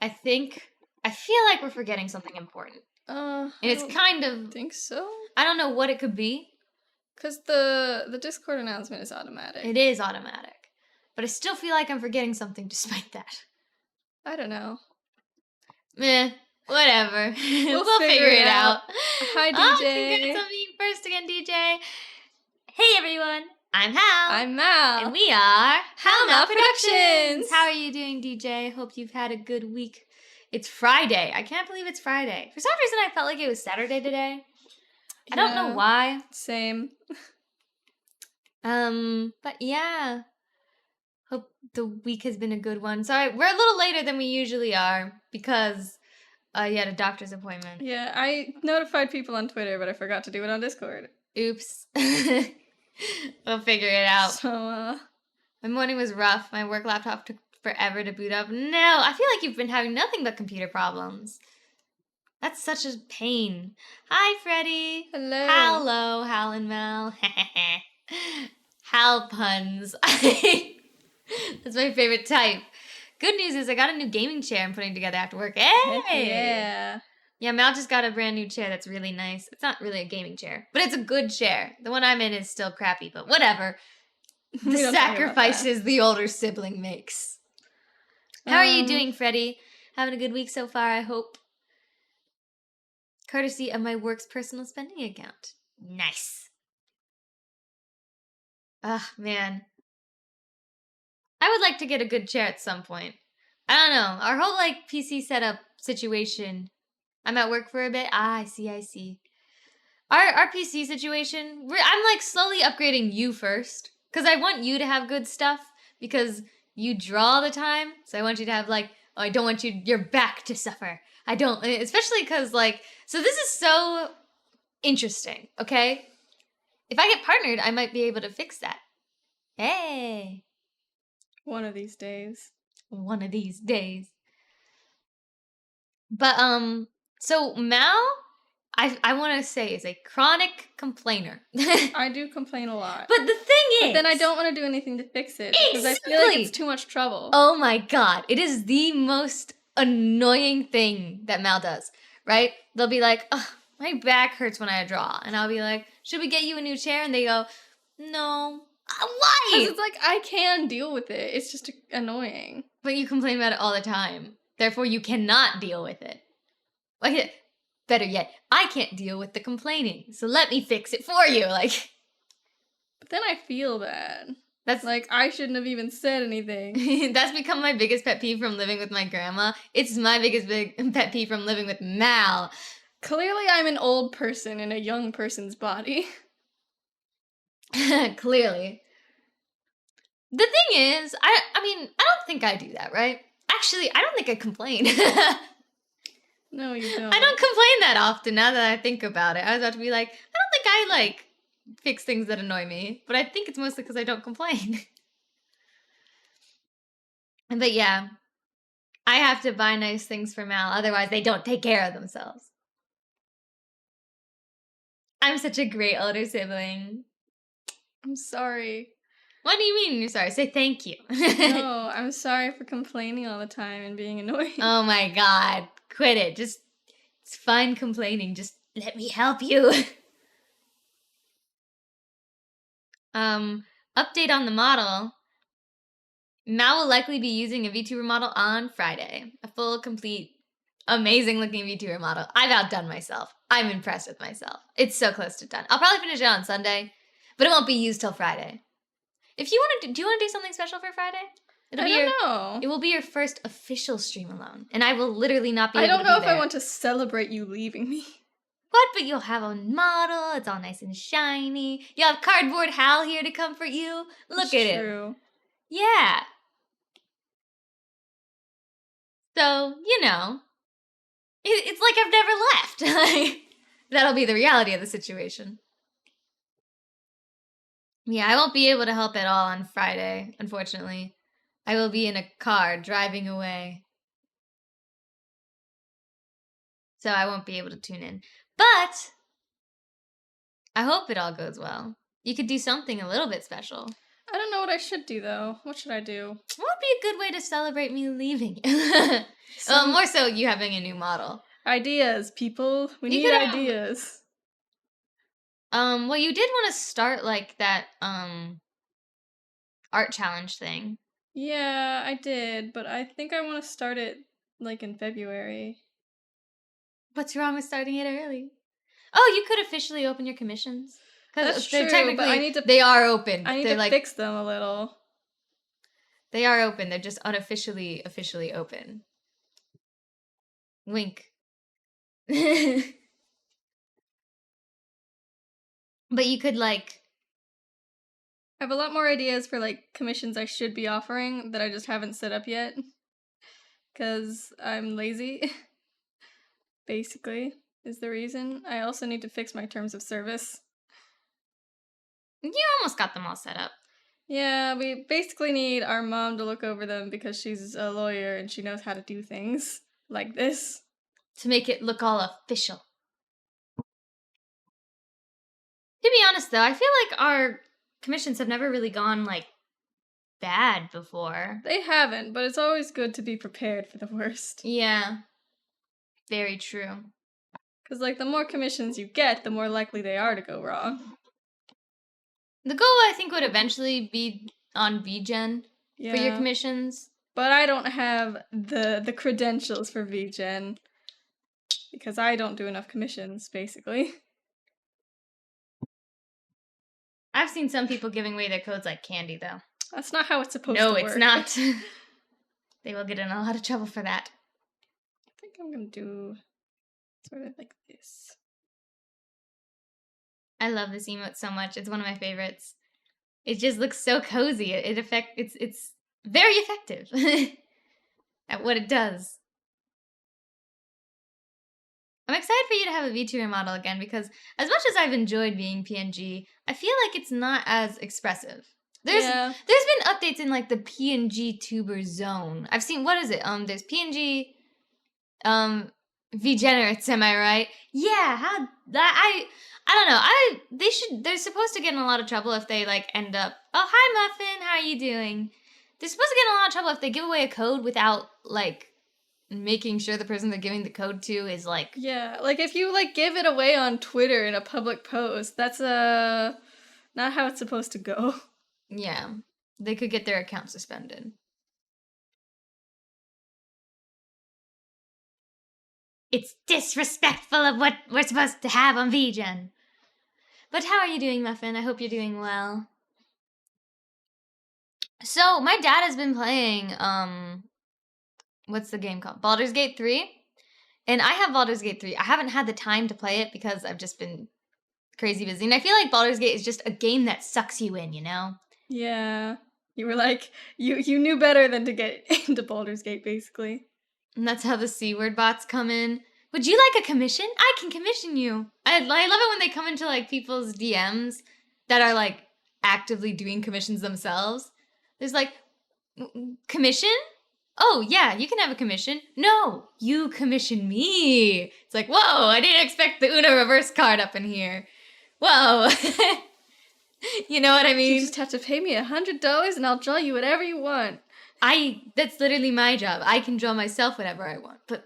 I feel like we're forgetting something important. And it's kind of... think so? I don't know what it could be. Because the Discord announcement is automatic. It is automatic. But I still feel like I'm forgetting something despite that. I don't know. Whatever. We'll figure it out. Hi, DJ. Congrats on being first again, DJ. Hey, everyone. I'm Hal. I'm Mal. And we are Hal Mal Productions. How are you doing, DJ? Hope you've had a good week. It's Friday. I can't believe it's Friday. For some reason, I felt like it was Saturday today. I don't know why. Same. But yeah. Hope the week has been a good one. Sorry, we're a little later than we usually are because you had a doctor's appointment. Yeah, I notified people on Twitter, but I forgot to do it on Discord. Oops. We'll figure it out. So, my morning was rough. My work laptop took forever to boot up. No, I feel like you've been having nothing but computer problems. That's such a pain. Hi, Freddie. Hello. Hello, Hal and Mal. Hal puns. That's my favorite type. Good news is I got a new gaming chair I'm putting together after work. Hey! Yeah. Yeah, Mal just got a brand new chair that's really nice. It's not really a gaming chair, but it's a good chair. The one I'm in is still crappy, but whatever. The sacrifices the older sibling makes. How are you doing, Freddie? Having a good week so far, I hope. Courtesy of my work's personal spending account. Nice. Ugh, man. I would like to get a good chair at some point. I don't know. Our whole, PC setup situation. I'm at work for a bit. I see. Our PC situation, I'm, slowly upgrading you first. Because I want you to have good stuff. Because you draw all the time. So I want you to have, I don't want your back to suffer. I don't, especially because, so this is so interesting, okay? If I get partnered, I might be able to fix that. Hey. One of these days. One of these days. But, so Mal, I want to say, is a chronic complainer. I do complain a lot. But the thing is... But then I don't want to do anything to fix it. Because I feel like it's too much trouble. Oh my god. It is the most annoying thing that Mal does, right? They'll be like, oh, my back hurts when I draw. And I'll be like, should we get you a new chair? And they go, no. Why? Because it's I can deal with it. It's just annoying. But you complain about it all the time. Therefore, you cannot deal with it. Better yet, I can't deal with the complaining. So let me fix it for you. But then I feel bad. That's I shouldn't have even said anything. That's become my biggest pet peeve from living with my grandma. It's my biggest pet peeve from living with Mal. Clearly, I'm an old person in a young person's body. Clearly. The thing is, I don't think I do that, right? Actually, I don't think I complain. No, you don't. I don't complain that often now that I think about it. I was about to be like, I don't think I, fix things that annoy me. But I think it's mostly because I don't complain. But yeah, I have to buy nice things for Mal. Otherwise, they don't take care of themselves. I'm such a great older sibling. I'm sorry. What do you mean you're sorry? Say thank you. No, I'm sorry for complaining all the time and being annoying. Oh my god. Quit it. It's fine complaining. Just let me help you. Update on the model. Mal will likely be using a Vtuber model on Friday. A full, complete, amazing looking Vtuber model. I've outdone myself. I'm impressed with myself. It's so close to done. I'll probably finish it on Sunday, but it won't be used till Friday. If you want to, do you want to do something special for Friday? I don't know. It will be your first official stream alone, and I will literally not be able to be there. I don't know if I want to celebrate you leaving me. What? But you'll have a model. It's all nice and shiny. You have Cardboard Hal here to comfort you. Look at it. True. Yeah. So, it's like I've never left. That'll be the reality of the situation. Yeah, I won't be able to help at all on Friday, unfortunately. I will be in a car driving away. So I won't be able to tune in. But I hope it all goes well. You could do something a little bit special. I don't know know what I should do, though. What should I do? What would be a good way to celebrate me leaving? Well, more so you having a new model. Ideas, people. We need ideas. Well, you did want to start, like, that, art challenge thing. Yeah, I did, but I think I want to start it, like, in February. What's wrong with starting it early? Oh, you could officially open your commissions. That's true, technically, but I need to... they are open. I need to fix them a little. They are open. They're just officially open. Wink. But you could, like... I have a lot more ideas for, like, commissions I should be offering that I just haven't set up yet. Because I'm lazy. Basically, is the reason. I also need to fix my terms of service. You almost got them all set up. Yeah, we basically need our mom to look over them because she's a lawyer and she knows how to do things like this. To make it look all official. To be honest, though, I feel like our commissions have never really gone, like, bad before. They haven't, but it's always good to be prepared for the worst. Yeah. Very true. Because, like, the more commissions you get, the more likely they are to go wrong. The goal, I think, would eventually be on VGen for your commissions. But I don't have the credentials for VGen. Because I don't do enough commissions, basically. I've seen some people giving away their codes like candy, though. That's not how it's supposed to work. No, it's not. They will get in a lot of trouble for that. I think I'm gonna do sort of like this. I love this emote so much. It's one of my favorites. It just looks so cozy. It's very effective at what it does. I'm excited for you to have a VTuber model again because as much as I've enjoyed being PNG, I feel like it's not as expressive. There's been updates in like the PNG tuber zone. I've seen, what is it? There's PNG V-generates, am I right? Yeah, I don't know. They're supposed to get in a lot of trouble if they like end up, oh hi Muffin, how are you doing? They're supposed to get in a lot of trouble if they give away a code without like making sure the person they're giving the code to is like... Yeah, like if you like give it away on Twitter in a public post, that's not how it's supposed to go. Yeah, they could get their account suspended. It's disrespectful of what we're supposed to have on VGen. But how are you doing, Muffin? I hope you're doing well. So, my dad has been playing, what's the game called? Baldur's Gate 3. And I have Baldur's Gate 3. I haven't had the time to play it because I've just been crazy busy. And I feel like Baldur's Gate is just a game that sucks you in, you know? Yeah. You were like, you knew better than to get into Baldur's Gate, basically. And that's how the C-word bots come in. Would you like a commission? I can commission you. I love it when they come into, like, people's DMs that are, like, actively doing commissions themselves. There's, like, commission? Oh, yeah, you can have a commission. No, you commission me. It's like, whoa, I didn't expect the Uno reverse card up in here. Whoa. You know what I mean? You just have to pay me $100 and I'll draw you whatever you want. That's literally my job. I can draw myself whatever I want. But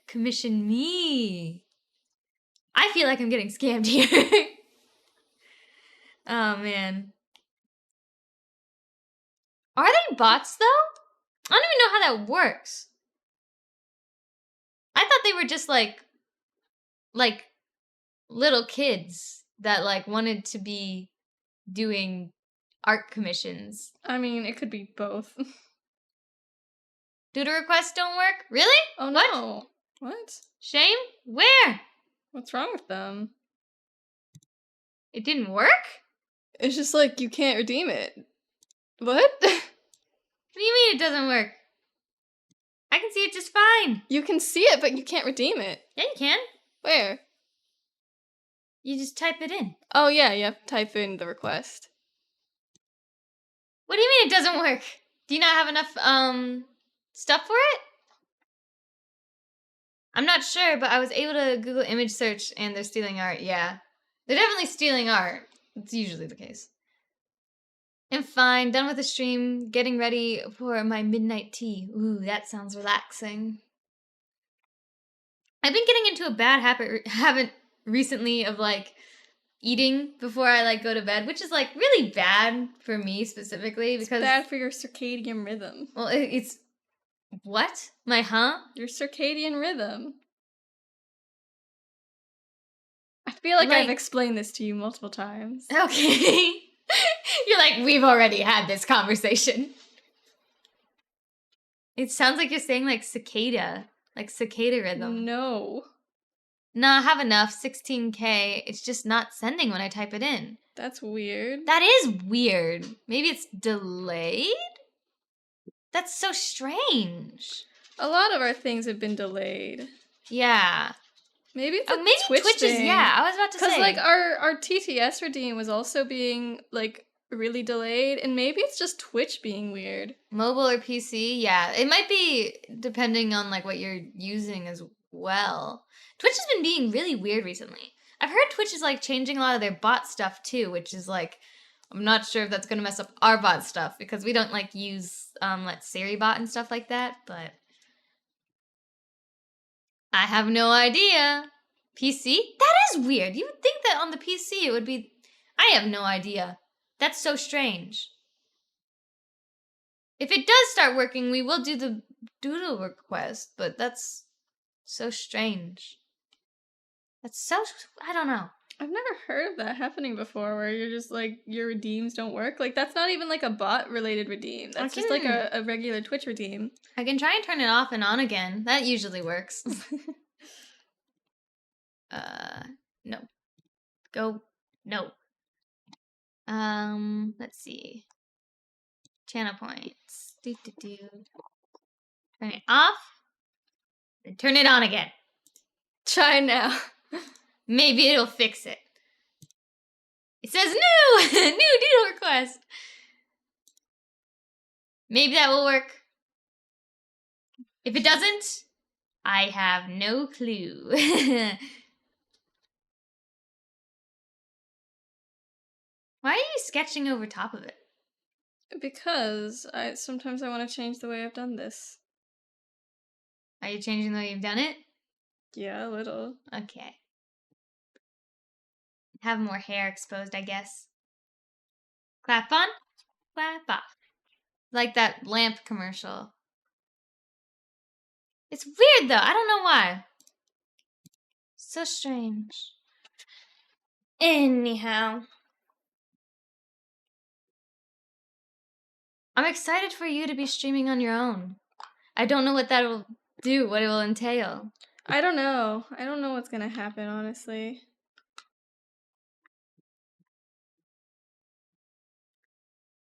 commission me. I feel like I'm getting scammed here. Oh, man. Are they bots, though? I don't even know how that works. I thought they were just, like, little kids that, like, wanted to be doing art commissions. I mean, it could be both. Doodle requests don't work? Really? Oh, no. What? Shame? Where? What's wrong with them? It didn't work? It's just like, you can't redeem it. What? What do you mean it doesn't work? I can see it just fine. You can see it, but you can't redeem it. Yeah, you can. Where? You just type it in. Oh, yeah, you have to type in the request. What do you mean it doesn't work? Do you not have enough, stuff for it? I'm not sure, but I was able to Google image search and they're stealing art. Yeah. They're definitely stealing art. It's usually the case. I'm fine. Done with the stream. Getting ready for my midnight tea. Ooh, that sounds relaxing. I've been getting into a bad habit recently of like eating before I like go to bed, which is like really bad for me specifically because It's bad for your circadian rhythm. Well, it's what? Your circadian rhythm. I feel like I've explained this to you multiple times. Okay. You're like, we've already had this conversation. It sounds like you're saying like cicada rhythm. No. Nah, I have enough. 16K. It's just not sending when I type it in. That's weird. That is weird. Maybe it's delayed? That's so strange. A lot of our things have been delayed. Yeah. Maybe it's a Twitch thing. Is, yeah, I was about to say. Because, like, our TTS redeem was also being, like, really delayed, and maybe it's just Twitch being weird. Mobile or PC? Yeah. It might be depending on, like, what you're using as well. Twitch has been being really weird recently. I've heard Twitch is, like, changing a lot of their bot stuff, too, which is, like, I'm not sure if that's going to mess up our bot stuff, because we don't, like, use, like, Siri bot and stuff like that, but I have no idea. PC? That is weird. You would think that on the PC it would be... I have no idea. That's so strange. If it does start working, we will do the doodle request, but that's so strange. That's so... I don't know. I've never heard of that happening before, where you're just like, your redeems don't work. Like, that's not even like a bot-related redeem. That's just like a regular Twitch redeem. I can try and turn it off and on again. That usually works. No. Go. No. Let's see. Channel points. Turn it off. Then turn it on again. Try now. Maybe it'll fix it. It says new! New doodle request. Maybe that will work. If it doesn't, I have no clue. Why are you sketching over top of it? Because sometimes I want to change the way I've done this. Are you changing the way you've done it? Yeah, a little. Okay. Have more hair exposed, I guess. Clap on, clap off. Like that lamp commercial. It's weird though, I don't know why. So strange. Anyhow. I'm excited for you to be streaming on your own. I don't know what that will do, what it will entail. I don't know. I don't know what's gonna happen, honestly.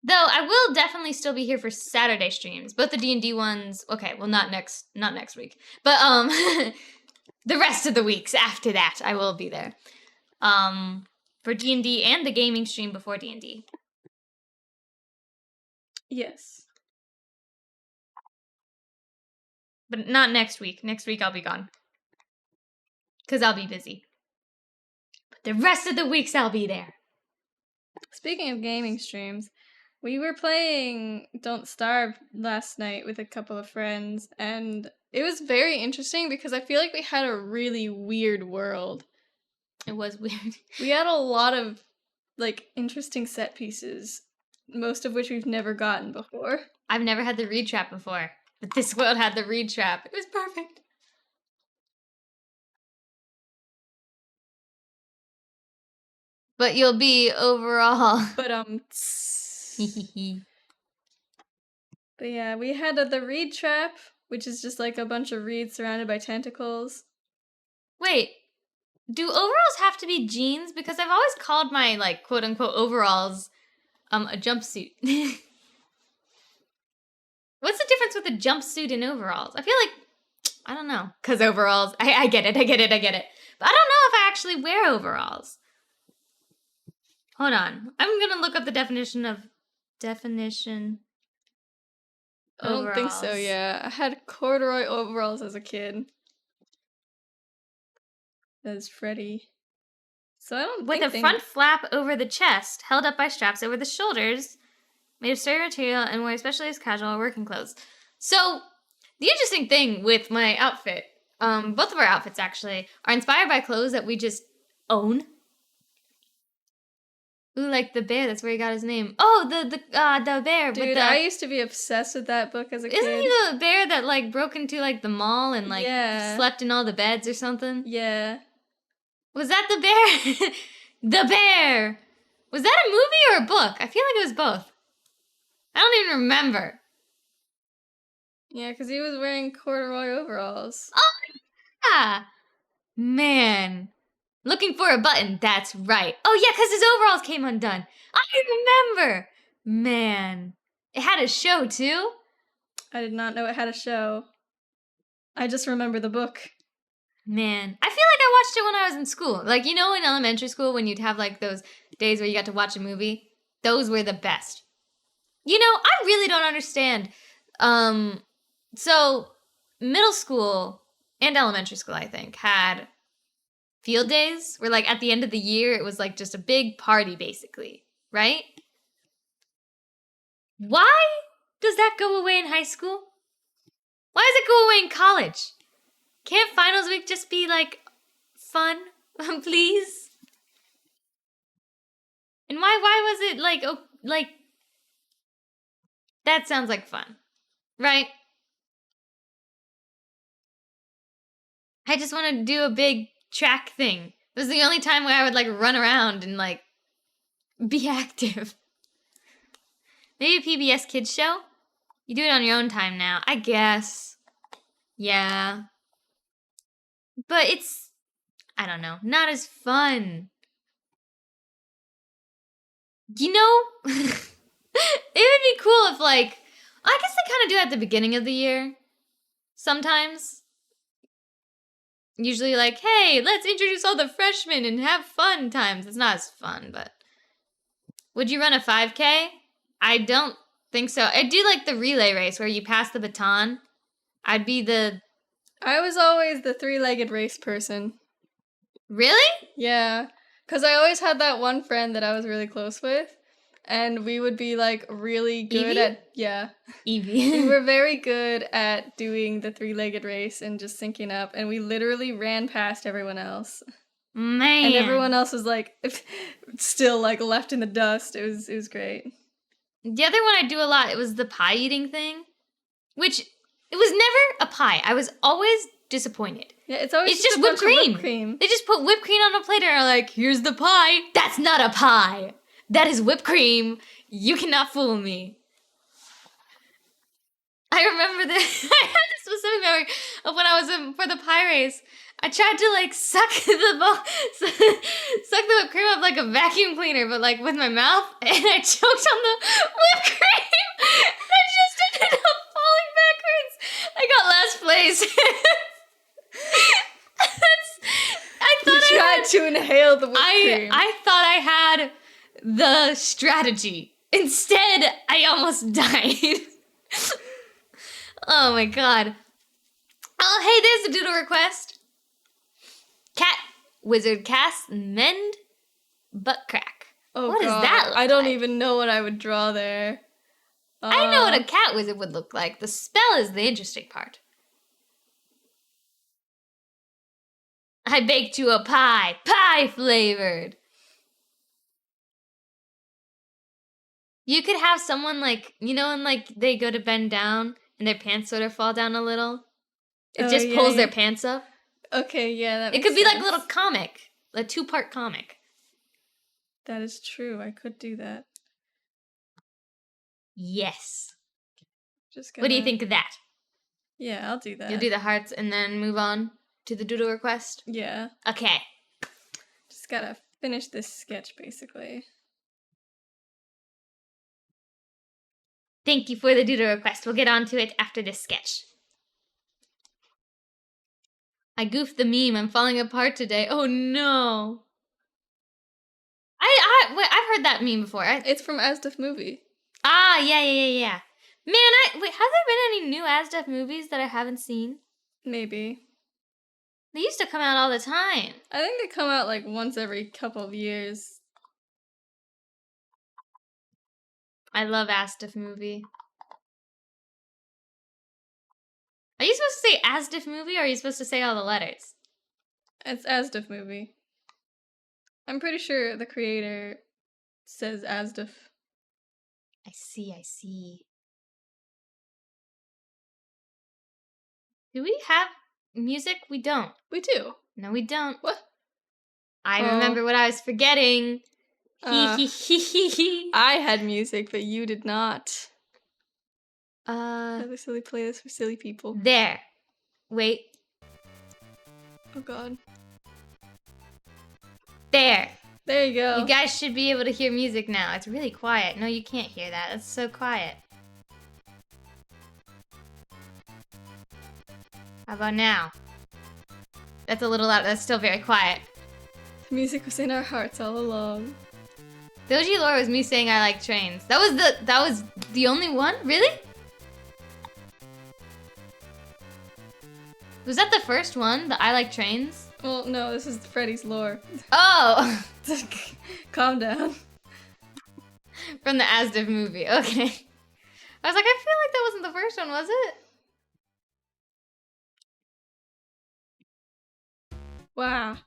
Though I will definitely still be here for Saturday streams. Both the D&D ones, okay, well not next week. But the rest of the weeks after that I will be there. For D&D and the gaming stream before D&D. Yes. But not next week. Next week I'll be gone. Because I'll be busy. But the rest of the weeks I'll be there. Speaking of gaming streams, we were playing Don't Starve last night with a couple of friends, and it was very interesting because I feel like we had a really weird world. It was weird. We had a lot of, like, interesting set pieces, most of which we've never gotten before. I've never had the reed trap before, but this world had the reed trap. It was perfect. But you'll be overall. But yeah, we had the reed trap, which is just like a bunch of reeds surrounded by tentacles. Wait, do overalls have to be jeans? Because I've always called my, like, quote-unquote overalls a jumpsuit. What's the difference with a jumpsuit and overalls? I feel like, I don't know. Because overalls, I get it. But I don't know if I actually wear overalls. Hold on. I'm going to look up the definition of I don't think so, yeah. I had corduroy overalls as a kid. As Freddy. So I don't With a front flap over the chest, held up by straps over the shoulders, made of sturdy material and wear especially as casual or working clothes. So, the interesting thing with my outfit, both of our outfits actually, are inspired by clothes that we just own. Ooh, like the bear. That's where he got his name. Oh, the bear. Dude, with the, I used to be obsessed with that book as a isn't kid. he the bear that like broke into like the mall and like Yeah. slept in all the beds or something? Yeah. Was that the bear? The bear. Was that a movie or a book? I feel like it was both. I don't even remember. Yeah, because he was wearing corduroy overalls. Oh, yeah. Man. Looking for a button. That's right. Oh, yeah, because his overalls came undone. I remember. Man. It had a show, too. I did not know it had a show. I just remember the book. Man. I feel like I watched it when I was in school. Like, you know, in elementary school when you'd have, like, those days where you got to watch a movie? Those were the best. You know, I really don't understand. So, middle school and elementary school, I think, had field days where, like, at the end of the year, it was, like, just a big party, basically. Right? Why does that go away in high school? Why does it go away in college? Can't finals week just be, like, fun? Please? And why was it, like, oh, like, that sounds like fun. Right? I just want to do a big track thing. It was the only time where I would like run around and like be active. Maybe a PBS Kids show? You do it on your own time now, I guess. Yeah. But it's, I don't know, not as fun. You know, it would be cool if like, I guess they kind of do it at the beginning of the year. Sometimes. Usually like, hey, let's introduce all the freshmen and have fun times. It's not as fun, but. Would you run a 5K? I don't think so. I do like the relay race where you pass the baton. I'd be the... I was always the three-legged race person. Really? Yeah. Because I always had that one friend that I was really close with. And we would be like really good Evie? at... Yeah. Evie. We were very good at doing the three-legged race and just syncing up. And we literally ran past everyone else. Man. And everyone else was like still like left in the dust. It was great. The other one I do a lot, it was the pie eating thing. Which, it was never a pie. I was always disappointed. Yeah, it's always just a whipped bunch of cream. Whipped cream. They just put whipped cream on a plate and are like, here's the pie. That's not a pie. That is whipped cream. You cannot fool me. I remember that I had a specific memory of when I was for the pie race. I tried to like suck suck the whipped cream up like a vacuum cleaner, but like with my mouth, and I choked on the whipped cream. And I just ended up falling backwards. I got last place. I thought You tried to inhale the whipped cream. I thought I had the strategy. Instead, I almost died. Oh my god. Oh, hey, there's a doodle request. Cat wizard cast mend butt crack. Oh, what God. does that look I don't like? even know what I would draw there. I know what a cat wizard would look like. The spell is the interesting part. I baked you a pie. Pie flavored. You could have someone like, you know, when like they go to bend down and their pants sort of fall down a little? It just pulls their pants up. Okay, yeah, that makes It could be sense. like a little comic. A 2-part comic. That is true. I could do that. Yes. Just What do you think of that? Yeah, I'll do that. You'll do the hearts and then move on to the doodle request? Yeah. Okay. Just gotta finish this sketch, basically. Thank you for the doodle request. We'll get on to it after this sketch. I goofed the meme. I'm falling apart today. Oh no. Wait, I've heard that meme before. It's from Asdef movie. Ah, yeah. Man, wait, have there been any new Asdef movies that I haven't seen? Maybe. They used to come out all the time. I think they come out like once every couple of years. I love Astif movie. Are you supposed to say Astif movie or are you supposed to say all the letters? It's Asdif movie. I'm pretty sure the creator says Asdif. I see, I see. Do we have music? We don't. We do. No, we don't. What? I remember what I was forgetting. I had music, but you did not. Another silly playlist for silly people. There. Wait. Oh god. There. There you go. You guys should be able to hear music now. It's really quiet. No, you can't hear that. It's so quiet. How about now? That's a little loud. That's still very quiet. Music was in our hearts all along. Doji Lore was me saying I like trains. That was the only one? Really? Was that the first one? The I like trains? Well, no, this is Freddy's lore. Oh! Calm down. From the Asdiv movie. Okay. I was like, I feel like that wasn't the first one, was it? Wow.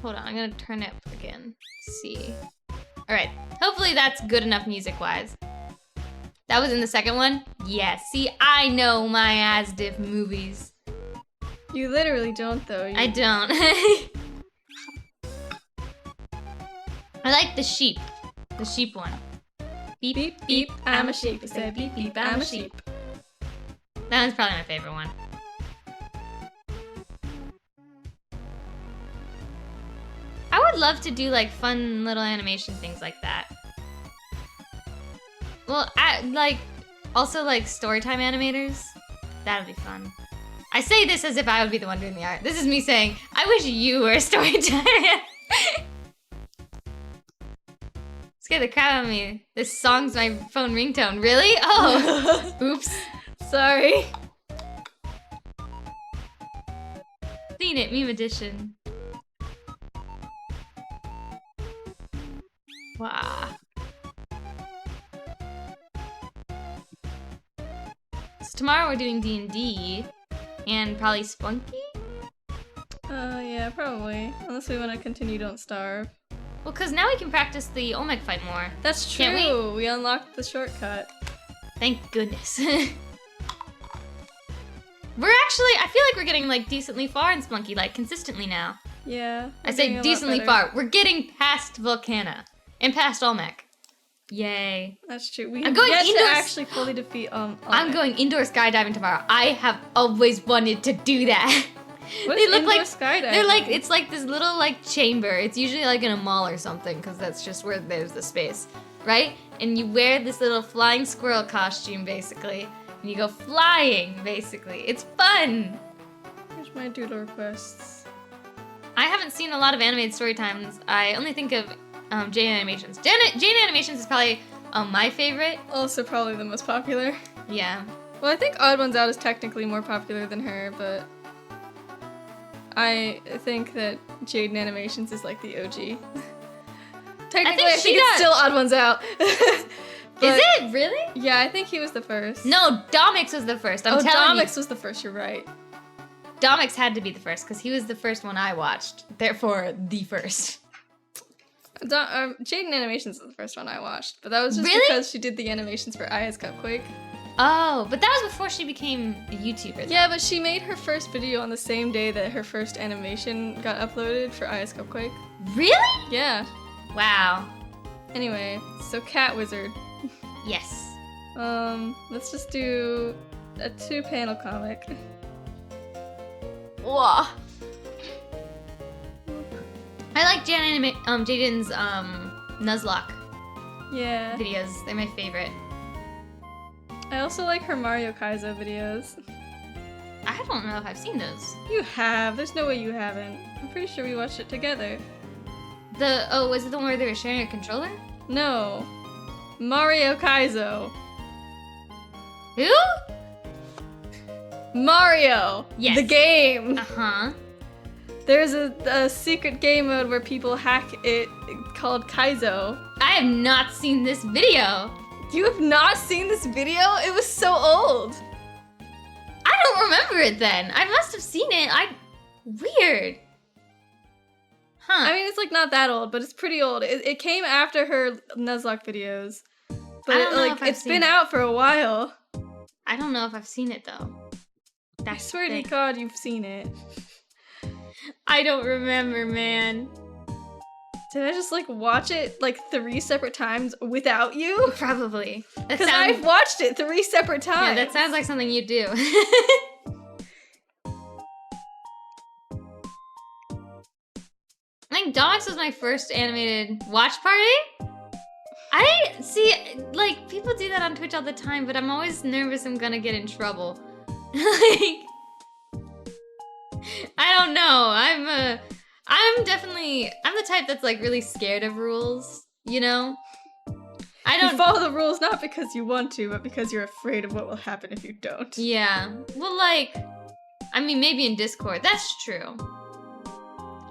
Hold on, I'm gonna turn it up again. Let's see. Alright, hopefully that's good enough music-wise. That was in the second one? Yeah, see, I know my Asdiv movies. You literally don't, though. I don't. I like the sheep. The sheep one. Beep, Beep, beep, I'm a sheep. I said beep, beep, I'm a sheep. That one's probably my favorite one. I would love to do like fun little animation things like that. Well, also like storytime animators. That'd be fun. I say this as if I would be the one doing the art. This is me saying, I wish you were a storytime. Scared the crap out of me. This song's my phone ringtone. Really? Oh, oops. Sorry. Seen it, meme edition. Wow. So tomorrow we're doing D&D and probably Spunky? Yeah, probably. Unless we want to continue Don't Starve. Well, because now we can practice the Olmec fight more. That's true. Can't we unlocked the shortcut. Thank goodness. We're actually, I feel like we're getting like decently far in Spunky, like consistently now. Yeah. I say decently far. We're getting past Volcana and past Olmec. Yay. That's true. We I'm going yet indoors. to actually fully defeat Olmec. I'm going indoor skydiving tomorrow. I have always wanted to do that. What They is look indoor like skydiving? they're like it's like this little like chamber. It's usually like in a mall or something because that's just where there's the space, right? And you wear this little flying squirrel costume basically, and you go flying basically. It's fun. Here's my doodle requests. I haven't seen a lot of animated story times. I only think of Jane Animations. Jane Animations is probably my favorite. Also probably the most popular. Yeah. Well, I think Odd Ones Out is technically more popular than her, but I think that Jaden Animations is like the OG. Technically, I think it's still Odd Ones Out. Is it really? Yeah, I think he was the first. No, Domix was the first. I'm telling Domix was the first, you're right. you. Domix had to be the first because he was the first one I watched. Therefore, the first. Jaden Animations is the first one I watched, but that was just Really? because she did the animations for Aya's Cupquake. Oh, but that was before she became a YouTuber. Though. Yeah, but she made her first video on the same day that her first animation got uploaded for Aya's Cupquake. Really? Yeah. Wow. Anyway, so Cat Wizard. Yes. Let's just do a 2-panel comic. Whoa. I like Jaden's Nuzlocke Yeah. videos. They're my favorite. I also like her Mario Kaizo videos. I don't know if I've seen those. You have. There's no way you haven't. I'm pretty sure we watched it together. Was it the one where they were sharing a controller? No. Mario Kaizo. Who? Mario! Yes. The game! Uh-huh. There's a secret game mode where people hack it called Kaizo. I have not seen this video. You have not seen this video? It was so old. I don't remember it then. I must have seen it. Weird. Huh. I mean, it's like not that old, but it's pretty old. It came after her Nuzlocke videos. But I don't know if I've it's seen been it. out for a while. I don't know if I've seen it though. I swear to God you've seen it. I don't remember, man. Did I just like watch it like 3 separate times without you? Probably. Because I've watched it 3 separate times. Yeah, that sounds like something you do. I think Dogs was my first animated watch party. I see, like, people do that on Twitch all the time, but I'm always nervous I'm gonna get in trouble. Like, I don't know. I'm the type that's like really scared of rules, you know? I don't You follow the rules not because you want to, but because you're afraid of what will happen if you don't. Yeah. Well, like, I mean, maybe in Discord. That's true.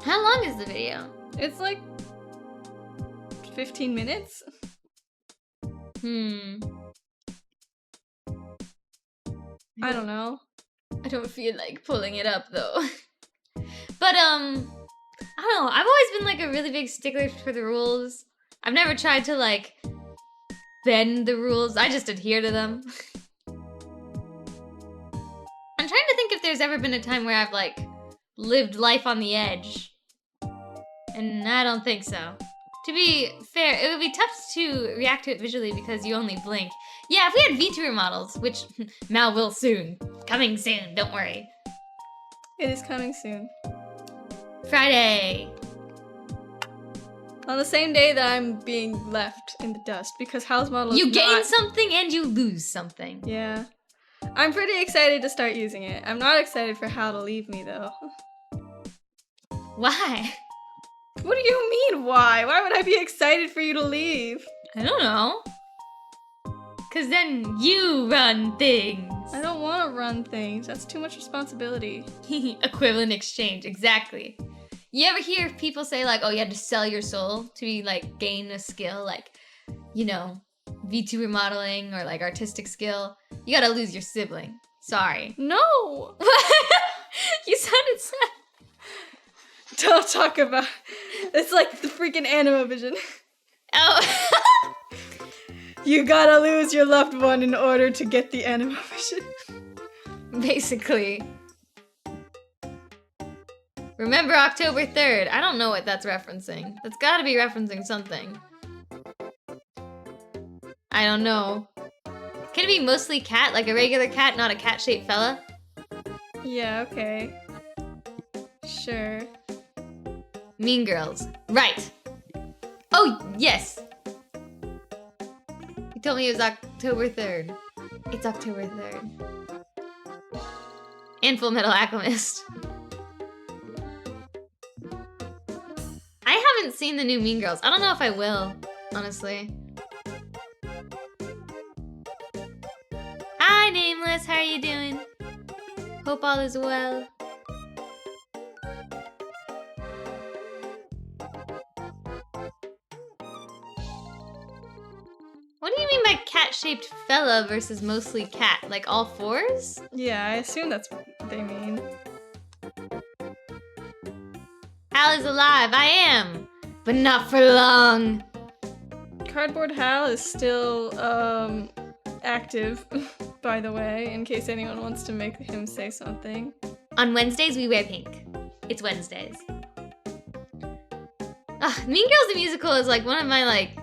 How long is the video? It's like 15 minutes. I don't know. I don't feel like pulling it up though. But I don't know. I've always been like a really big stickler for the rules. I've never tried to like bend the rules. I just adhere to them. I'm trying to think if there's ever been a time where I've like lived life on the edge. And I don't think so. To be fair, it would be tough to react to it visually because you only blink. Yeah, if we had Vtuber models, which Mal will soon. Coming soon, don't worry. It is coming soon. Friday. On the same day that I'm being left in the dust because house model You is gain not... something and you lose something. Yeah. I'm pretty excited to start using it. I'm not excited for Hal to leave me though. Why? What do you mean, why? Why would I be excited for you to leave? I don't know. Cause then you run things. I don't want to run things. That's too much responsibility. Equivalent exchange, exactly. You ever hear people say like, oh, you had to sell your soul to be like gain a skill, like, you know, VTuber modeling or like artistic skill? You gotta lose your sibling. Sorry. No! You sounded sad. Don't talk about... It's like the freaking Animavision. Oh. You gotta lose your loved one in order to get the Animavision. Basically. Remember October 3rd. I don't know what that's referencing. That's gotta be referencing something. I don't know. Can it be mostly cat, like a regular cat, not a cat-shaped fella? Yeah, okay. Sure. Mean Girls. Right. Oh, yes. You told me it was October 3rd. It's October 3rd. And Full Metal Alchemist. I haven't seen the new Mean Girls. I don't know if I will, honestly. Hi, Nameless. How are you doing? Hope all is well. What do you mean by cat-shaped fella versus mostly cat? Like all fours? Yeah, I assume that's what they mean. Hal is alive. I am. But not for long. Cardboard Hal is still, active, by the way, in case anyone wants to make him say something. On Wednesdays, we wear pink. It's Wednesdays. Ugh, Mean Girls the Musical is like one of my like...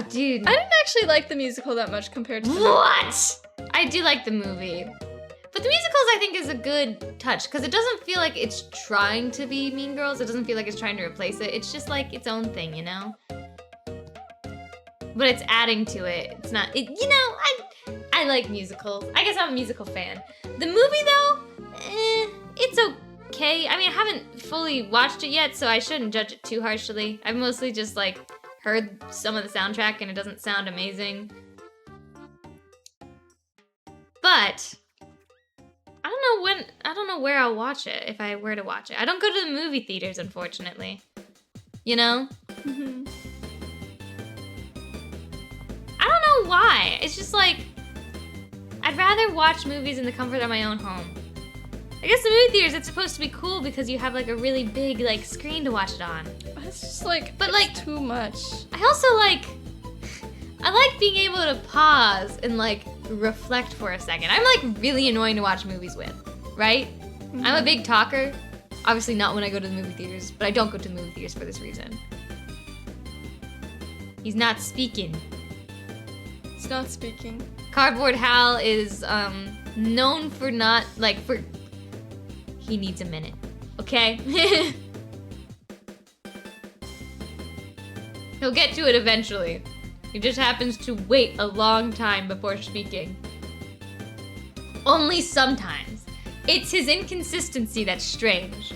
dude. I didn't actually like the musical that much compared to the What? I do like the movie. But the musicals, I think, is a good touch because it doesn't feel like it's trying to be Mean Girls. It doesn't feel like it's trying to replace it. It's just like its own thing, you know? But it's adding to it. It's not, you know, I like musicals. I guess I'm a musical fan. The movie, though, it's okay. I mean, I haven't fully watched it yet, so I shouldn't judge it too harshly. I've mostly just, like, heard some of the soundtrack, and it doesn't sound amazing. But I don't I don't know where I'll watch it if I were to watch it. I don't go to the movie theaters, unfortunately. You know? Mm-hmm. I don't know why. It's just like, I'd rather watch movies in the comfort of my own home. I guess the movie theaters, it's supposed to be cool because you have like a really big like screen to watch it on. It's just like, but it's like too much. I also like, I like being able to pause and like reflect for a second. I'm like really annoying to watch movies with, right? Mm-hmm. I'm a big talker. Obviously not when I go to the movie theaters, but I don't go to the movie theaters for this reason. He's not speaking. It's not speaking. Cardboard Hal is known for not, like, for... He needs a minute, okay? He'll get to it eventually. He just happens to wait a long time before speaking. Only sometimes. It's his inconsistency that's strange.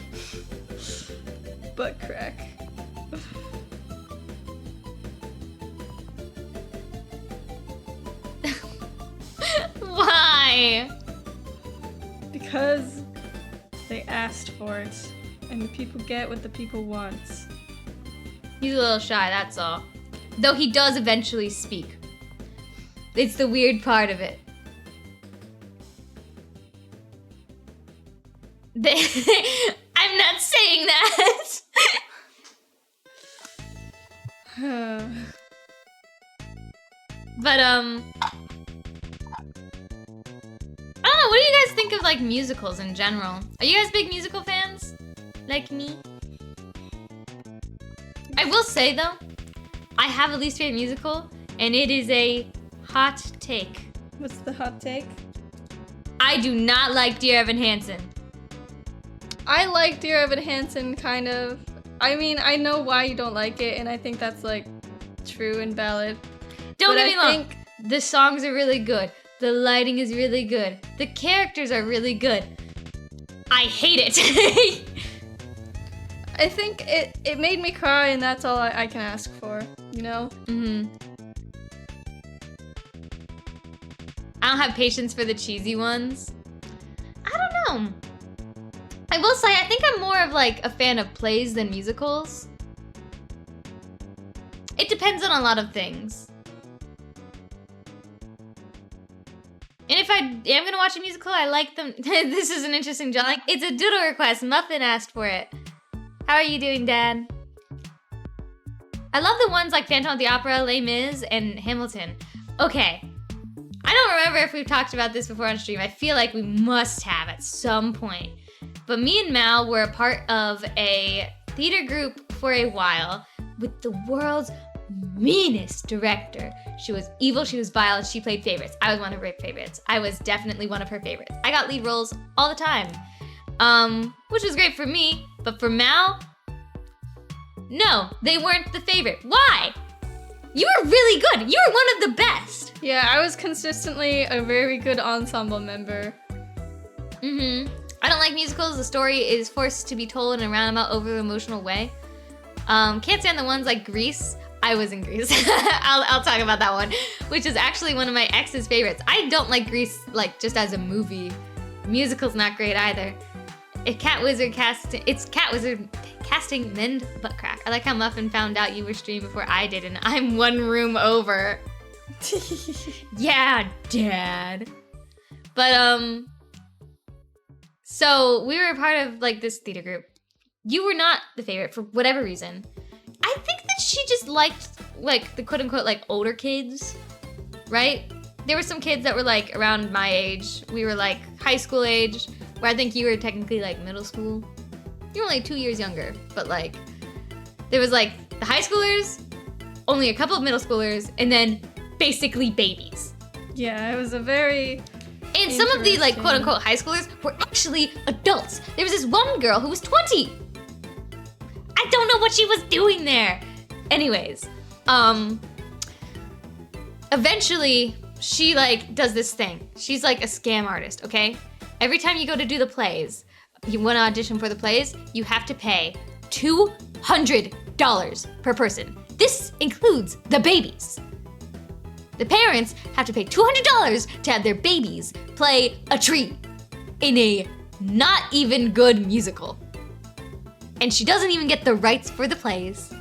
Butt crack. Why? Because they asked for it, and the people get what the people want. He's a little shy, that's all. Though he does eventually speak. It's the weird part of it. I'm not saying that. But I don't know, what do you guys think of like musicals in general? Are you guys big musical fans? Like me? I will say though, I have a least favorite musical, and it is a hot take. What's the hot take? I do not like Dear Evan Hansen. I like Dear Evan Hansen, kind of. I mean, I know why you don't like it, and I think that's like true and valid. Don't get me wrong. The songs are really good. The lighting is really good. The characters are really good. I hate it. I think it made me cry, and that's all I can ask for, you know? Mm-hmm. I don't have patience for the cheesy ones. I don't know. I will say, I think I'm more of like a fan of plays than musicals. It depends on a lot of things. And if I am gonna watch a musical, I like them. This is an interesting job. Like, it's a doodle request. Muffin asked for it. How are you doing, Dad? I love the ones like Phantom of the Opera, Les Mis, and Hamilton. Okay. I don't remember if we've talked about this before on stream. I feel like we must have at some point. But me and Mal were a part of a theater group for a while with the world's meanest director. She was evil, she was vile, and she played favorites. I was one of her favorites. I was definitely one of her favorites. I got lead roles all the time. Which was great for me, but for Mal, no, they weren't the favorite. Why? You were really good. You were one of the best. Yeah, I was consistently a very good ensemble member. Mm-hmm. I don't like musicals. The story is forced to be told in a roundabout, overly emotional way. Can't stand the ones like Grease. I was in Grease. I'll talk about that one, which is actually one of my ex's favorites. I don't like Grease, like, just as a movie. Musical's not great either. It's Cat Wizard casting mend butt crack. I like how Muffin found out you were streamed before I did, and I'm one room over. Yeah, Dad. But, so we were a part of, like, this theater group. You were not the favorite for whatever reason. I think that she just liked, like, the quote-unquote, like, older kids, right? There were some kids that were, like, around my age. We were, like, high school age, where I think you were technically, like, middle school. You were only 2 years younger, but, like, there was, like, the high schoolers, only a couple of middle schoolers, and then basically babies. Yeah, it was a very... And some of the, like, quote-unquote high schoolers were actually adults. There was this one girl who was 20. I don't know what she was doing there. Anyways, eventually she like does this thing. She's like a scam artist, okay? Every time you go to do the plays, you want to audition for the plays, you have to pay $200 per person. This includes the babies. The parents have to pay $200 to have their babies play a tree. in a not even good musical. And she doesn't even get the rights for the plays.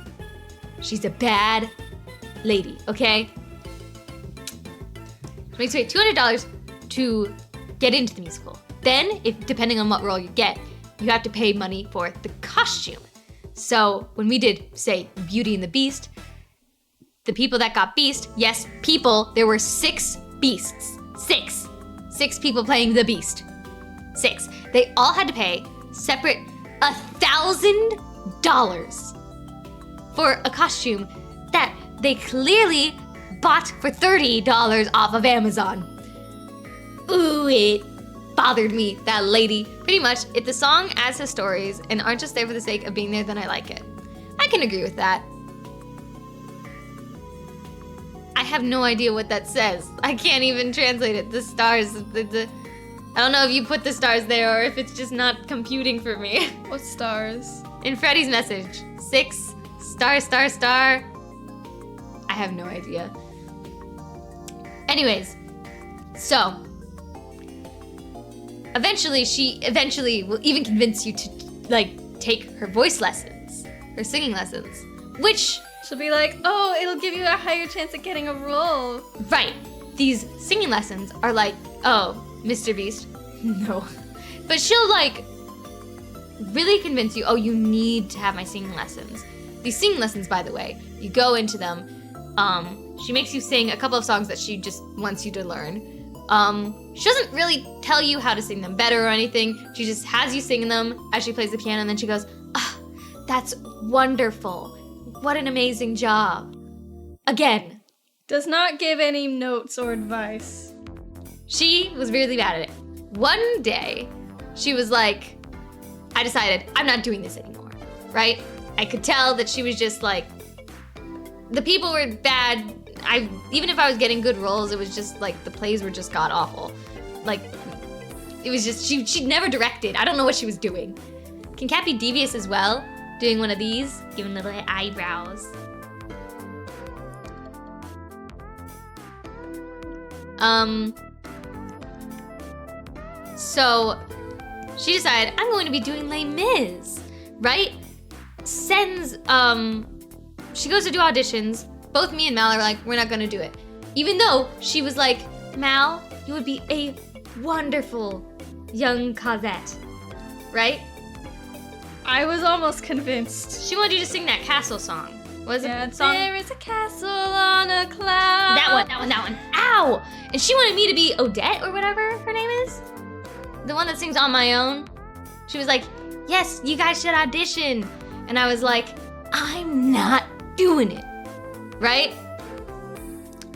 She's a bad lady, okay? She makes you pay $200 to get into the musical. Then, if depending on what role you get, you have to pay money for the costume. So when we did, say, Beauty and the Beast, the people that got Beast, yes, people, there were 6 beasts. 6. 6 people playing the Beast. 6. They all had to pay separate $1,000 for a costume that they clearly bought for $30 off of Amazon. Ooh, it bothered me, that lady. Pretty much, if the song adds to stories and aren't just there for the sake of being there, then I like it. I can agree with that. I have no idea what that says. I can't even translate it. The stars, I don't know if you put the stars there or if it's just not computing for me. What stars? In Freddie's message, 6 star star star. I have no idea. Anyways, so she eventually will even convince you to like take her voice lessons, her singing lessons, which She'll be like, oh, it'll give you a higher chance of getting a role. right, these singing lessons are like, oh, Mr. Beast, no. But she'll like really convince you, oh, you need to have my singing lessons. These singing lessons, by the way, you go into them, she makes you sing a couple of songs that she just wants you to learn. She doesn't really tell you how to sing them better or anything. She just has you sing them as she plays the piano, and then she goes, ah, that's wonderful. What an amazing job. Again. Does not give any notes or advice. She was really bad at it. One day, she was like, I decided I'm not doing this anymore, right? I could tell that she was just like, the people were bad. Even if I was getting good roles, it was just like the plays were just god awful. Like, it was just, she never directed. I don't know what she was doing. Can Cat be devious as well? Doing one of these, giving little eyebrows. So she decided, I'm going to be doing Les Mis, right? Sends, she goes to do auditions. Both me and Mal are like, we're not gonna do it. Even though she was like, Mal, you would be a wonderful young Cosette, right? I was almost convinced. She wanted you to sing that castle song. What is it? Yeah, The song? there is a castle on a cloud. That one. Ow! And she wanted me to be Odette or whatever her name is. The one that sings On My Own. She was like, yes, you guys should audition. And I was like, I'm not doing it. Right?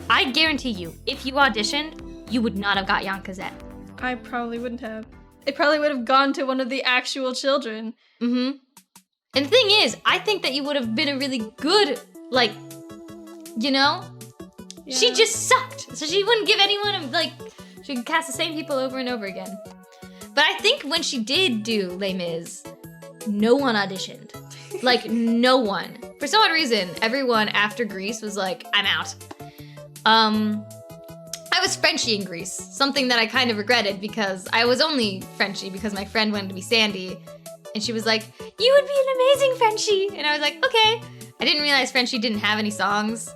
I guarantee you, if you auditioned, you would not have got young Cosette. I probably wouldn't have. It probably would have gone to one of the actual children. Mm-hmm. And the thing is, I think that you would have been a really good, like, you know? Yeah. She just sucked. So she wouldn't give anyone, like, she could cast the same people over and over again. But I think when she did do Les Mis, no one auditioned. Like, no one. For some odd reason, everyone after Grease was like, I'm out. I was Frenchie in Grease, something that I kind of regretted because I was only Frenchie because my friend wanted to be Sandy. And she was like, you would be an amazing Frenchie. And I was like, okay. I didn't realize Frenchie didn't have any songs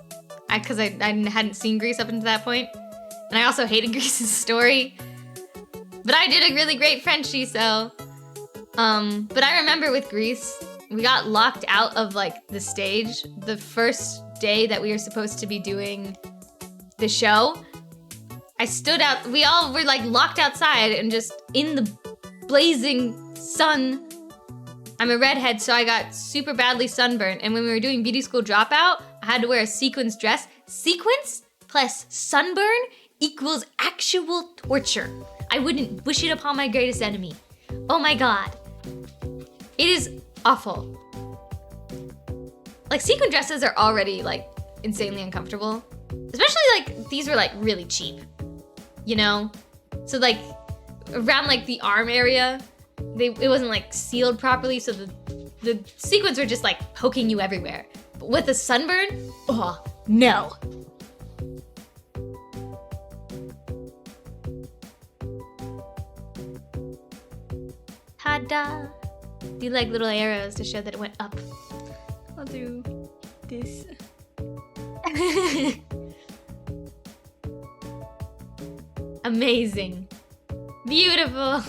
because I hadn't seen Grease up until that point. And I also hated Grease's story. But I did a really great Frenchie, so. But I remember with Grease, we got locked out of like the stage the first day that we were supposed to be doing the show. I stood out, we all were like locked outside and just in the blazing sun. I'm a redhead, so I got super badly sunburned. And when we were doing beauty school dropout, I had to wear a sequins dress. Sequins plus sunburn equals actual torture. I wouldn't wish it upon my greatest enemy. Oh my God. It is awful. Like, sequin dresses are already like insanely uncomfortable. Especially like, these were like really cheap, you know? So like, around like the arm area, it wasn't like sealed properly, so the sequins were just like poking you everywhere. But with a sunburn, oh, no. da. Do like little arrows to show that it went up. I'll do this. Amazing. Beautiful.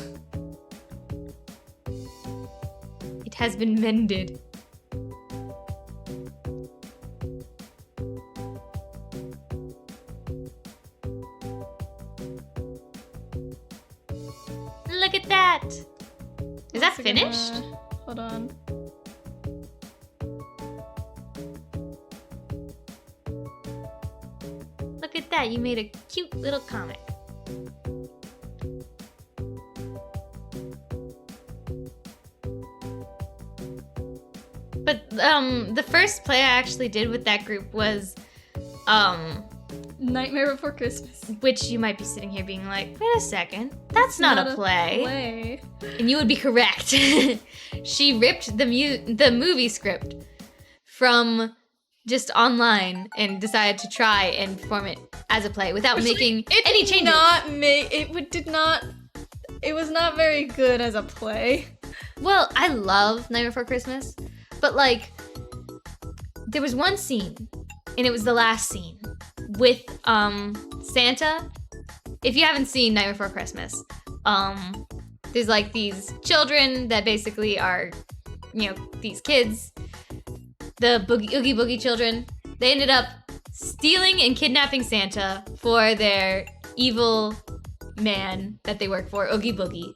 It has been mended. Look at that. Is that finished? Hold on. Look at that. You made a cute little comic. But the first play I actually did with that group was Nightmare Before Christmas. which you might be sitting here being like, wait a second, that's not a play. And you would be correct. She ripped the movie script from just online and decided to try and perform it as a play without making any changes. It was not very good as a play. Well, I love Night Before Christmas, but like, there was one scene, and it was the last scene with Santa. If you haven't seen Night Before Christmas, there's like these children that basically are, these kids, the Oogie Boogie children. They ended up stealing and kidnapping Santa for their evil man that they work for, Oogie Boogie.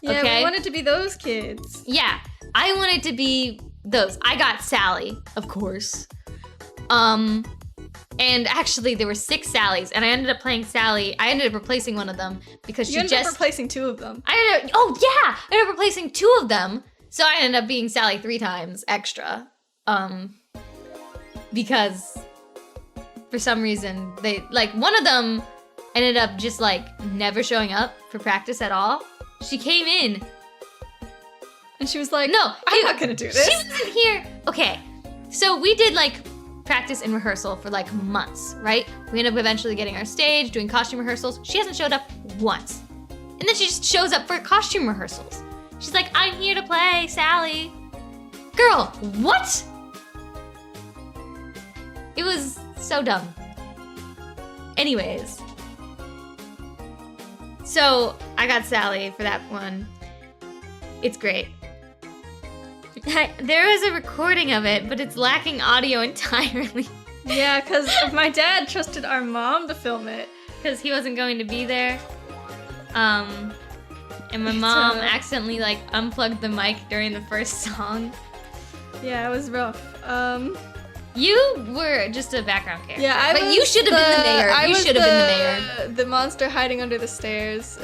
Yeah, okay? we wanted to be those kids. Yeah, I wanted to be those. I got Sally, of course. And actually there were 6 Sallys, and I ended up playing Sally. I ended up replacing one of them because You ended up replacing 2 of them. I ended up replacing 2 of them. So I ended up being Sally 3 times extra. Because for some reason they, like, one of them ended up just like never showing up for practice at all. She came in and she was like, no, I'm not gonna do this. She wasn't here. Okay, so we did like practice and rehearsal for like months, right? We ended up eventually getting our stage, doing costume rehearsals. She hasn't showed up once. And then she just shows up for costume rehearsals. She's like, I'm here to play Sally. Girl, what? It was so dumb. Anyways. So I got Sally for that one. It's great. There was a recording of it, but it's lacking audio entirely. Yeah, because my dad trusted our mom to film it. Because he wasn't going to be there. And my mom accidentally like unplugged the mic during the first song. Yeah, it was rough. You were just a background character. Yeah, but you should have been the mayor. You should have been the mayor. The monster hiding under the stairs.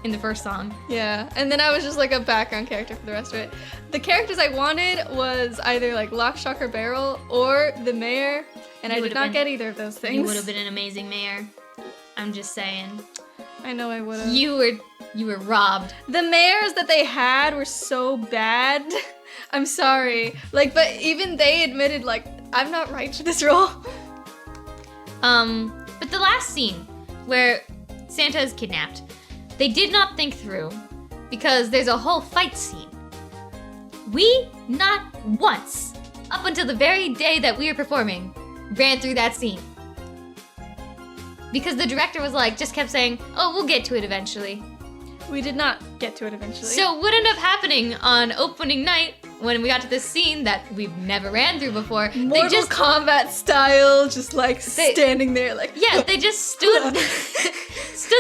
In the first song. Yeah, and then I was just like a background character for the rest of it. The characters I wanted was either like Lock, Shock, or Barrel or the mayor, and I did not get either of those things. You would have been an amazing mayor. I'm just saying. I know I would have. You were robbed. The mayors that they had were so bad. I'm sorry. Like, but even they admitted like, I'm not right for this role. But the last scene where Santa is kidnapped, they did not think through because there's a whole fight scene. We, not once, up until the very day that we were performing, ran through that scene. Because the director was like, just kept saying, oh, we'll get to it eventually. We did not get to it eventually. So what ended up happening on opening night, when we got to this scene that we've never ran through before, Mortal Kombat style, just like standing there like... Yeah, they just stood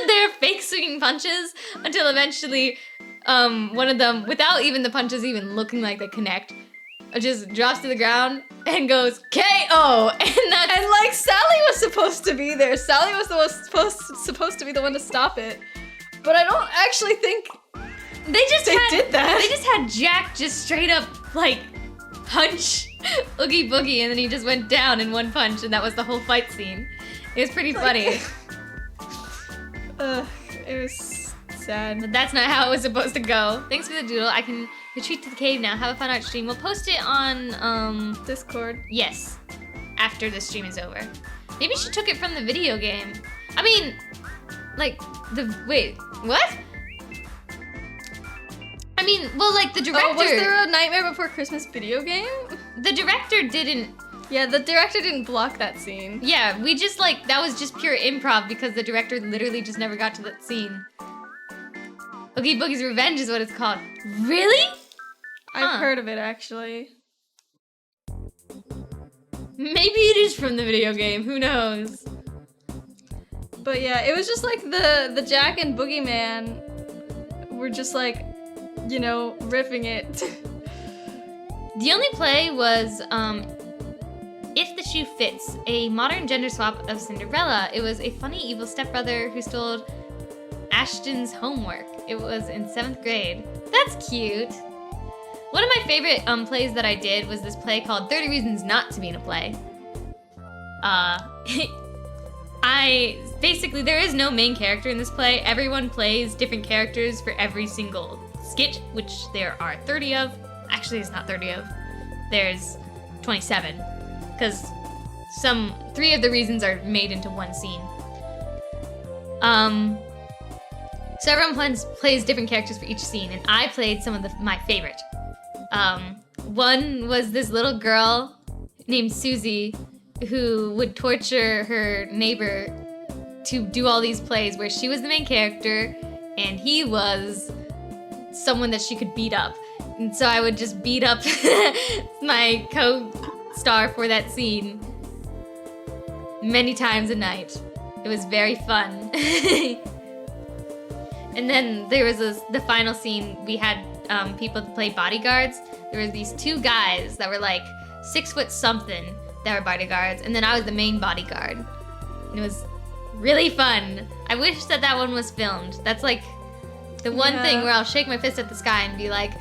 there fake swinging punches until eventually one of them, without even the punches even looking like they connect, just drops to the ground and goes KO. And like Sally was supposed to be there. Sally was supposed to be the one to stop it. But I don't actually think they did that. They just had Jack just straight up like punch Oogie Boogie, and then he just went down in one punch, and that was the whole fight scene. It was pretty funny. It was sad. But that's not how it was supposed to go. Thanks for the doodle. I can retreat to the cave now. Have a fun art stream. We'll post it on Discord. Yes, after the stream is over. Maybe she took it from the video game. I mean, like wait, what? I mean, well, like, the director... Oh, was there a Nightmare Before Christmas video game? The director didn't... Yeah, the director didn't block that scene. Yeah, we just, like, that was just pure improv because the director literally just never got to that scene. Oogie Boogie's Revenge is what it's called. Really? I've heard of it, actually. Maybe it is from the video game, who knows? But yeah, it was just like the Jack and Boogeyman were just like, you know, riffing it. The only play was, If the Shoe Fits, a modern gender swap of Cinderella. It was a funny evil stepbrother who stole Ashton's homework. It was in 7th grade. That's cute. One of my favorite plays that I did was this play called 30 Reasons Not to Be in a Play. Basically, there is no main character in this play. Everyone plays different characters for every single skit, which there are 30 of. Actually, it's not 30 of. There's 27. Because 3 of the reasons are made into one scene. So everyone plays different characters for each scene, and I played some of my favorite. One was this little girl named Susie who would torture her neighbor to do all these plays where she was the main character and he was someone that she could beat up. And so I would just beat up my co-star for that scene many times a night. It was very fun. And then there was the final scene. We had people to play bodyguards. There was these 2 guys that were like 6 foot something that were bodyguards, and then I was the main bodyguard. And it was really fun. I wish that one was filmed. That's like the one thing where I'll shake my fist at the sky and be like,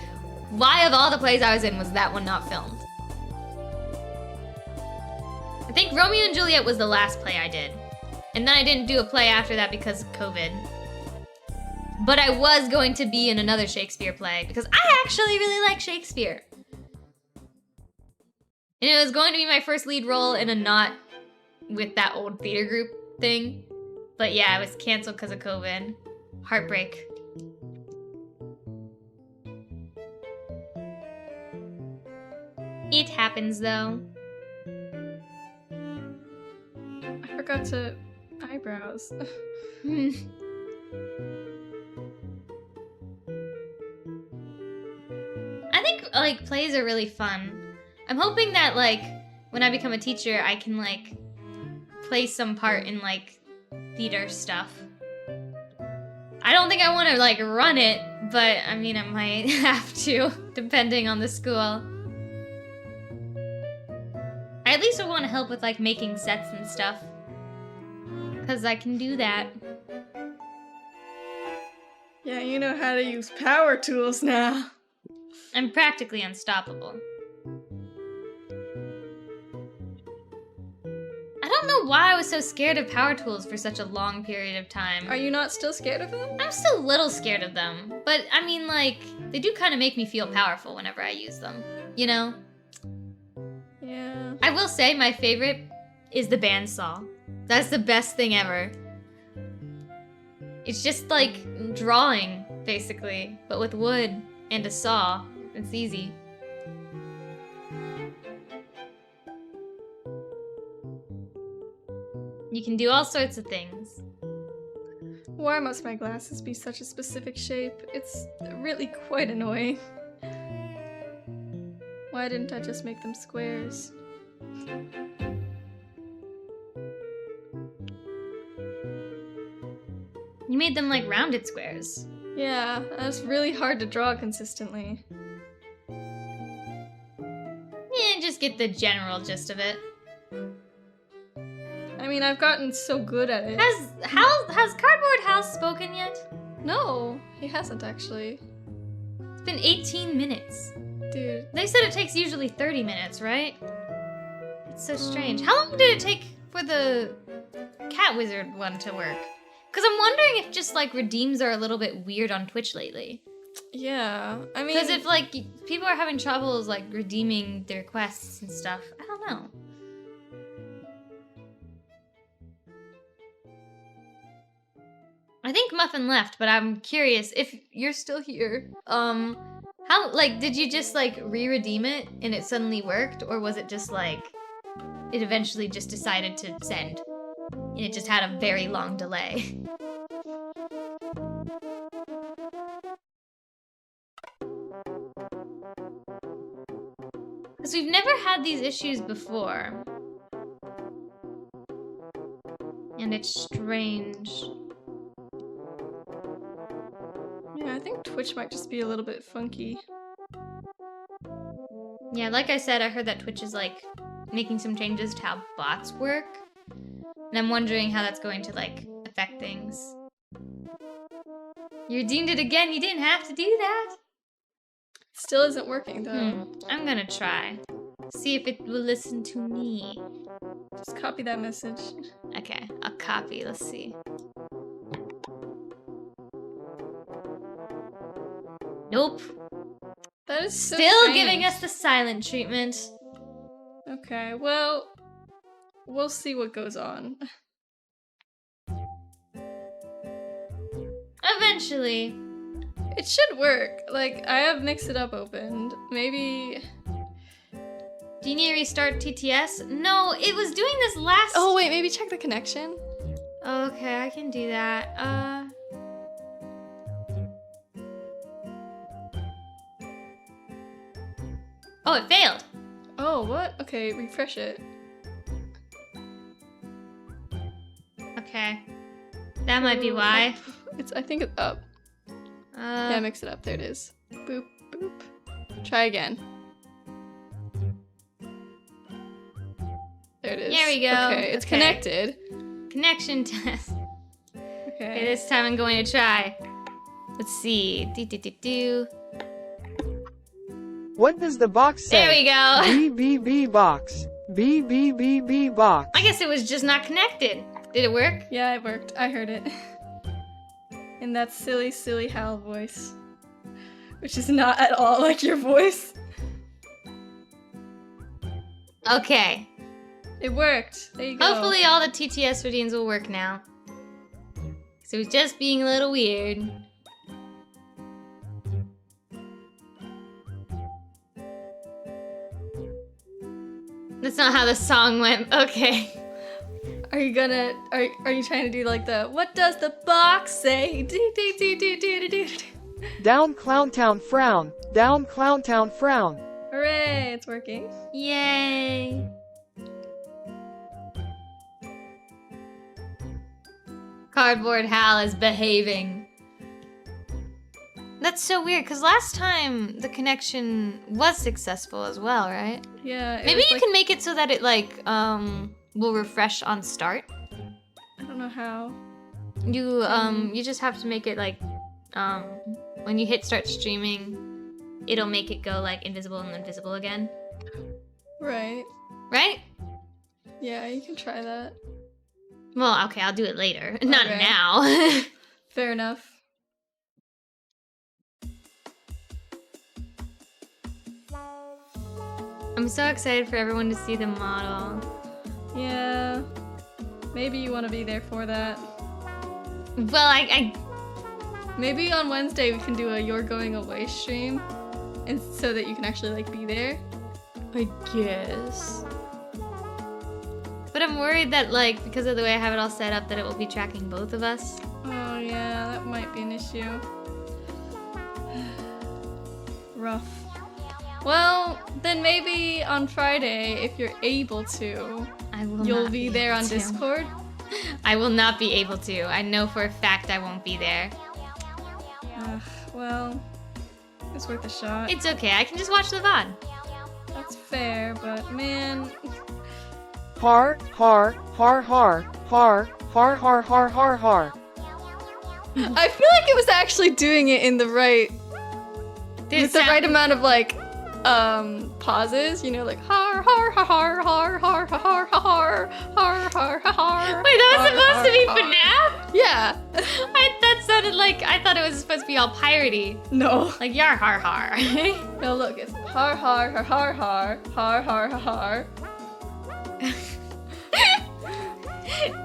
why of all the plays I was in was that one not filmed? I think Romeo and Juliet was the last play I did. And then I didn't do a play after that because of COVID. But I was going to be in another Shakespeare play because I actually really like Shakespeare. And it was going to be my first lead role in a not with that old theater group thing. But yeah, it was canceled because of COVID. Heartbreak. It happens though. I forgot to eyebrows. I think like plays are really fun. I'm hoping that like when I become a teacher, I can like play some part in like theater stuff. I don't think I want to like run it, but I mean I might have to, depending on the school. I at least would want to help with like making sets and stuff, because I can do that. Yeah, you know how to use power tools now. I'm practically unstoppable. I don't know why I was so scared of power tools for such a long period of time. Are you not still scared of them? I'm still a little scared of them, but I mean like, they do kind of make me feel powerful whenever I use them, you know? Yeah. I will say my favorite is the bandsaw. That's the best thing ever. It's just like drawing, basically, but with wood and a saw. It's easy. You can do all sorts of things. Why must my glasses be such a specific shape? It's really quite annoying. Why didn't I just make them squares? You made them like rounded squares. Yeah, that's really hard to draw consistently. Yeah, just get the general gist of it. I mean, I've gotten so good at it. Has Cardboard House spoken yet? No, he hasn't actually. It's been 18 minutes. Dude. They said it takes usually 30 minutes, right? It's so strange. How long did it take for the Cat Wizard one to work? Because I'm wondering if just like redeems are a little bit weird on Twitch lately. Yeah, I mean... Because if like people are having troubles like redeeming their quests and stuff, I don't know. I think Muffin left, but I'm curious if you're still here. How, like, did you just, like, re-redeem it and it suddenly worked? Or was it just, like, it eventually just decided to send? And it just had a very long delay. Because we've never had these issues before. And it's strange. Yeah, I think Twitch might just be a little bit funky. Yeah, like I said, I heard that Twitch is, like, making some changes to how bots work. And I'm wondering how that's going to, like, affect things. You redeemed it again? You didn't have to do that? Still isn't working though. I'm gonna try. See if it will listen to me. Just copy that message. Okay, I'll copy. Let's see. Nope. That is so Still strange. giving us the silent treatment. Okay, well, we'll see what goes on. Eventually. It should work. Like, I have Mix It Up opened. Maybe... Do you need to restart TTS? No, it was doing this last... Oh, wait, maybe check the connection? Okay, I can do that. Oh, it failed. Oh, what? Okay, refresh it. Okay. That might be why. I think it's up. Yeah, Mix It Up. There it is. Boop, boop. Try again. There it is. There we go. Okay, it's connected. Connection test. Okay. This time I'm going to try. Let's see. What does the box say? There we go. BBB box. BBBB box. I guess it was just not connected. Did it work? Yeah, it worked. I heard it. In that silly, silly Hal voice. Which is not at all like your voice. Okay. It worked. There you go. Hopefully all the TTS routines will work now. So it was just being a little weird. That's not how the song went. Okay. Are you gonna... Are you trying to do like the... What does the box say? Down Clowntown frown. Down Clowntown frown. Hooray, it's working. Yay. Cardboard Hal is behaving. That's so weird, because last time the connection was successful as well, right? Yeah. Maybe you can make it so that it, like, will refresh on start. I don't know how. You just have to make it, like, when you hit start streaming, it'll make it go, like, invisible and then visible again. Right. Right? Yeah, you can try that. Well, okay, I'll do it later. Not Okay. now. Fair enough. I'm so excited for everyone to see the model. Yeah. Maybe you want to be there for that. Well, I Maybe on Wednesday we can do a You're Going Away stream. And so that you can actually, like, be there. guess. But I'm worried that, like, because of the way I have it all set up, that it will be tracking both of us. Oh yeah, that might be an issue. Rough. Well, then maybe on Friday, if you're able to, you'll not be there on able to. Discord. I will not be able to. I know for a fact I won't be there. Well, it's worth a shot. It's okay. I can just watch the VOD. That's fair, but man, Har, har, har, har, har, har, har, har, har, har. I feel like it was actually doing it in the right, with the right amount of like, pauses. You know, like har har har har har har har har har har har har. Wait, that was supposed to be FNAF? Yeah. That sounded like I thought it was supposed to be all piratey. No. Like yar har har. No, look, it's har har har har har har har har har.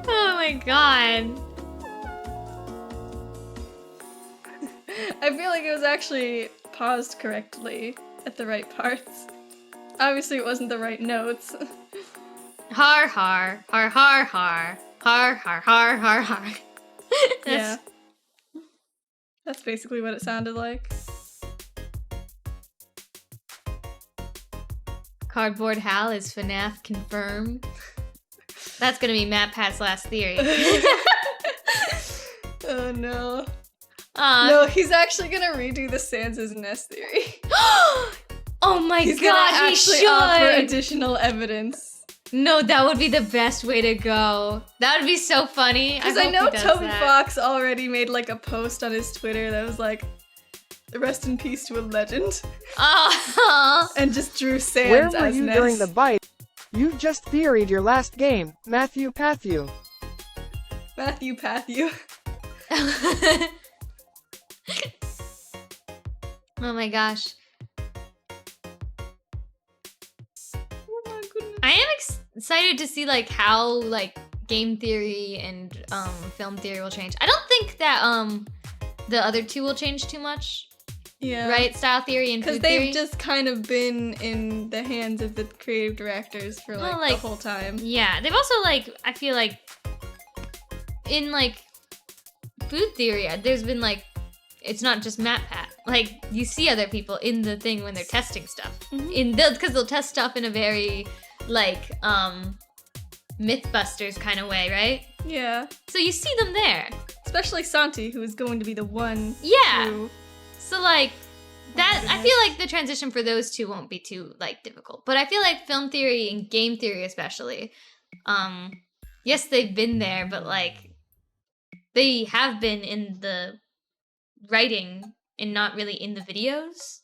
Oh my god. I feel like it was actually paused correctly at the right parts. Obviously, it wasn't the right notes. Har har har har har har har har har har. Yeah. That's basically what it sounded like. Cardboard Hal is FNAF confirmed. That's gonna be Matt Pat's last theory. Oh no. Aw. No, he's actually gonna redo the Sans' Nest theory. Oh my He's gonna god, he actually offer should! additional evidence. No, that would be the best way to go. That would be so funny. Because I I hope know he does Toby that. Fox already made like a post on his Twitter that was like, "Rest in peace to a legend," Oh. and just drew Sans Where were as you Ness. during the bite? You've just theoried your last game, Matthew Patthew. Matthew Patthew. Oh my gosh. Oh my goodness. I am excited to see like how like game theory and film theory will change. I don't think that the other two will change too much, Yeah. right? Style theory and Because food they've theory. just kind of been in the hands of the creative directors for Well, the like- whole time. Yeah, they've also like I feel like in like food theory, there's been like it's not just Matt Pat. Like you see other people in the thing when they're testing stuff. Mhm. Because they'll test stuff in a very like Mythbusters kind of way, right? Yeah. So you see them there. Especially Santi, who is going to be the one Yeah. who... So like that, I goodness. feel like the transition for those two won't be too like difficult. But I feel like film theory and game theory especially, yes, they've been there, but like they have been in the writing and not really in the videos.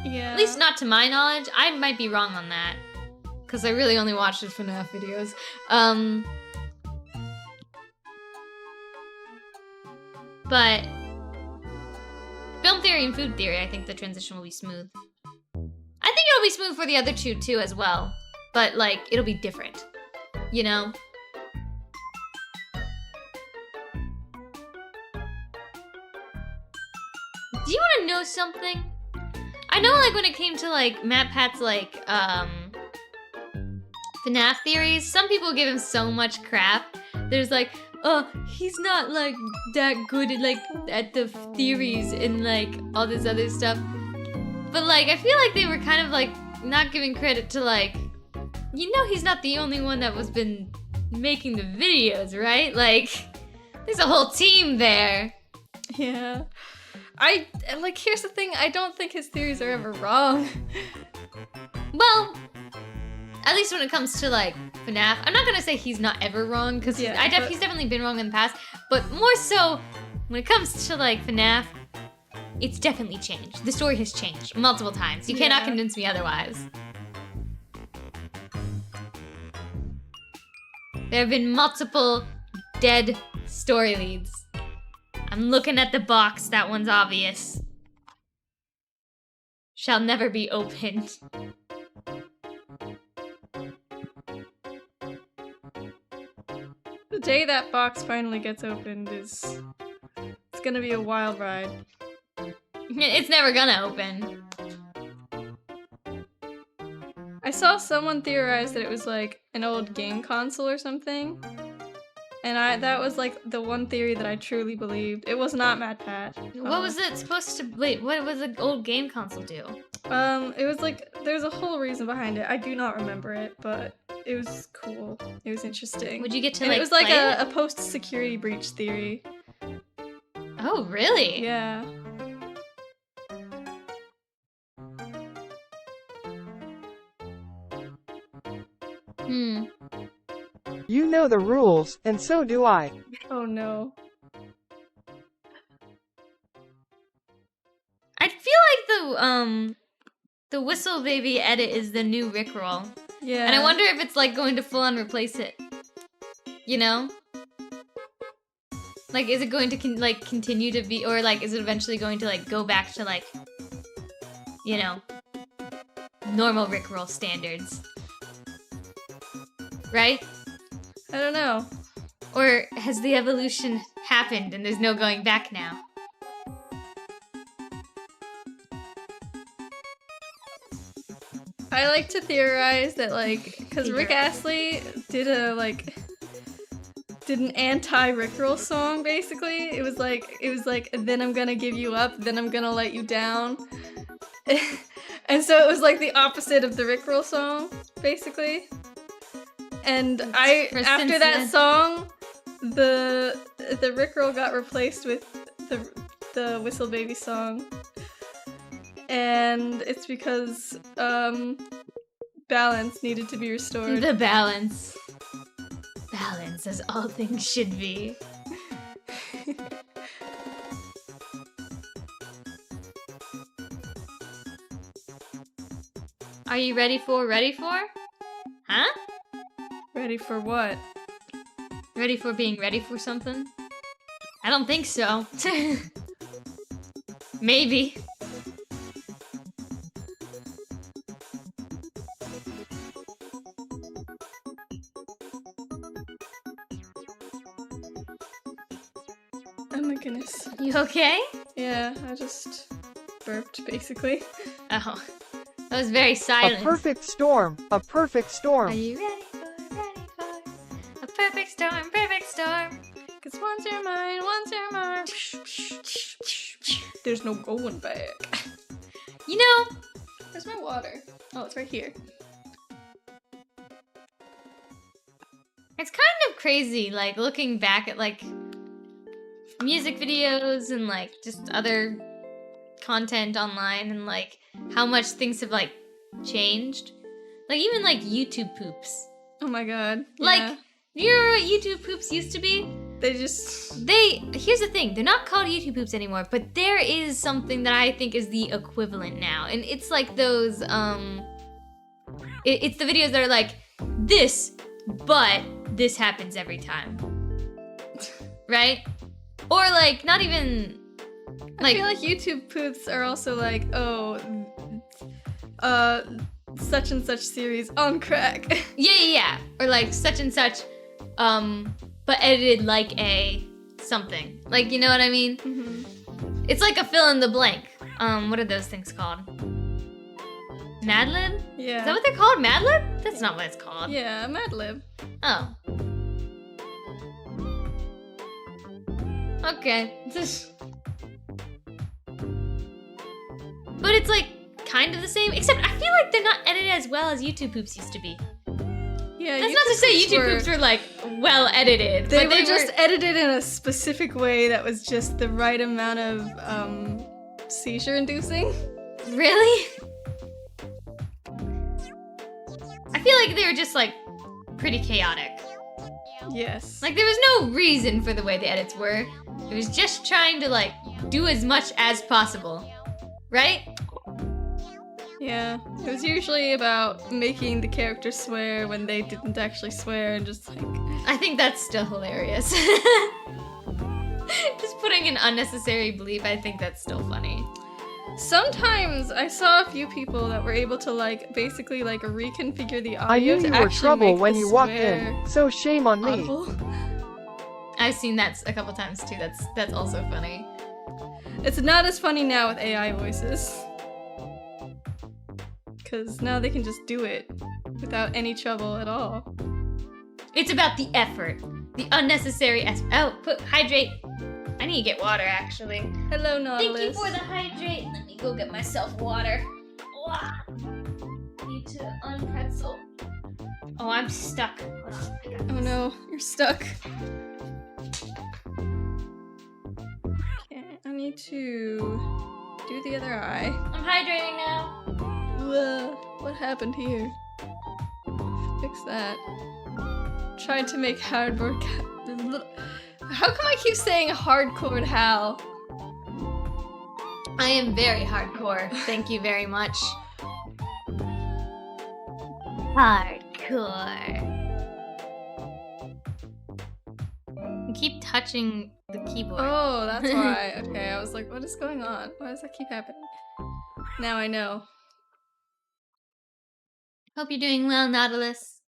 Yeah. At least not to my knowledge. I might be wrong on that. Because I really only watched the FNAF videos. But film theory and food theory, I think the transition will be smooth. I think it'll be smooth for the other two too as well. But like, it'll be different. You know? Do you want to know something? I know like when it came to like Matt Pat's like FNAF theories, some people give him so much crap. There's like, oh, he's not like that good at like at the theories and like all this other stuff. But like I feel like they were kind of like not giving credit to like, you know, he's not the only one that was been making the videos, right? Like there's a whole team there. Yeah. Here's the thing, I don't think his theories are ever wrong. Well, at least when it comes to like FNAF, I'm not gonna say he's not ever wrong because Yeah, he's definitely been wrong in the past. But more so, when it comes to like FNAF, it's definitely changed. The story has changed multiple times. You cannot Yeah. convince me otherwise. There have been multiple dead story leads. I'm looking at the box. That one's obvious. Shall never be opened. The day that box finally gets opened it's gonna be a wild ride. It's never gonna open. I saw someone theorize that it was like an old game console or something. And that was like the one theory that I truly believed. It was not Mad Pat. What was it supposed to? Wait, what was the old game console do? It was like there's a whole reason behind it. I do not remember it, but it was cool. It was interesting. Would you get to And like? it was like play it? a post-security breach theory. Oh, really? Yeah. Hmm. You know the rules, and so do I. Oh no. I feel like the Whistle Baby edit is the new Rickroll, Yeah. and I wonder if it's like going to full on replace it. You know? Like, is it going to continue to be, or like, is it eventually going to like go back to like, you know, normal Rickroll standards? Right? I don't know. Or has the evolution happened and there's no going back now? I like to theorize that, like, because Rick Astley did an anti-Rickroll song, basically. It was like, then I'm gonna give you up, then I'm gonna let you down. And so it was like the opposite of the Rickroll song, basically. And after that song, the Rickroll got replaced with the Whistle Baby song. And it's because balance needed to be restored. The balance. Balance as all things should be. Are you ready for? Huh? Ready for what? Ready for being ready for something? I don't think so. Maybe. Oh my goodness. You okay? Yeah, I just burped, basically. Oh. That was very silent. A perfect storm. A perfect storm. Are you ready for a perfect storm, perfect storm? Cause once you're mine, there's no going back. You know, Where's my water? Oh, it's right here. it's kind of crazy, like, looking back at, like, music videos and, like, just other content online and, like, how much things have, like, changed. Like, even, like, YouTube poops. Oh my god. Yeah. Like, you remember what YouTube poops used to be? Here's Here's the thing, they're not called YouTube poops anymore, but there is something that I think is the equivalent now. And it's like those, it's the videos that are like, this, but this happens every time. Right? Or like, not even, like, I feel like YouTube poops are also like, oh, such and such series on crack. yeah. Or like, such and such, but edited like a something. Like, you know what I mean? Mm-hmm. It's like a fill in the blank. What are those things called? Mad Lib? Yeah. Is that what they're called? Mad Lib? That's not what it's called. Yeah, Mad Lib. Oh. Okay. But it's like kind of the same, except I feel like they're not edited as well as YouTube poops used to be. Yeah, That's not to say YouTube poops were like well edited. They but were just edited in a specific way that was just the right amount of seizure inducing. Really? I feel like they were just like pretty chaotic. Yes. Like there was no reason for the way the edits were. It was just trying to like do as much as possible. Right? Yeah. It was usually about making the character swear when they didn't actually swear and just like... I think that's still hilarious. Just putting an unnecessary bleep, I think that's still funny. Sometimes I saw a few people that were able to like basically like reconfigure the audio I knew to you were actually trouble make when the you walked swear in, so shame on me. audible. I've seen that a couple times too. That's also funny. It's not as funny now with AI voices. Because now they can just do it without any trouble at all. It's about the effort, the unnecessary effort. Oh, hydrate. I need to get water actually. Hello, Nautilus. Thank you for the hydrate. Let me go get myself water. I need to unpretzel. Oh, I'm stuck. Hold on. I got Oh this. no, you're stuck. Okay, I need to do the other eye. I'm hydrating now. What happened here? Fix that. Tried to make hardcore. How come I keep saying hardcore Hal? I am very hardcore. Thank you very much. Hardcore. I keep touching the keyboard. Oh, that's why. Okay, I was like, what is going on? Why does that keep happening? Now I know. Hope you're doing well, Nautilus.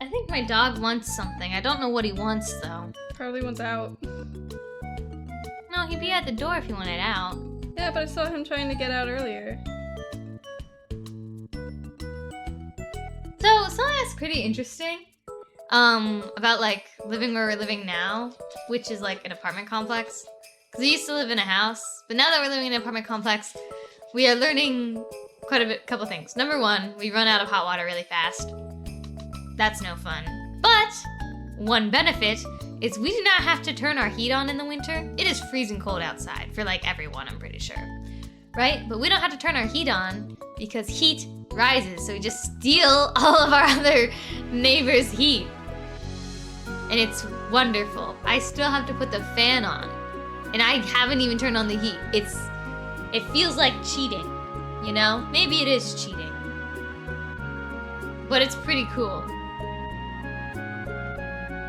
I think my dog wants something. I don't know what he wants, though. Probably wants out. No, he'd be at the door if he wanted out. Yeah, but I saw him trying to get out earlier. So something that's pretty interesting, about like living where we're living now, which is like an apartment complex. Because we used to live in a house, but now that we're living in an apartment complex, we are learning quite a couple things. Number one, we run out of hot water really fast. That's no fun. But one benefit is we do not have to turn our heat on in the winter. It is freezing cold outside for like everyone, I'm pretty sure. Right? But we don't have to turn our heat on because heat rises, so we just steal all of our other neighbors' heat. And it's wonderful. I still have to put the fan on, and I haven't even turned on the heat. It feels like cheating, you know? Maybe it is cheating, but it's pretty cool.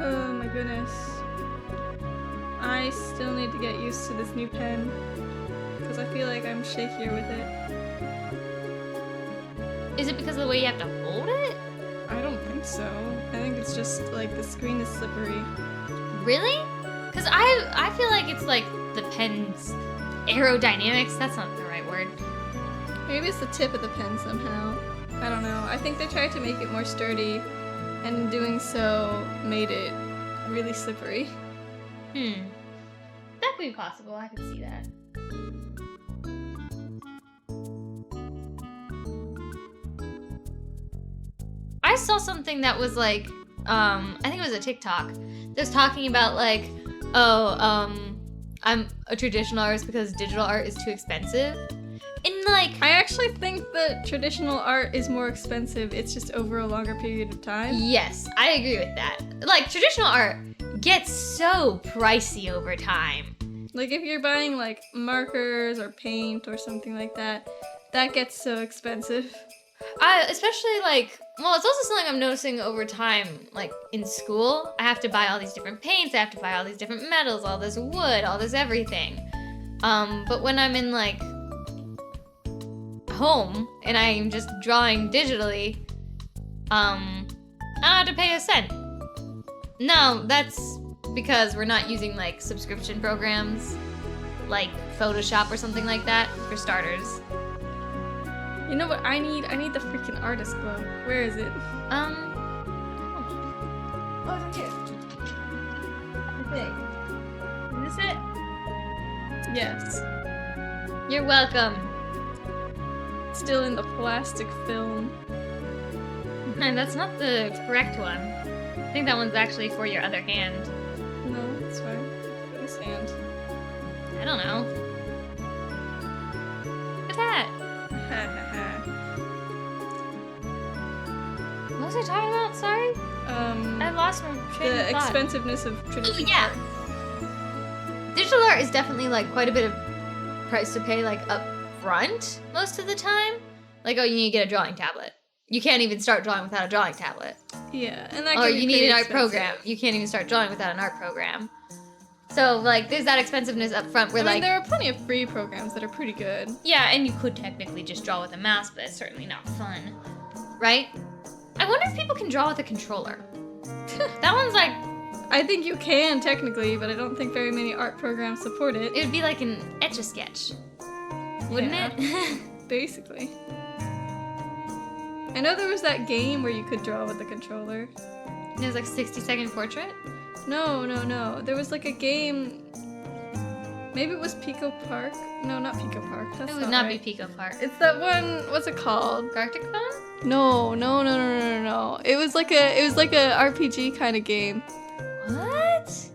Oh my goodness. I still need to get used to this new pen, because I feel like I'm shakier with it. Is it because of the way you have to hold it? I don't think so. I think it's just like the screen is slippery. Really? Because I feel like it's like the pen's aerodynamics. That's not the right word. Maybe it's the tip of the pen somehow. I don't know. I think they tried to make it more sturdy, and in doing so, made it really slippery. That could be possible. I could see that. I saw something that was like, I think it was a TikTok that was talking about like, I'm a traditional artist because digital art is too expensive. And like, I actually think that traditional art is more expensive. It's just over a longer period of time. yes, I agree with that. Like, traditional art gets so pricey over time. Like if you're buying like markers or paint or something like that, that gets so expensive. Especially like, well, it's also something I'm noticing over time, like in school. I have to buy all these different paints, I have to buy all these different metals, all this wood, all this everything. But when I'm in like home and I'm just drawing digitally, I don't have to pay a cent. No, that's because we're not using like subscription programs like Photoshop or something like that, for starters. You know what I need? I need the freaking artist glow. Where is it? Oh, it's right here. I think. Is this it? Yes. You're welcome. Still in the plastic film. No, that's not the correct one. I think that one's actually for your other hand. No, it's fine. This hand. I don't know. Look at that. Ha ha ha. What was I talking about? Sorry? I lost my train The of thought. expensiveness of Oh, traditional yeah. art. Digital art is definitely like quite a bit of price to pay like up front most of the time. Like, oh, you need to get a drawing tablet. You can't even start drawing without a drawing tablet. Yeah, and that Or can be you need pretty an art expensive. program. You can't even start drawing without an art program. So like there's that expensiveness up front where I mean, like, there are plenty of free programs that are pretty good. yeah, and you could technically just draw with a mouse, but it's certainly not fun. Right? I wonder if people can draw with a controller. That one's like, I think you can technically, but I don't think very many art programs support it. it would be like an Etch-a-Sketch. Wouldn't Yeah. it? Basically. I know there was that game where you could draw with the controller. There's like 60-second portrait. No. There was like a game. Maybe it was Pico Park. No, not Pico Park. That's It would not right. be Pico Park. It's that one. What's it called? Arctic Phone? No. It was like a RPG kind of game. What?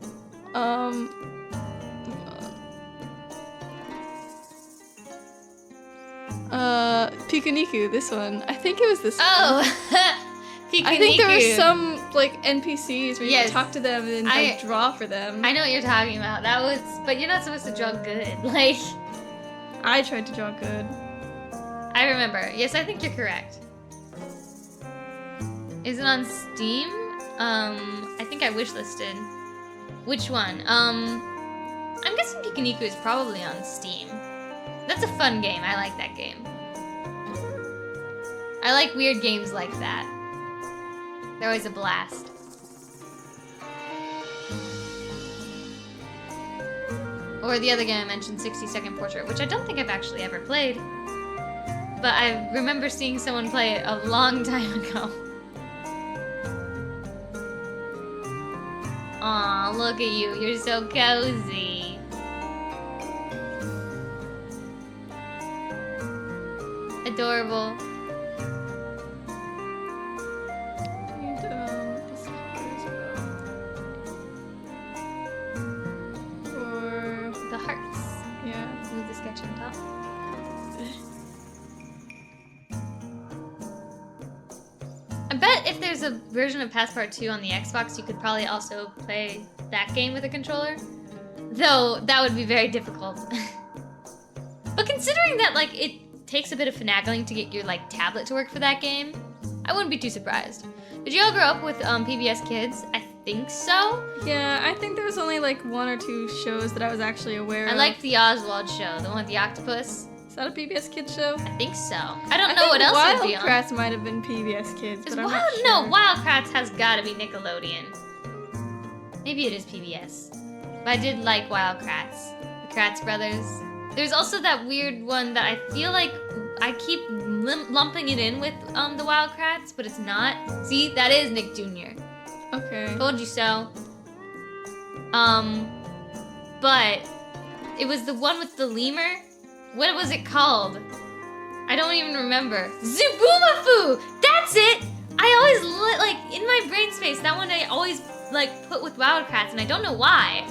Pikuniku, this one. I think it was this one. Oh, I think there were Pikuniku. some like NPCs where you Yes. could talk to them and like draw for them. I know what you're talking about. That was, but you're not supposed to draw good. Like, I tried to draw good. I remember. Yes, I think you're correct. Is it on Steam? I think I wishlisted. Which one? I'm guessing Pikuniku is probably on Steam. That's a fun game. I like that game. I like weird games like that. They're always a blast. Or the other game I mentioned, 60-Second Portrait, which I don't think I've actually ever played. But I remember seeing someone play it a long time ago. Aw, look at you. You're so cozy. Adorable. And, this color as well. Or, The hearts. yeah. Move the sketch on top. I bet if there's a version of Passport 2 on the Xbox, you could probably also play that game with a controller. Though, that would be very difficult. But considering that, like, it takes a bit of finagling to get your, like, tablet to work for that game, I wouldn't be too surprised. Did you all grow up with PBS Kids? I think so. Yeah, I think there was only like 1 or 2 shows that I was actually aware of. I liked the Oswald show, the one with the octopus. Is that a PBS Kids show? I think so. I don't know what else Wild would be on. Kratts might have been PBS Kids, Is but I'm Wild, not sure. No, Wild Kratts has gotta be Nickelodeon. Maybe it is PBS. But I did like Wild Kratts. The Kratts brothers. There's also that weird one that I feel like I keep lumping it in with the Wild Kratts, but it's not. See, that is Nick Jr. Okay. Told you so. But it was the one with the lemur. What was it called? I don't even remember. Zubumafu! That's it! I always, like, in my brain space, that one I always, like, put with Wild Kratts, and I don't know why.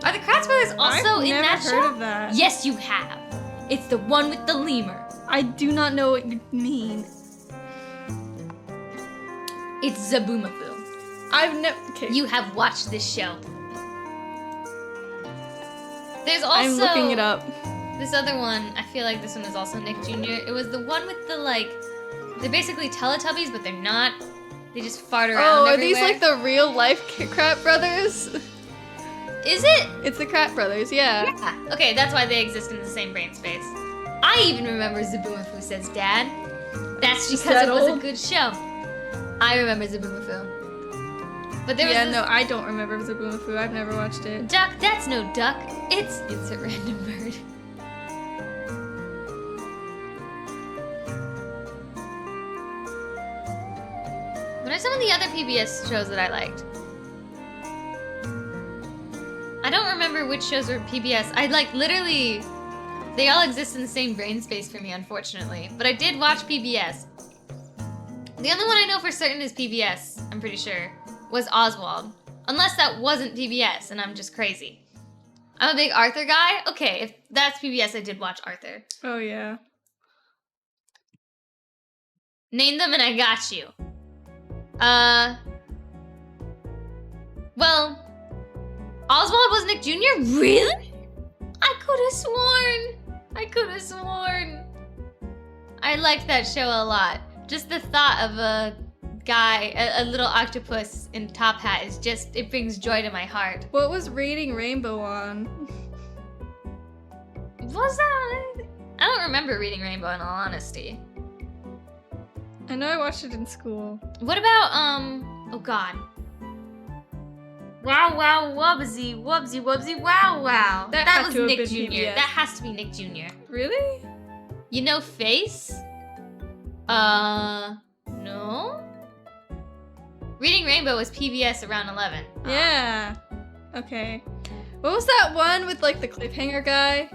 Are the Kratts brothers also I've in never that heard show? of that. Yes, you have. It's the one with the lemur. I do not know what you mean. It's Zabumafu. I've never. Okay. You have watched this show. There's also... I'm looking it up. This other one, I feel like this one is also Nick Jr. It was the one with the, like, they're basically Teletubbies, but they're not. They just fart around Oh, are everywhere. these like the real life Krat brothers? Is it? It's the Krat brothers, yeah. Yeah. Okay, that's why they exist in the same brain space. I even remember Zabumafu says dad. That's just because that it was a old? good show. I remember Zabumafu. But there was Yeah, this no, I don't remember Zabumafu. I've never watched it. duck. That's no duck. It's a random bird. What are some of the other PBS shows that I liked? I don't remember which shows were PBS. I like literally, they all exist in the same brain space for me, unfortunately. But I did watch PBS. The only one I know for certain is PBS, I'm pretty sure, was Oswald. Unless that wasn't PBS and I'm just crazy. I'm a big Arthur guy. Okay, if that's PBS, I did watch Arthur. Oh, yeah. Name them and I got you. Well, Oswald was Nick Jr.? Really? I could have sworn. I liked that show a lot. Just the thought of a guy, a little octopus in top hat is just, it brings joy to my heart. What was Reading Rainbow on? Was that on it? I don't remember Reading Rainbow in all honesty. I know I watched it in school. What about, oh god. Wow, wow, wubsy, wubsy, wubsy, wow, wow. That That had was to have Nick been Jr. PBS. That has to be Nick Jr. Really? You know Face? No? Reading Rainbow was PBS around 11. Yeah. Okay. What was that one with like the cliffhanger guy?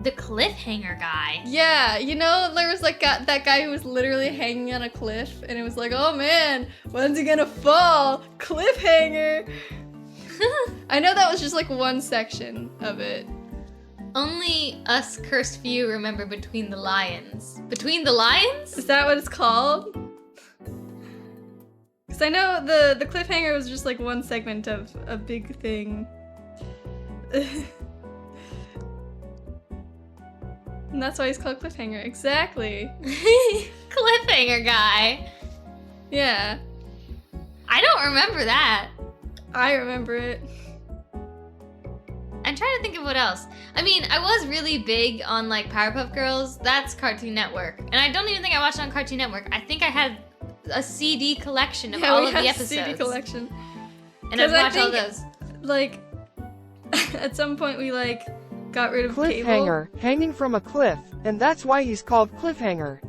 The cliffhanger guy. Yeah, you know, there was like that guy who was literally hanging on a cliff, and it was like, oh man, when's he gonna fall? Cliffhanger! I know that was just like one section of it. Only us cursed few remember Between the Lions. Between the Lions? Is that what it's called? Because I know the cliffhanger was just like one segment of a big thing. And that's why he's called Cliffhanger. Exactly. Cliffhanger guy. Yeah. I don't remember that. I remember it. I'm trying to think of what else. I mean, I was really big on like Powerpuff Girls. That's Cartoon Network. And I don't even think I watched it on Cartoon Network. I think I had a CD collection of all we of the had episodes. CD collection. And I'd 'Cause I watch all think- those. Like, at some point we like got rid of cable. Cliffhanger, hanging from a cliff, and that's why he's called Cliffhanger.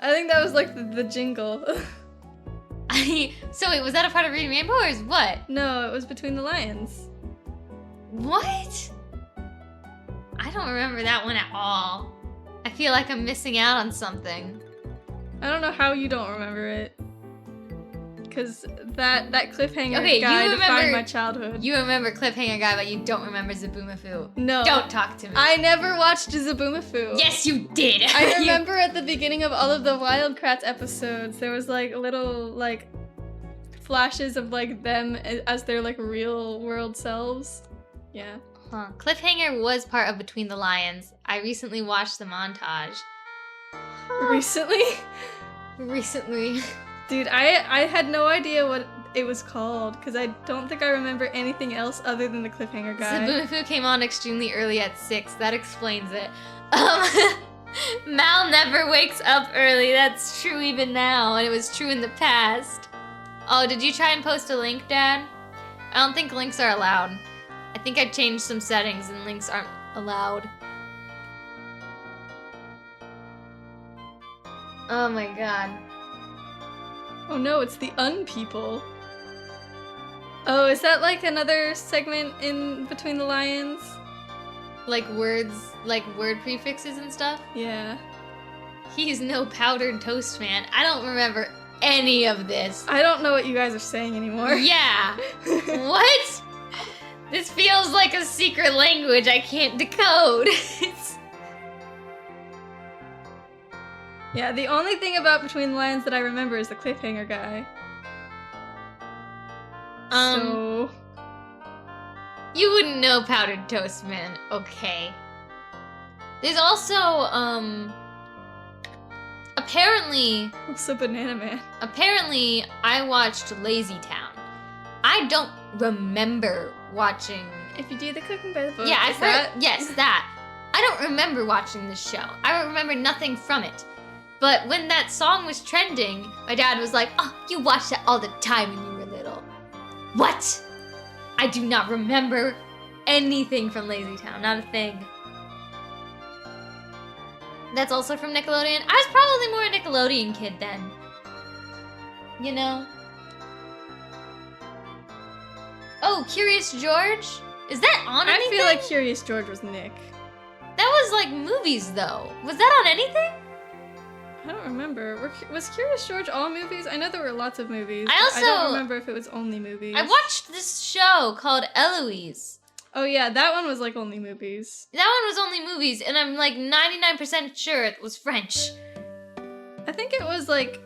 I think that was like the jingle. So wait, was that a part of Reading Rainbow or is what? No, it was Between the Lions. What? I don't remember that one at all. I feel like I'm missing out on something. I don't know how you don't remember it. Cause that cliffhanger Okay, guy you defined remember- my childhood. You remember Cliffhanger Guy, but you don't remember Zaboomafoo. No. Don't talk to me. I never watched Zaboomafoo. Yes, you did. I remember at the beginning of all of the Wildcrats episodes, there was like little like flashes of like them as their like real world selves. Yeah. Huh. Cliffhanger was part of Between the Lions. I recently watched the montage. Recently? Recently. Dude, I had no idea what it was called because I don't think I remember anything else other than the cliffhanger guy. Zaboomafoo came on extremely early at 6. That explains it. Mal never wakes up early. That's true even now, and it was true in the past. Oh, did you try and post a link, Dad? I don't think links are allowed. I think I changed some settings and links aren't allowed. Oh my god. Oh no, it's the unpeople. Oh, is that like another segment in Between the Lions? Like words, like word prefixes and stuff? Yeah. He's no powdered toast fan. I don't remember any of this. I don't know what you guys are saying anymore. Yeah. What? This feels like a secret language I can't decode. Yeah, the only thing about Between the Lions that I remember is the cliffhanger guy. So... You wouldn't know powdered toast, man. Okay. There's also, apparently Also Banana Man. Apparently, I watched Lazy Town. I don't remember watching. If you do the cooking by the book, Yeah, I've is heard. that... Yes, that. I don't remember watching this show. I remember nothing from it. But when that song was trending, my dad was like, "Oh, you watched that all the time when you were little." What? I do not remember anything from Lazy Town. Not a thing. That's also from Nickelodeon. I was probably more a Nickelodeon kid then. You know? Oh, Curious George? Is that on I anything? feel like Curious George was Nick. That was like movies though. Was that on anything? I don't remember. Was Curious George all movies? I know there were lots of movies. I but I don't also- remember if it was only movies. I watched this show called Eloise. Oh yeah, that one was like only movies. That one was only movies, and I'm like 99% sure it was French. I think it was like,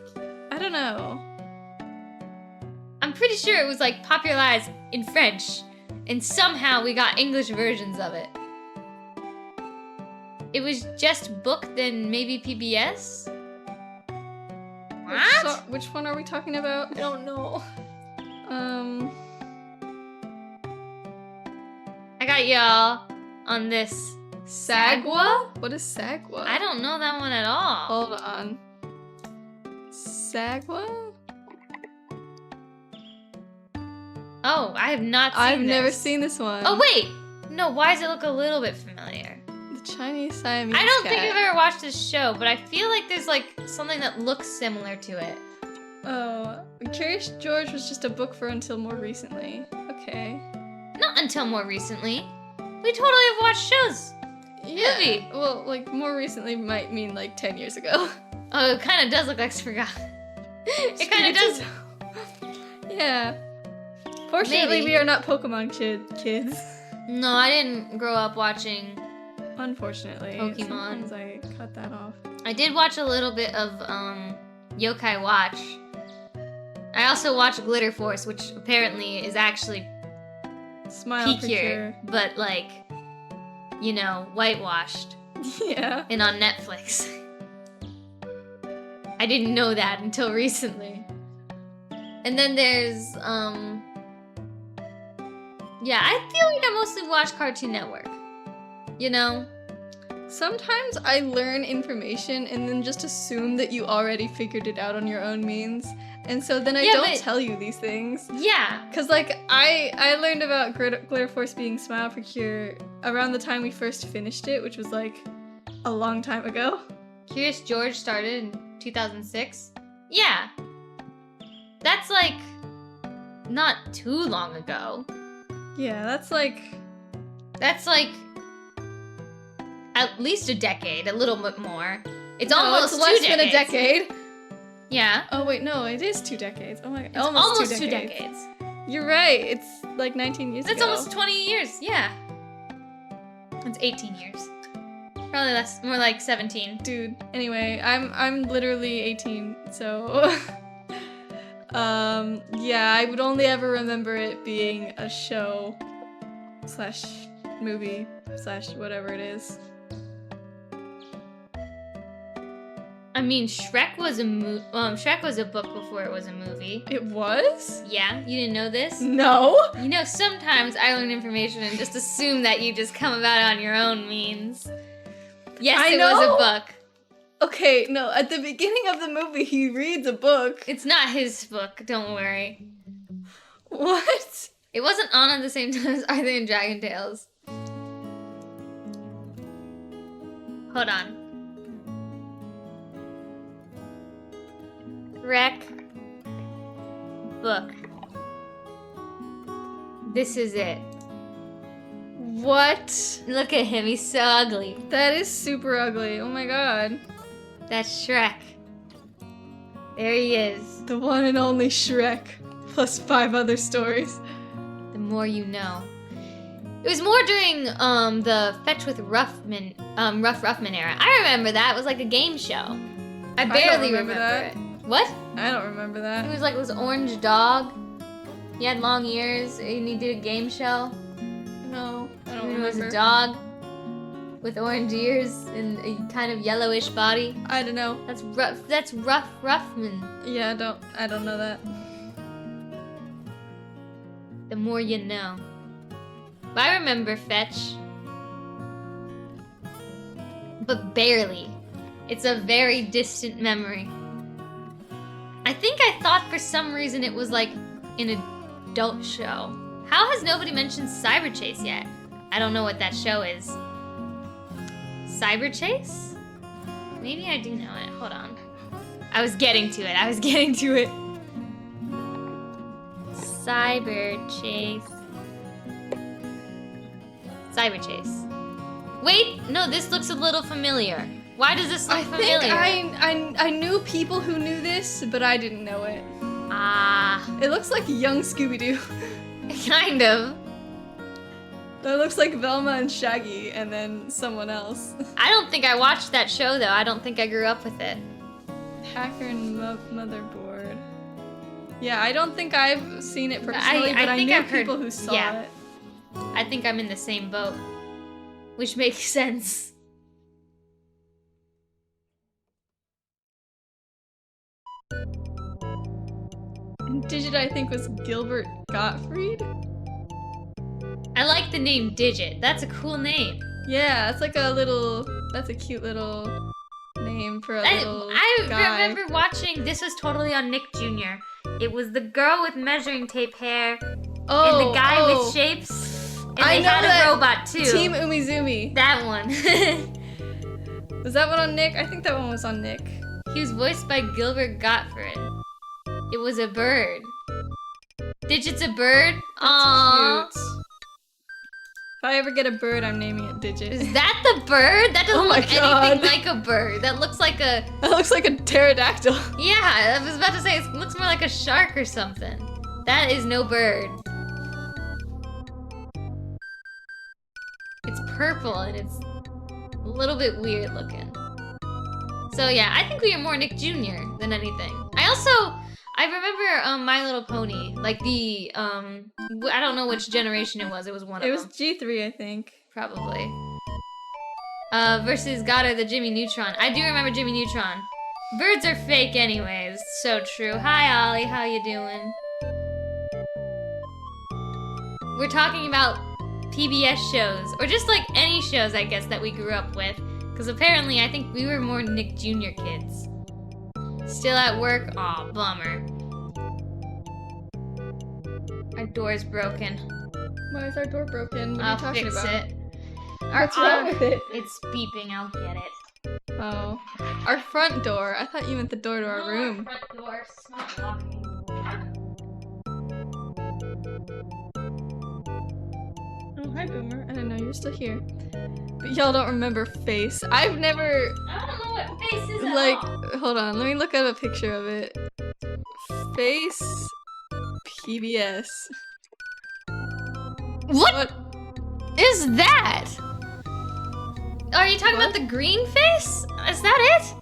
I don't know. I'm pretty sure it was like popularized in French, and somehow we got English versions of it. It was just booked and maybe PBS? What? Which one are we talking about? I don't know. I got y'all on this. Sagwa? What is Sagwa? I don't know that one at all. Hold on. Sagwa? Oh, I have not seen I've this. never seen this one. Oh, wait! No, why does it look a little bit familiar? The Chinese Siamese I don't cat. think I've ever watched this show, but I feel like there's like something that looks similar to it. Oh, Curious George was just a book for until more recently. Okay. Not until more recently. We totally have watched shows. Yeah. Movie. Well, like more recently might mean like 10 years ago. Oh, it kind of does look like Forgot. It kind of does. Yeah. Fortunately, Maybe. we are not Pokemon kids. No, I didn't grow up watching. Unfortunately. Pokemon. Sometimes I cut that off. I did watch a little bit of Yokai Watch. I also watched Glitter Force, which apparently is actually Smile peakier, but like, you know, whitewashed Picture. Yeah. and on Netflix. I didn't know that until recently. And then there's yeah, I feel like I mostly watch Cartoon Network. You know? Sometimes I learn information and then just assume that you already figured it out on your own means. And so then I Yeah, don't but- tell you these things. Yeah. Cause like I learned about Glitter Force being Smile for Cure around the time we first finished it, which was like a long time ago. Curious George started in 2006. Yeah. That's like not too long ago. Yeah, that's like That's like at least a decade, a little bit more. It's no, almost it's less 2 than a decades. decade. Yeah. Oh wait, no, it is 2 decades. Oh my god, It's almost 2 decades. decades. You're right. It's like 19 years That's ago. almost 20 years. Yeah. It's 18 years. Probably less, more like 17. Dude. Anyway, I'm literally 18, so yeah, I would only ever remember it being a show / movie / whatever it is. I mean, Shrek was a book before it was a movie. It was? Yeah, you didn't know this? No. You know, sometimes I learn information and just assume that you just come about it on your own means. Yes, I it know. was a book. Okay, no, at the beginning of the movie he reads a book. It's not his book, don't worry. What? It wasn't on at the same time as Arthur and Dragon Tales. Hold on. Shrek book. This is it. What? Look at him, he's so ugly. That is super ugly. Oh my god. That's Shrek. There he is. The one and only Shrek. Plus 5 other stories. The more you know. It was more during the Fetch with Rough Ruffman era. I remember that. It was like a game show. I barely remember that. it. What? I don't remember He that. was like this orange dog. He had long ears and he did a game show. No, I don't He was remember. a dog with orange ears and a kind of yellowish body. I don't know. That's Rough Ruffman. Yeah, I don't know that. The more you know. But I remember Fetch. But barely. It's a very distant memory. I think I thought for some reason it was like an adult show. How has nobody mentioned Cyber Chase yet? I don't know what that show is. Cyber Chase? Maybe I do know it. Hold on. I was getting to it. Cyber Chase. Cyber Chase. Wait, no, this looks a little familiar. Why does this look familiar? I knew people who knew this, but I didn't know it. Ah, It looks like young Scooby-Doo. kind of. That looks like Velma and Shaggy, and then someone else. I don't think I watched that show though. I don't think I grew up with it. Hacker and Motherboard. Yeah, I don't think I've seen it personally, but I think knew I've heard- people who saw yeah. it. I think I'm in the same boat. Which makes sense. Digit, I think, was Gilbert Gottfried. I like the name Digit. That's a cool name. Yeah, it's like that's a cute little name for a little I guy. remember watching, this was totally on Nick Jr. It was the girl with measuring tape hair and the guy with shapes. And I they know had that a robot too. Team Umizoomi. That one. Was that one on Nick? I think that one was on Nick. He was voiced by Gilbert Gottfried. It was a bird. Digit's a bird? Aww. Cute. If I ever get a bird, I'm naming it Digit. Is that the bird? That doesn't Oh my look God. anything like a bird. That looks like a... That looks like a pterodactyl. Yeah, I was about to say, it looks more like a shark or something. That is no bird. It's purple and it's a little bit weird looking. So yeah, I think we are more Nick Jr. than anything. I remember My Little Pony, like the, I don't know which generation it was one of It was them. G3, I think. Probably. Versus Goddard the Jimmy Neutron. I do remember Jimmy Neutron. Birds are fake anyways. So true. Hi Ollie, how you doing? We're talking about PBS shows, or just like any shows I guess that we grew up with. Because apparently I think we were more Nick Jr. kids. Still at work? Aw, bummer. Our door's broken. Why is our door broken? What are I'll you talking fix about? it. What's wrong with it? It's beeping, I'll get it. Oh. Our front door. I thought you meant the door to our No, room. Our front door, it's not locking. Oh, hi, Boomer. I didn't know you were still here. But y'all don't remember Face. I've never, I don't know what face is at like, all. hold on. Let me look up a picture of it. Face PBS. What is that? Are you talking What? about the green face? Is that it?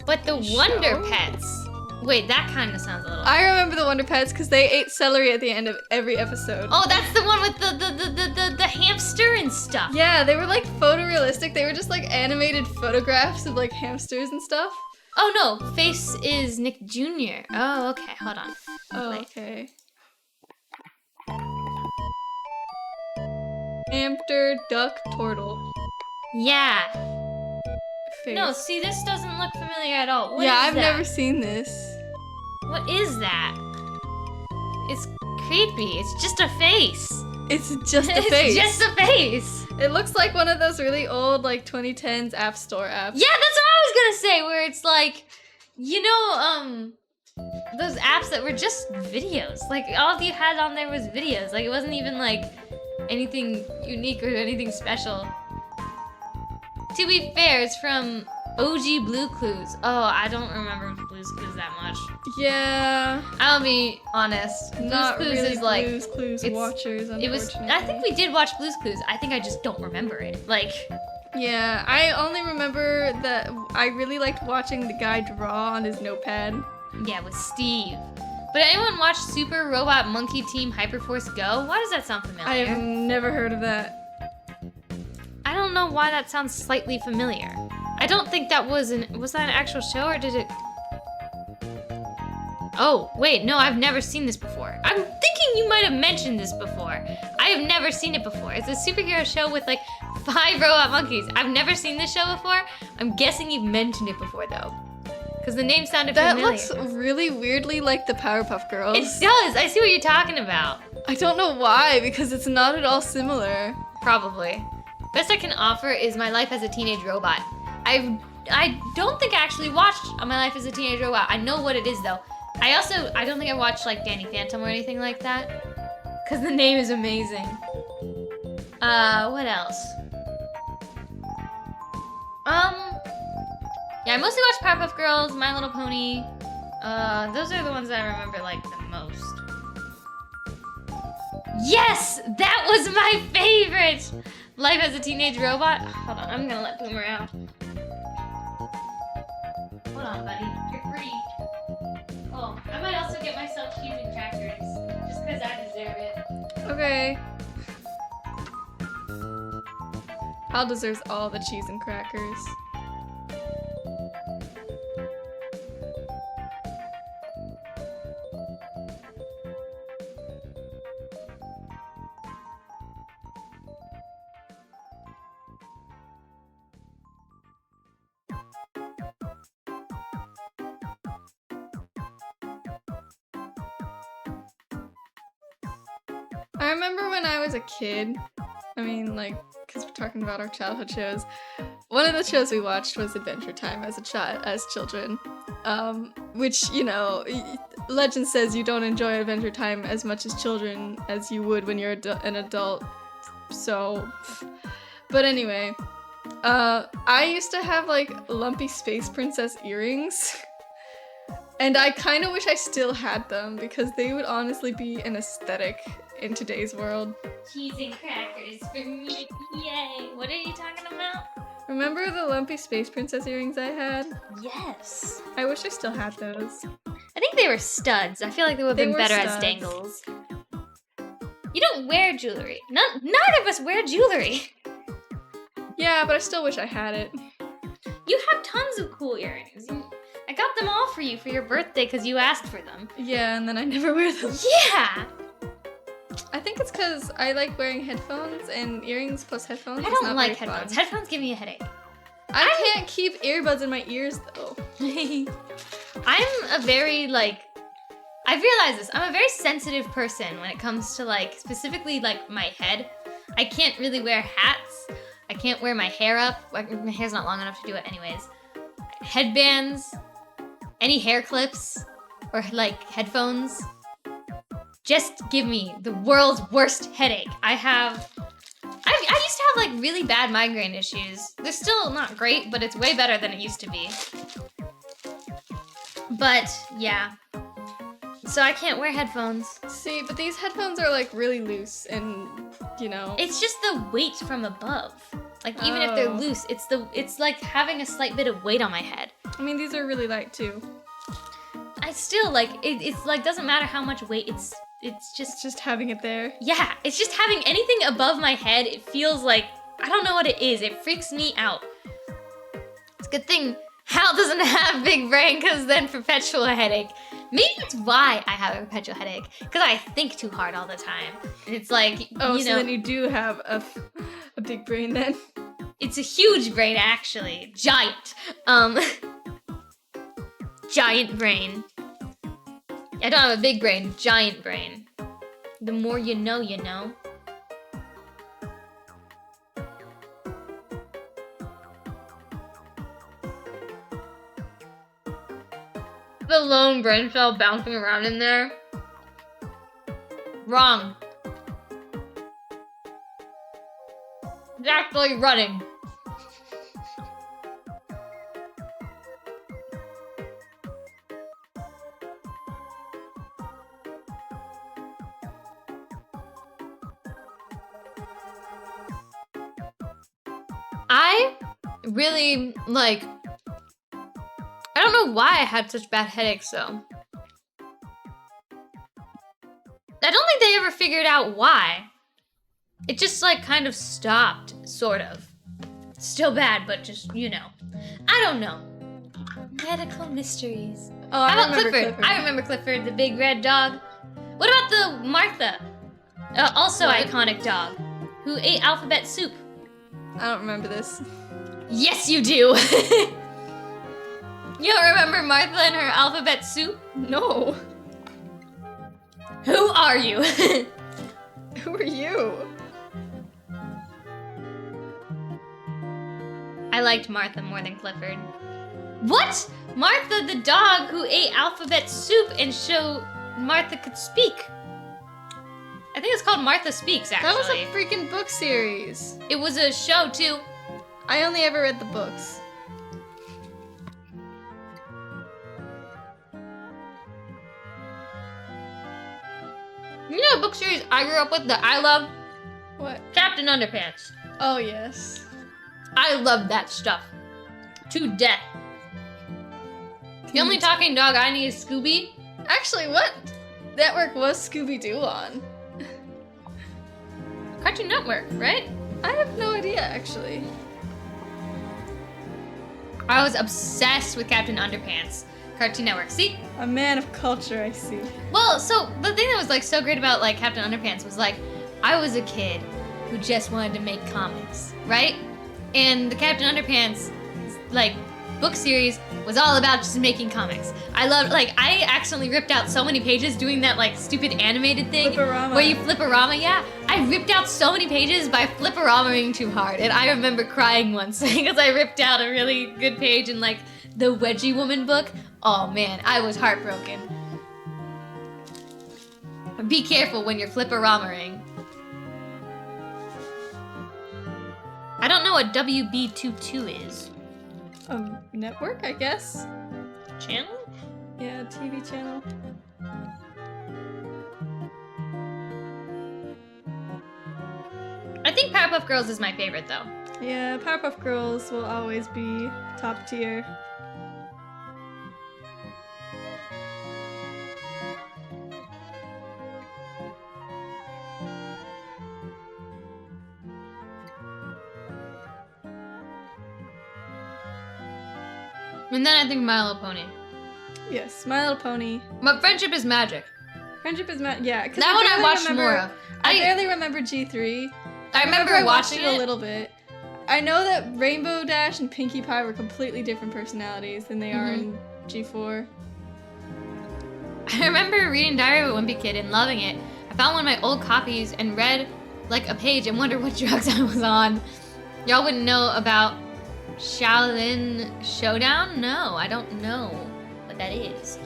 But the Wonder Show? Pets. Wait, that kind of sounds a little. I remember the Wonder Pets because they ate celery at the end of every episode. Oh, that's the one with the hamster and stuff. Yeah, they were like photorealistic. They were just like animated photographs of like hamsters and stuff. Oh no, Face is Nick Jr. Oh, okay, hold on. Oh, Wait. okay. Hamster, duck, turtle. Yeah. Face. No, see, this doesn't look familiar at all. What yeah, is I've that? never seen this. What is that? It's creepy. It's just a face. It's just a face. It's just a face. It looks like one of those really old, like 2010s App Store apps. Yeah, that's what I was gonna say. Where it's like, you know, those apps that were just videos. Like all you had on there was videos. Like it wasn't even like anything unique or anything special. To be fair, it's from OG Blue Clues. Oh, I don't remember Blue's Clues that much. Yeah. I'll be honest. Not Blue's Clues really is like Blue's Clues it's- watchers, it was. unfortunately. I think we did watch Blue's Clues. I think I just don't remember it. Like. Yeah, I only remember that I really liked watching the guy draw on his notepad. Yeah, with Steve. But anyone watch Super Robot Monkey Team Hyperforce Go? Why does that sound familiar? I have never heard of that. I don't know why that sounds slightly familiar. I don't think that was that an actual show or did it? Oh, wait, no, I've never seen this before. I'm thinking you might have mentioned this before. I have never seen it before. It's a superhero show with like 5 robot monkeys. I've never seen this show before. I'm guessing you've mentioned it before though. Because the name sounded That familiar. looks really weirdly like the Powerpuff Girls. It does. I see what you're talking about. I don't know why, because it's not at all similar. Probably. Best I can offer is My Life as a Teenage Robot. I don't think I actually watched My Life as a Teenage Robot. I know what it is though. I don't think I watched like Danny Phantom or anything like that. Cause the name is amazing. What else? Yeah, I mostly watch Powerpuff Girls, My Little Pony. Those are the ones that I remember like the most. Yes! That was my favorite! Life as a Teenage Robot. Hold on, I'm gonna let Boomer out. Hold on, buddy. You're free. Oh, I might also get myself cheese and crackers. Just because I deserve it. Okay. Hal deserves all the cheese and crackers. I remember when I was a kid, I mean, like, because we're talking about our childhood shows, one of the shows we watched was Adventure Time as children, which, you know, legend says you don't enjoy Adventure Time as much as children as you would when you're an adult, so, but anyway, I used to have, like, lumpy space princess earrings. And I kind of wish I still had them because they would honestly be an aesthetic in today's world. Cheese and crackers for me. Yay. What are you talking about? Remember the lumpy space princess earrings I had? Yes. I wish I still had those. I think they were studs. I feel like they would have They been were better as studs. dangles. You don't wear jewelry. None of us wear jewelry. Yeah, but I still wish I had it. You have tons of cool earrings. I got them all for you for your birthday because you asked for them. Yeah, and then I never wear them. Yeah. I think think it's because I like wearing headphones, and earrings plus headphones I is don't not like very headphones. fun. Headphones give me a headache. I can't keep earbuds in my ears though. I'm a very like I've realized this. I'm a very sensitive person when it comes to like specifically like my head. I can't really wear hats. I can't wear my hair up. Like, my hair's not long enough to do it anyways. Headbands, any hair clips, or like headphones. Just give me the world's worst headache. I used to have like really bad migraine issues. They're still not great, but it's way better than it used to be. But yeah. So I can't wear headphones. See, but these headphones are like really loose, and you know. It's just the weight from above. Like even if they're Oh. loose, it's like having a slight bit of weight on my head. I mean, these are really light too. I still like it's like doesn't matter how much weight it's It's just just having it there. yeah, it's just having anything above my head. It feels like I don't know what it is. It freaks me out. It's a good thing Hal doesn't have big brain because then perpetual headache. Maybe that's why I have a perpetual headache because I think too hard all the time. And it's like Oh, you so know, then you do have a big brain then. it's a huge brain actually, giant. Giant brain. I don't have a big brain, giant brain. The more you know, you know. The lone brain cell bouncing around in there. Wrong. It's actually running. I really, like, I don't know why I had such bad headaches, though. I don't think they ever figured out why. It just, like, kind of stopped, sort of. Still bad, but just, you know. I don't know. Medical mysteries. Oh, How about Clifford? I remember Clifford, the big red dog. What about the Martha? Also What? iconic dog, who ate alphabet soup. I don't remember this. Yes, you do. You don't remember Martha and her alphabet soup? No. Who are you? Who are you? I liked Martha more than Clifford. What? Martha, the dog who ate alphabet soup and so Martha could speak. I think it's called Martha Speaks, actually. That was a freaking book series. It was a show, too. I only ever read the books. You know a book series I grew up with that I love? What? Captain Underpants. Oh, yes. I love that stuff. To death. The only talking dog I need is Scooby. Actually, what network was Scooby-Doo on? Cartoon Network, right? I have no idea, actually. I was obsessed with Captain Underpants. Cartoon Network. See? A man of culture, I see. Well, so the thing that was like so great about like Captain Underpants was like I was a kid who just wanted to make comics, right? And the Captain Underpants like book series was all about just making comics. I loved like I accidentally ripped out so many pages doing that like stupid animated thing Flip-a-rama. where you flip-a-rama. Yeah, I ripped out so many pages by flip-a-ramaing too hard, and I remember crying once because I ripped out a really good page in like the Wedgie Woman book. Oh man, I was heartbroken. Be careful when you're flip-a-ramaing. I don't know what WB22 is. Network, I guess? Channel? Yeah, TV channel. I think Powerpuff Girls is my favorite though. Yeah, Powerpuff Girls will always be top tier. And then I think My Little Pony. Yes, My Little Pony. But friendship is magic. Friendship is yeah. 'Cause That one I barely watched remember- more of. I barely remember G3. I remember I watched watching it it a little bit. I know that Rainbow Dash and Pinkie Pie were completely different personalities than they are in G4. I remember reading Diary of a Wimpy Kid and loving it. I found one of my old copies and read like a page and wondered what drugs I was on. Y'all wouldn't know about Shaolin Showdown? No, I don't know what that is.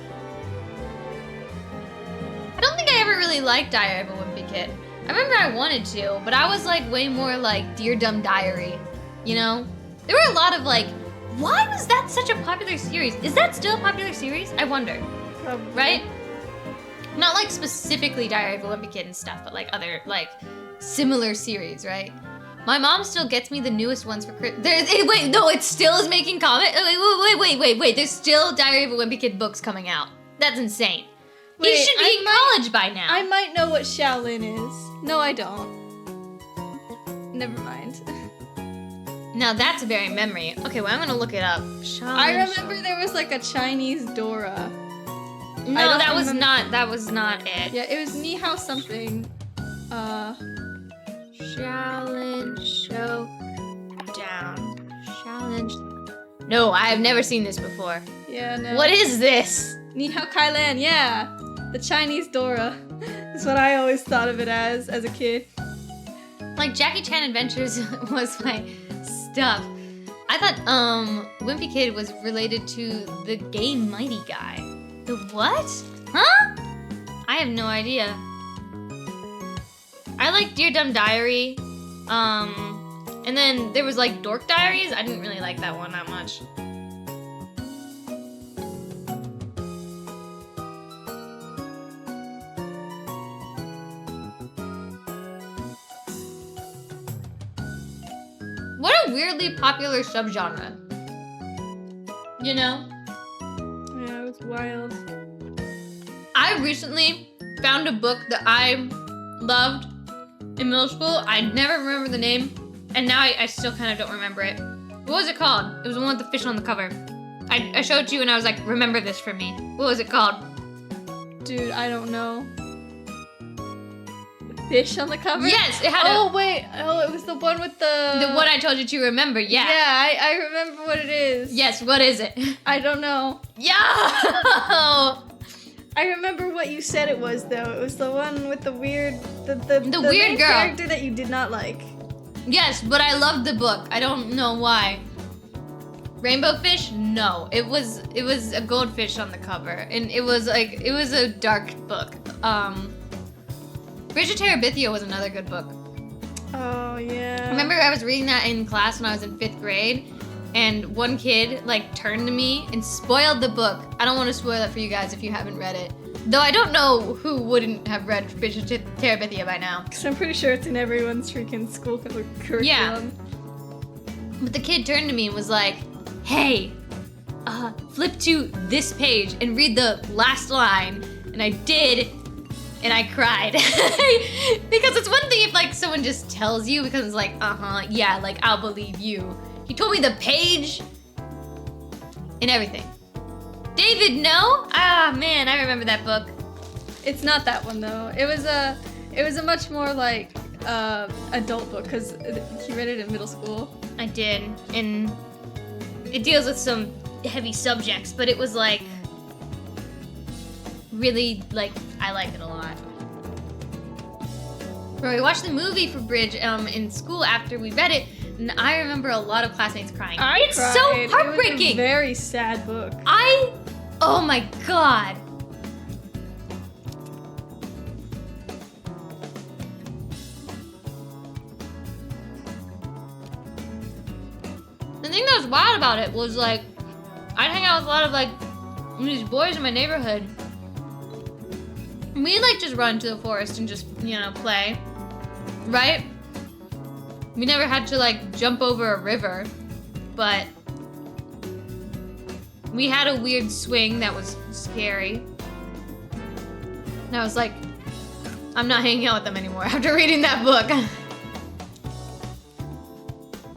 I don't think I ever really liked Diary of a Wimpy Kid. I remember I wanted to, but I was like way more like Dear Dumb Diary, you know? There were a lot of like, why was that such a popular series? Is that still a popular series? I wonder. Probably. Right? Not like specifically Diary of a Wimpy Kid and stuff, but like other like similar series, right? My mom still gets me the newest ones for Christmas. Wait, no, it still is making comment. Wait. There's still Diary of a Wimpy Kid books coming out. That's insane. He Wait, should be in college by now. I might know what Shaolin is. No, I don't. Never mind. Now that's a very memory. Okay, well I'm gonna look it up. I remember there was like a Chinese Dora. No, that was not it. Yeah, it was Ni Hao something. Shaolin Showdown. Shaolin. No, I have never seen this before. Yeah, no. What is this? Ni Hao Kailan, yeah. The Chinese Dora. That's what I always thought of it as a kid. Like Jackie Chan Adventures was my stuff. I thought Wimpy Kid was related to the gay mighty guy. The what? Huh? I have no idea. I like Dear Dumb Diary. And then there was like Dork Diaries. I didn't really like that one that much. What a weirdly popular subgenre. You know? Yeah, it was wild. I recently found a book that I loved in middle school. I never remember the name, and now I still kind of don't remember it. What was it called? It was the one with the fish on the cover. I showed it to you and I was like, remember this for me. What was it called? Dude, I don't know. Fish on the cover? Yes, it had wait. Oh, it was the one with the the one I told you to remember, yeah. Yeah, I remember what it is. Yes, what is it? I don't know. Yo! I remember what you said it was though. It was the one with the weird the weird main girl. character that you did not like. Yes, but I loved the book. I don't know why. Rainbow fish? No. It was a goldfish on the cover. And it was a dark book. Bridge of Terabithia was another good book. Oh yeah. I remember I was reading that in class when I was in 5th grade, and one kid like turned to me and spoiled the book. I don't want to spoil it for you guys if you haven't read it. Though I don't know who wouldn't have read Bridge of Terabithia by now. Because I'm pretty sure it's in everyone's freaking school curriculum. Yeah. But the kid turned to me and was like, hey, flip to this page and read the last line. And I did, and I cried. Because it's one thing if like someone just tells you, because it's like, yeah, like I'll believe you. He told me the page and everything. David, no? Ah, man, I remember that book. It's not that one though. It was a much more like adult book because he read it in middle school. I did, and it deals with some heavy subjects, but it was like really like I liked it a lot. Bro, we watched the movie for Bridge in school after we read it, and I remember a lot of classmates crying. It's cried. so heartbreaking. It was a very sad book. Oh my god. The thing that was wild about it was like, I'd hang out with a lot of like these boys in my neighborhood. We'd like just run to the forest and just, you know, play, right? We never had to like jump over a river, but we had a weird swing that was scary. And I was like, I'm not hanging out with them anymore after reading that book.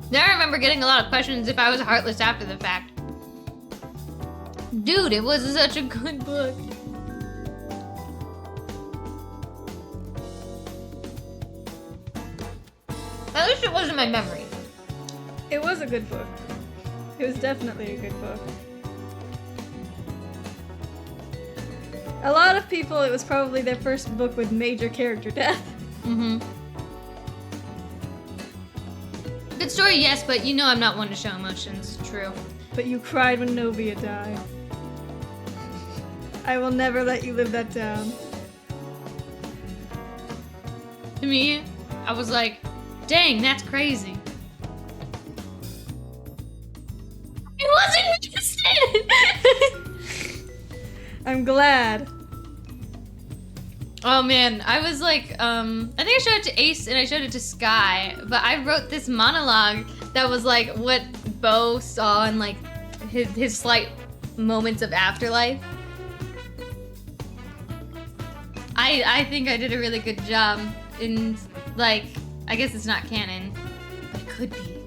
Then I remember getting a lot of questions if I was heartless after the fact. Dude, it was such a good book. At least it wasn't my memory. It was a good book. It was definitely a good book. A lot of people, it was probably their first book with major character death. Mm-hmm. Good story, yes, but you know I'm not one to show emotions. True. But you cried when Novia died. I will never let you live that down. To me, I was like, dang, that's crazy. I wasn't interested! I'm glad. Oh man, I was like, I think I showed it to Ace and I showed it to Sky, but I wrote this monologue that was like what Bo saw in like his slight moments of afterlife. I think I did a really good job in, like, I guess it's not canon, but it could be.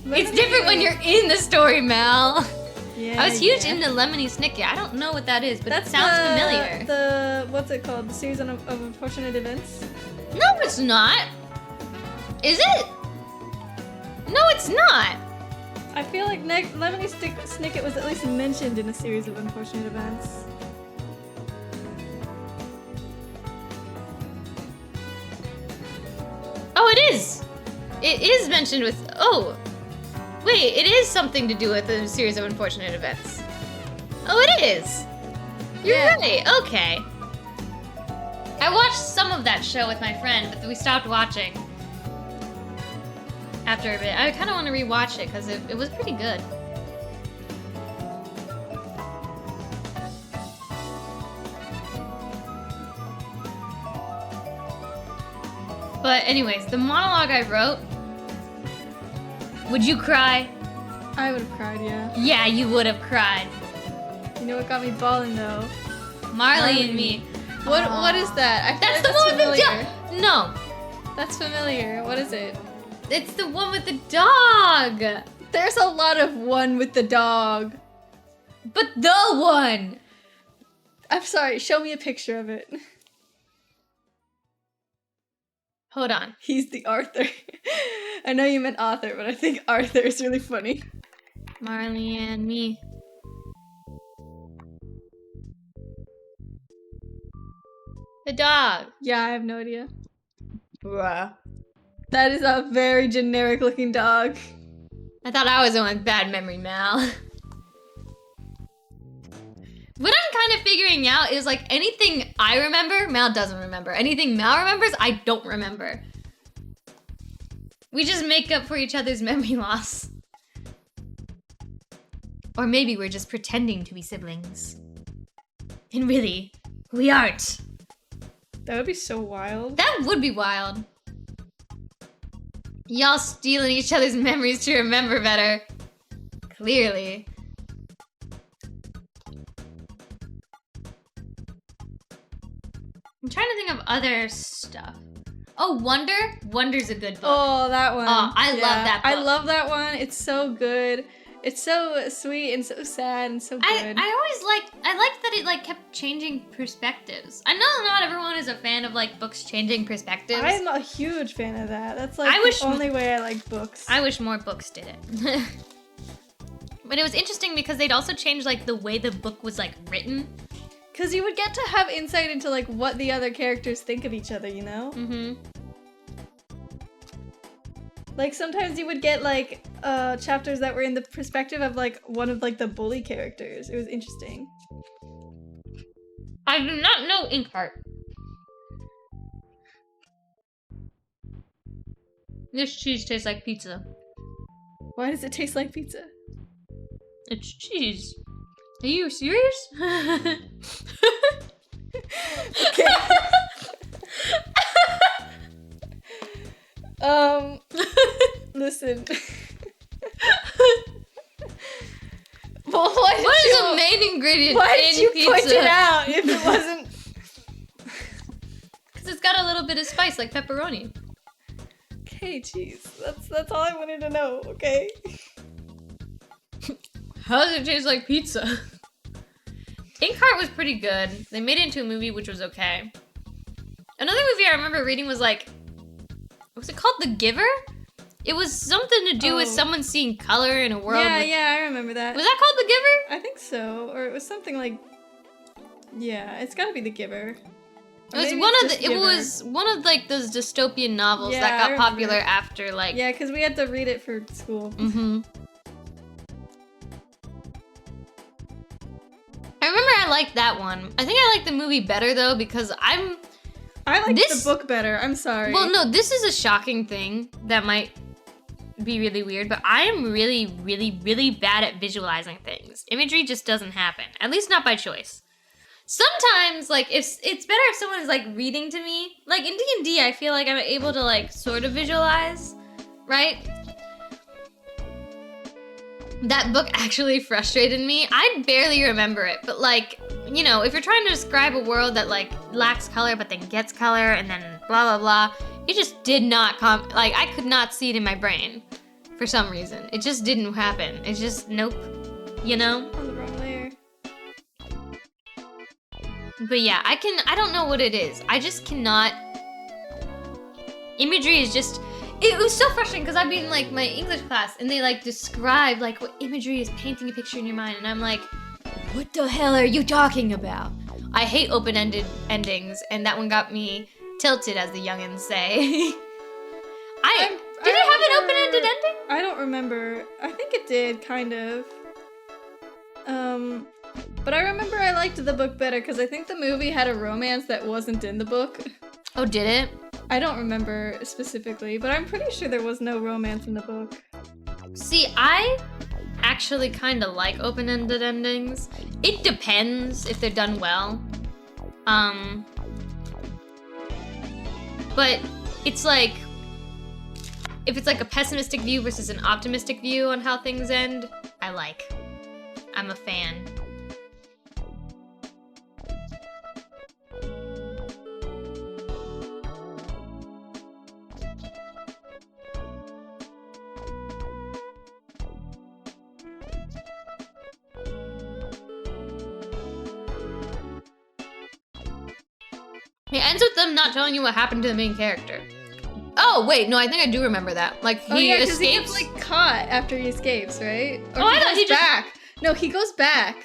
It's different when you're in the story, Mal. Yeah, I was huge into Lemony Snicket. I don't know what that is, but That's it sounds familiar. What's it called? The series of unfortunate events? No, it's not. Is it? No, it's not. I feel like Lemony Snicket was at least mentioned in a series of unfortunate events. Oh, it is. It is mentioned with. Oh, wait. It is something to do with a series of unfortunate events. Oh, it is. You're right. Okay. I watched some of that show with my friend, but we stopped watching after a bit. I kind of want to rewatch it because it was pretty good. But anyways, the monologue I wrote, would you cry? I would have cried, yeah. Yeah, you would have cried. You know what got me bawling though? Marley and Me. What is that? I feel That's like the one with the familiar. dog. No, That's familiar. What is it? it's the one with the dog. There's a lot of one with the dog. But the one. I'm sorry, show me a picture of it. Hold on. He's the Arthur. I know you meant Arthur, but I think Arthur is really funny. Marley and Me. The dog. Yeah, I have no idea. Bruh. That is a very generic looking dog. I thought I was the one with bad memory, Mal. What I'm kind of figuring out is like anything I remember, Mal doesn't remember. Anything Mal remembers, I don't remember. We just make up for each other's memory loss. Or maybe we're just pretending to be siblings. And really, we aren't. That would be so wild. That would be wild. Y'all stealing each other's memories to remember better. Clearly. I'm trying to think of other stuff. Oh, Wonder? Wonder's a good book. Oh, that one. Oh, I love that book. I love that one. It's so good. It's so sweet and so sad and so good. I like that it like kept changing perspectives. I know not everyone is a fan of like books changing perspectives. I'm a huge fan of that. That's like the only way I like books. I wish more books did it. But it was interesting because they'd also change like the way the book was like written. Because you would get to have insight into like what the other characters think of each other, you know? Mm-hmm. Like sometimes you would get like chapters that were in the perspective of like one of like the bully characters. It was interesting. I do not know Inkheart. This cheese tastes like pizza. Why does it taste like pizza? It's cheese. Are you serious? Okay. Listen. Well, What is the main ingredient why in did you pizza? point it out if it wasn't? Because it's got a little bit of spice like pepperoni. Okay, jeez. That's all I wanted to know, okay? How does it taste like pizza? Inkheart was pretty good. They made it into a movie, which was okay. Another movie I remember reading was like, was it called The Giver? It was something to do with someone seeing color in a world. Yeah, I remember that. Was that called The Giver? I think so, or it was something like. Yeah, it's got to be The Giver. It was one of like those dystopian novels that got popular after like. Yeah, because we had to read it for school. Mm-hmm. I remember I liked that one. I think I like the movie better though because I like the book better. I'm sorry. Well, no, this is a shocking thing that might be really weird, but I am really, really, really bad at visualizing things. Imagery just doesn't happen, at least not by choice. Sometimes, like, if it's better if someone is like reading to me. Like in D&D, I feel like I'm able to like sort of visualize, right? That book actually frustrated me. I barely remember it, but like, you know, if you're trying to describe a world that like lacks color but then gets color and then blah blah blah, it just did not like I could not see it in my brain for some reason. It just didn't happen. It's just nope, you know? On the wrong layer. But yeah, I don't know what it is. I just cannot. Imagery is just. It was so frustrating because I'd be in like my English class and they like describe like what imagery is painting a picture in your mind, and I'm like, what the hell are you talking about? I hate open-ended endings, and that one got me tilted, as the youngins say. Did it have an open-ended ending? I don't remember. I think it did, kind of. But I remember I liked the book better because I think the movie had a romance that wasn't in the book. Oh, did it? I don't remember specifically, but I'm pretty sure there was no romance in the book. See, I actually kind of like open-ended endings. It depends if they're done well. But it's like, if it's like a pessimistic view versus an optimistic view on how things end, I'm a fan. It ends with them not telling you what happened to the main character. Oh, wait, no, I think I do remember that. Like, he escapes. He gets, like, caught after he escapes, right? Or I thought he just... back. No, he goes back.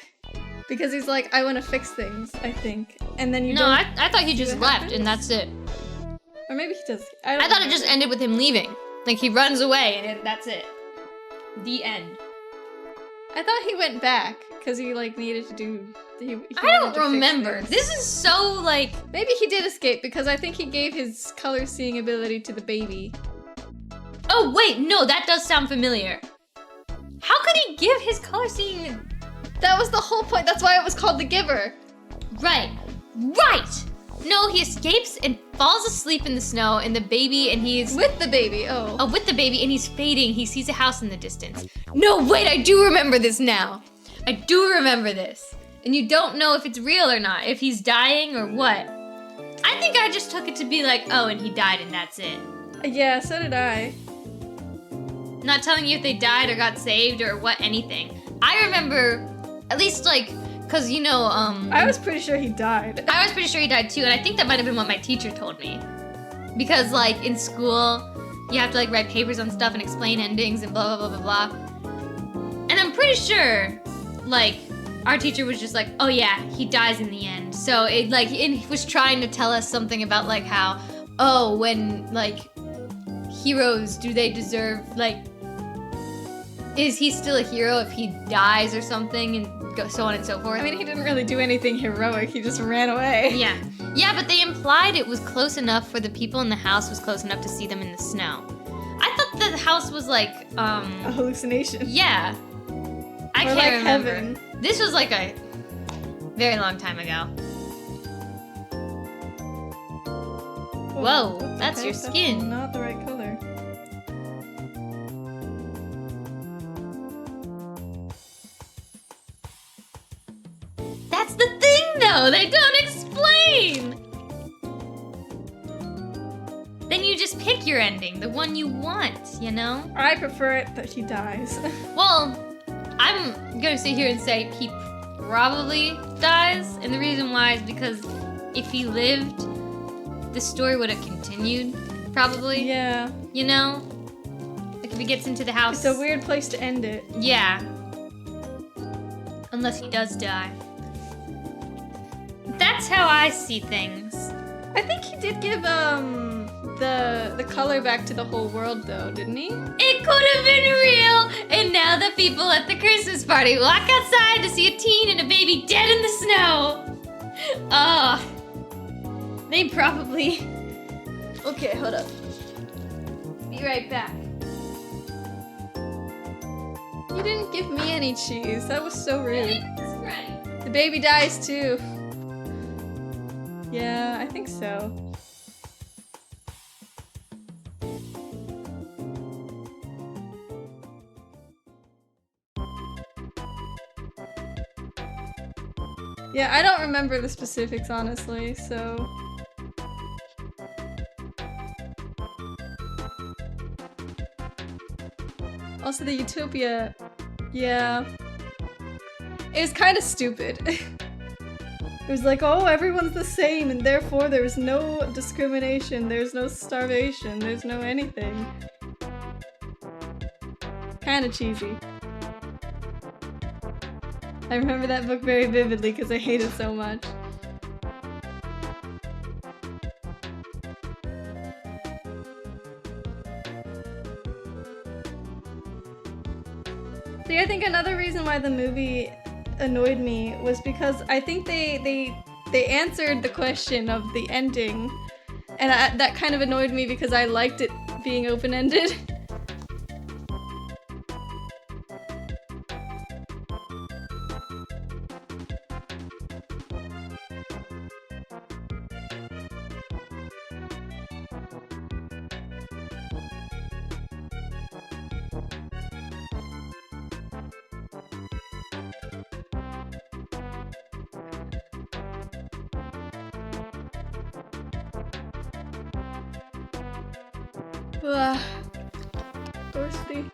Because he's like, I want to fix things, I think. And then I thought he just left, and that's it. Or maybe he does. I thought it just ended with him leaving. Like, he runs away, and that's it. The end. I thought he went back, because he, like, needed to do... I don't remember. This is so, like... Maybe he did escape, because I think he gave his color-seeing ability to the baby. Oh, wait, no, that does sound familiar. How could he give his color-seeing... That was the whole point. That's why it was called The Giver. Right. Right! No, he escapes and falls asleep in the snow, and the baby, and he's... With the baby, Oh, with the baby, and he's fading. He sees a house in the distance. No, wait, I do remember this now. I do remember this. And you don't know if it's real or not, if he's dying or what. I think I just took it to be like, oh, and he died and that's it. Yeah, so did I. Not telling you if they died or got saved or what, anything. I remember, at least like, cause you know, I was pretty sure he died. I was pretty sure he died too, and I think that might have been what my teacher told me. Because like, in school, you have to like write papers on stuff and explain endings and blah, blah, blah, blah, blah. And I'm pretty sure, like, our teacher was just like, oh yeah, he dies in the end. So it like, it was trying to tell us something about like how, oh, when like, heroes, do they deserve, like, is he still a hero if he dies or something, and so on and so forth? I mean, he didn't really do anything heroic, he just ran away. Yeah. Yeah, but they implied it was close enough for the people in the house was close enough to see them in the snow. I thought the house was like, a hallucination. Yeah. I or can't like remember. Heaven. This was like a very long time ago. Whoa, that's your skin. That's not the right color. That's the thing, though. They don't explain. Then you just pick your ending, the one you want, you know? I prefer it that he dies. Well, I'm gonna sit here and say he probably dies, and the reason why is because if he lived, the story would have continued, probably. Yeah. You know? he gets into the house. It's a weird place to end it. Yeah. Unless he does die. That's how I see things. I think he did give the color back to the whole world though, didn't he? It could have been real! And now the people at the Christmas party walk outside to see a teen and a baby dead in the snow! Oh. They probably... Okay, hold up. Be right back. You didn't give me any cheese. That was so rude. It's right. The baby dies too. Yeah, I think so. Yeah, I don't remember the specifics honestly, so... Also the Utopia, yeah. It was kind of stupid. It was like, oh, everyone's the same and therefore there's no discrimination, there's no starvation, there's no anything. Kind of cheesy. I remember that book very vividly because I hate it so much. See, I think another reason why the movie annoyed me was because I think they answered the question of the ending, and that kind of annoyed me because I liked it being open-ended. Ugh. Thirsty.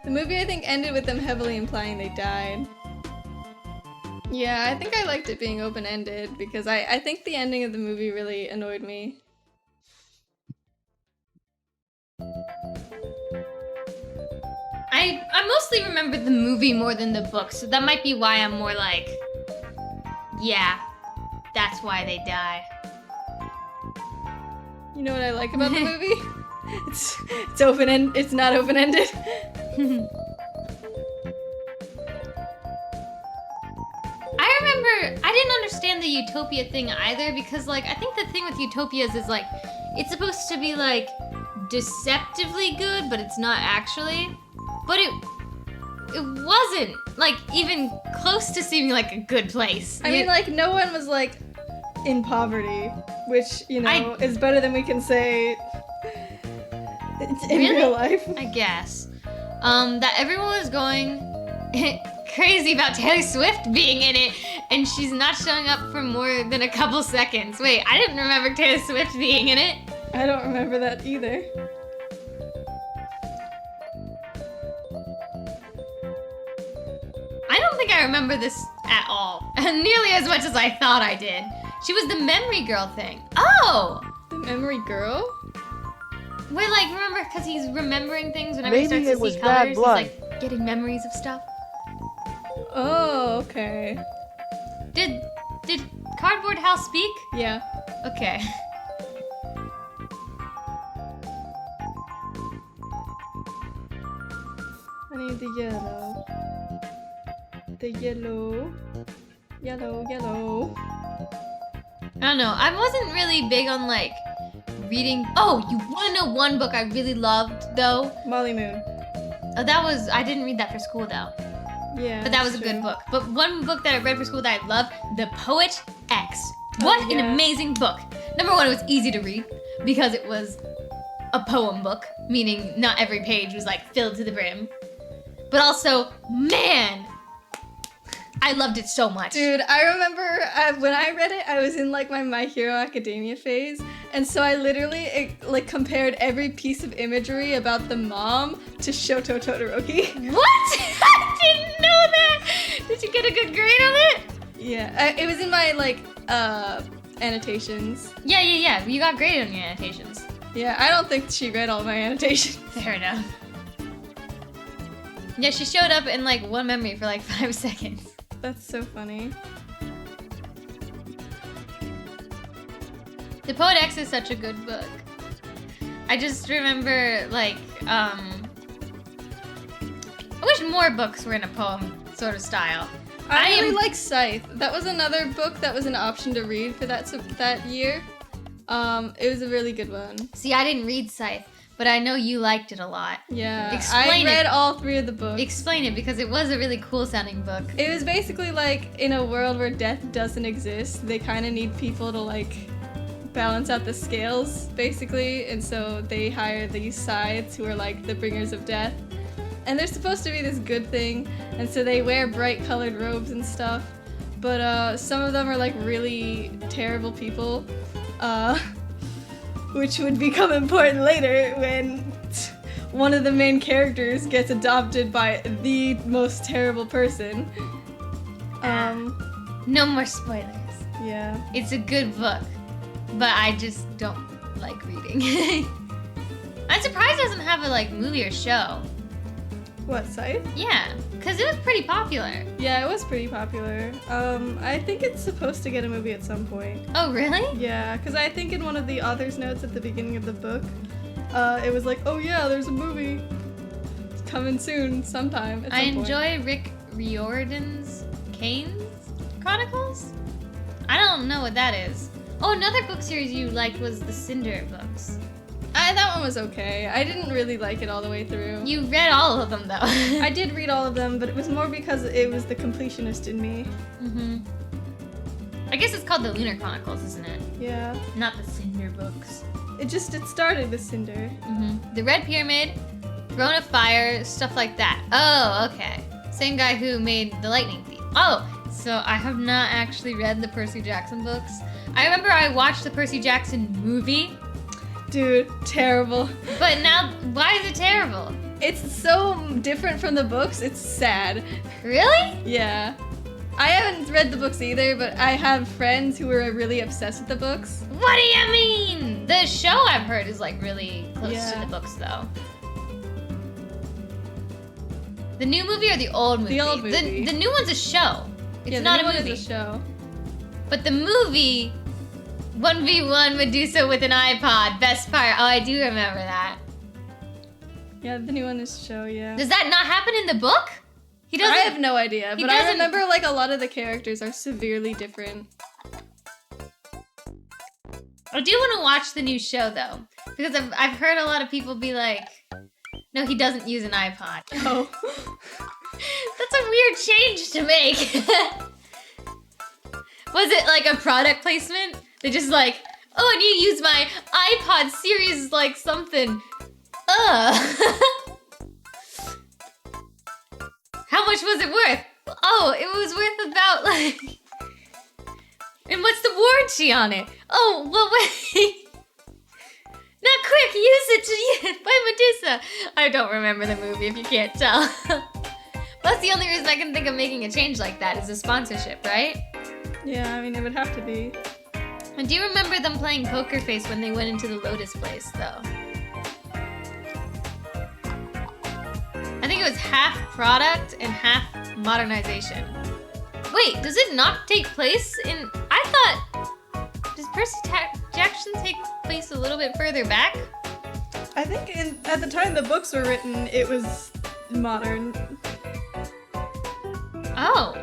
The movie, I think, ended with them heavily implying they died. Yeah, I think I liked it being open-ended because I think the ending of the movie really annoyed me. I mostly remember the movie more than the book, so that might be why I'm more like, yeah, that's why they die. You know what I like about the movie? It's open-ended. It's not open-ended. I remember I didn't understand the Utopia thing either because, like, I think the thing with Utopias is, like, it's supposed to be, like, deceptively good, but it's not actually. But it wasn't, like, even close to seeming like a good place. I mean, like, no one was, like, in poverty, which, you know, is better than we can say in real life. I guess. That everyone was going crazy about Taylor Swift being in it, and she's not showing up for more than a couple seconds. Wait, I didn't remember Taylor Swift being in it. I don't remember that either. I don't think I remember this at all. Nearly as much as I thought I did. She was the memory girl thing. Oh! The memory girl? Wait, like, remember, because he's remembering things whenever he Maybe starts it was to see bad colors, blood. he's, like, getting memories of stuff. Oh, okay. Did Cardboard House speak? Yeah. Okay. I need the yellow. The yellow. Yellow. I don't know. I wasn't really big on, like, reading. Oh, you want to know one book I really loved, though? Molly Moon. Oh, that was. I didn't read that for school, though. Yeah. But that was a good book. But one book that I read for school that I loved, The Poet X. What an amazing book. Number one, it was easy to read because it was a poem book, meaning not every page was, like, filled to the brim. But also, man, I loved it so much. Dude, I remember when I read it, I was in, like, my Hero Academia phase, and so I literally, compared every piece of imagery about the mom to Shoto Todoroki. What? I didn't know that! Did you get a good grade on it? Yeah, it was in my, like, annotations. Yeah. You got graded on your annotations. Yeah, I don't think she read all my annotations. Fair enough. Yeah, she showed up in like one memory for like 5 seconds. That's so funny. The Poet X is such a good book. I just remember like, I wish more books were in a poem sort of style. I really like Scythe. That was another book that was an option to read for that year. It was a really good one. See, I didn't read Scythe, but I know you liked it a lot. Yeah, Explain I read it. all 3 of the books. Explain it, because it was a really cool sounding book. It was basically like, in a world where death doesn't exist, they kind of need people to like balance out the scales, basically, and so they hire these scythes who are like the bringers of death. And they're supposed to be this good thing, and so they wear bright colored robes and stuff, but some of them are like really terrible people, which would become important later when one of the main characters gets adopted by the most terrible person. No more spoilers. Yeah. It's a good book, but I just don't like reading. I'm surprised it doesn't have a like movie or show. What, Scythe? Yeah, because it was pretty popular. Yeah, it was pretty popular. I think it's supposed to get a movie at some point. Oh, really? Yeah, because I think in one of the author's notes at the beginning of the book, it was like, oh yeah, there's a movie. It's coming soon, sometime. At some I point. enjoy Rick Riordan's Kane's Chronicles? I don't know what that is. Oh, another book series you liked was the Cinder books. That one was okay. I didn't really like it all the way through. You read all of them, though. I did read all of them, but it was more because it was the completionist in me. Mm-hmm. I guess it's called the Lunar Chronicles, isn't it? Yeah. Not the Cinder books. It started with Cinder. Mm-hmm. The Red Pyramid, Throne of Fire, stuff like that. Oh, okay. Same guy who made The Lightning Thief. Oh, so I have not actually read the Percy Jackson books. I remember I watched the Percy Jackson movie. Dude, terrible. But now, why is it terrible? It's so different from the books, it's sad. Really? Yeah. I haven't read the books either, but I have friends who are really obsessed with the books. What do you mean? The show I've heard is like really close to Yeah. the books, though. The new movie or the old movie? The old movie. The new one's a show. It's Yeah, the not new a one movie. is a show. But the movie, 1v1 Medusa with an iPod, best part. Oh, I do remember that. Yeah, the new one is a show, yeah. Does that not happen in the book? He doesn't. I have no idea, he but I doesn't- remember like a lot of the characters are severely different. I do want to watch the new show though, because I've heard a lot of people be like, "No, he doesn't use an iPod." Oh. That's a weird change to make. Was it like a product placement? They just like, oh, and you use my iPod series like something. How much was it worth? Oh, it was worth about like. And what's the warranty on it? Oh, well, wait. Not quick, use it to buy Medusa. I don't remember the movie if you can't tell. That's the only reason I can think of making a change like that is a sponsorship, right? Yeah, I mean, it would have to be. And do you remember them playing Poker Face when they went into the Lotus place, though? I think it was half product and half modernization. Wait, does it not take place in... I thought... Does Percy Jackson take place a little bit further back? I think at the time the books were written, it was modern. Oh.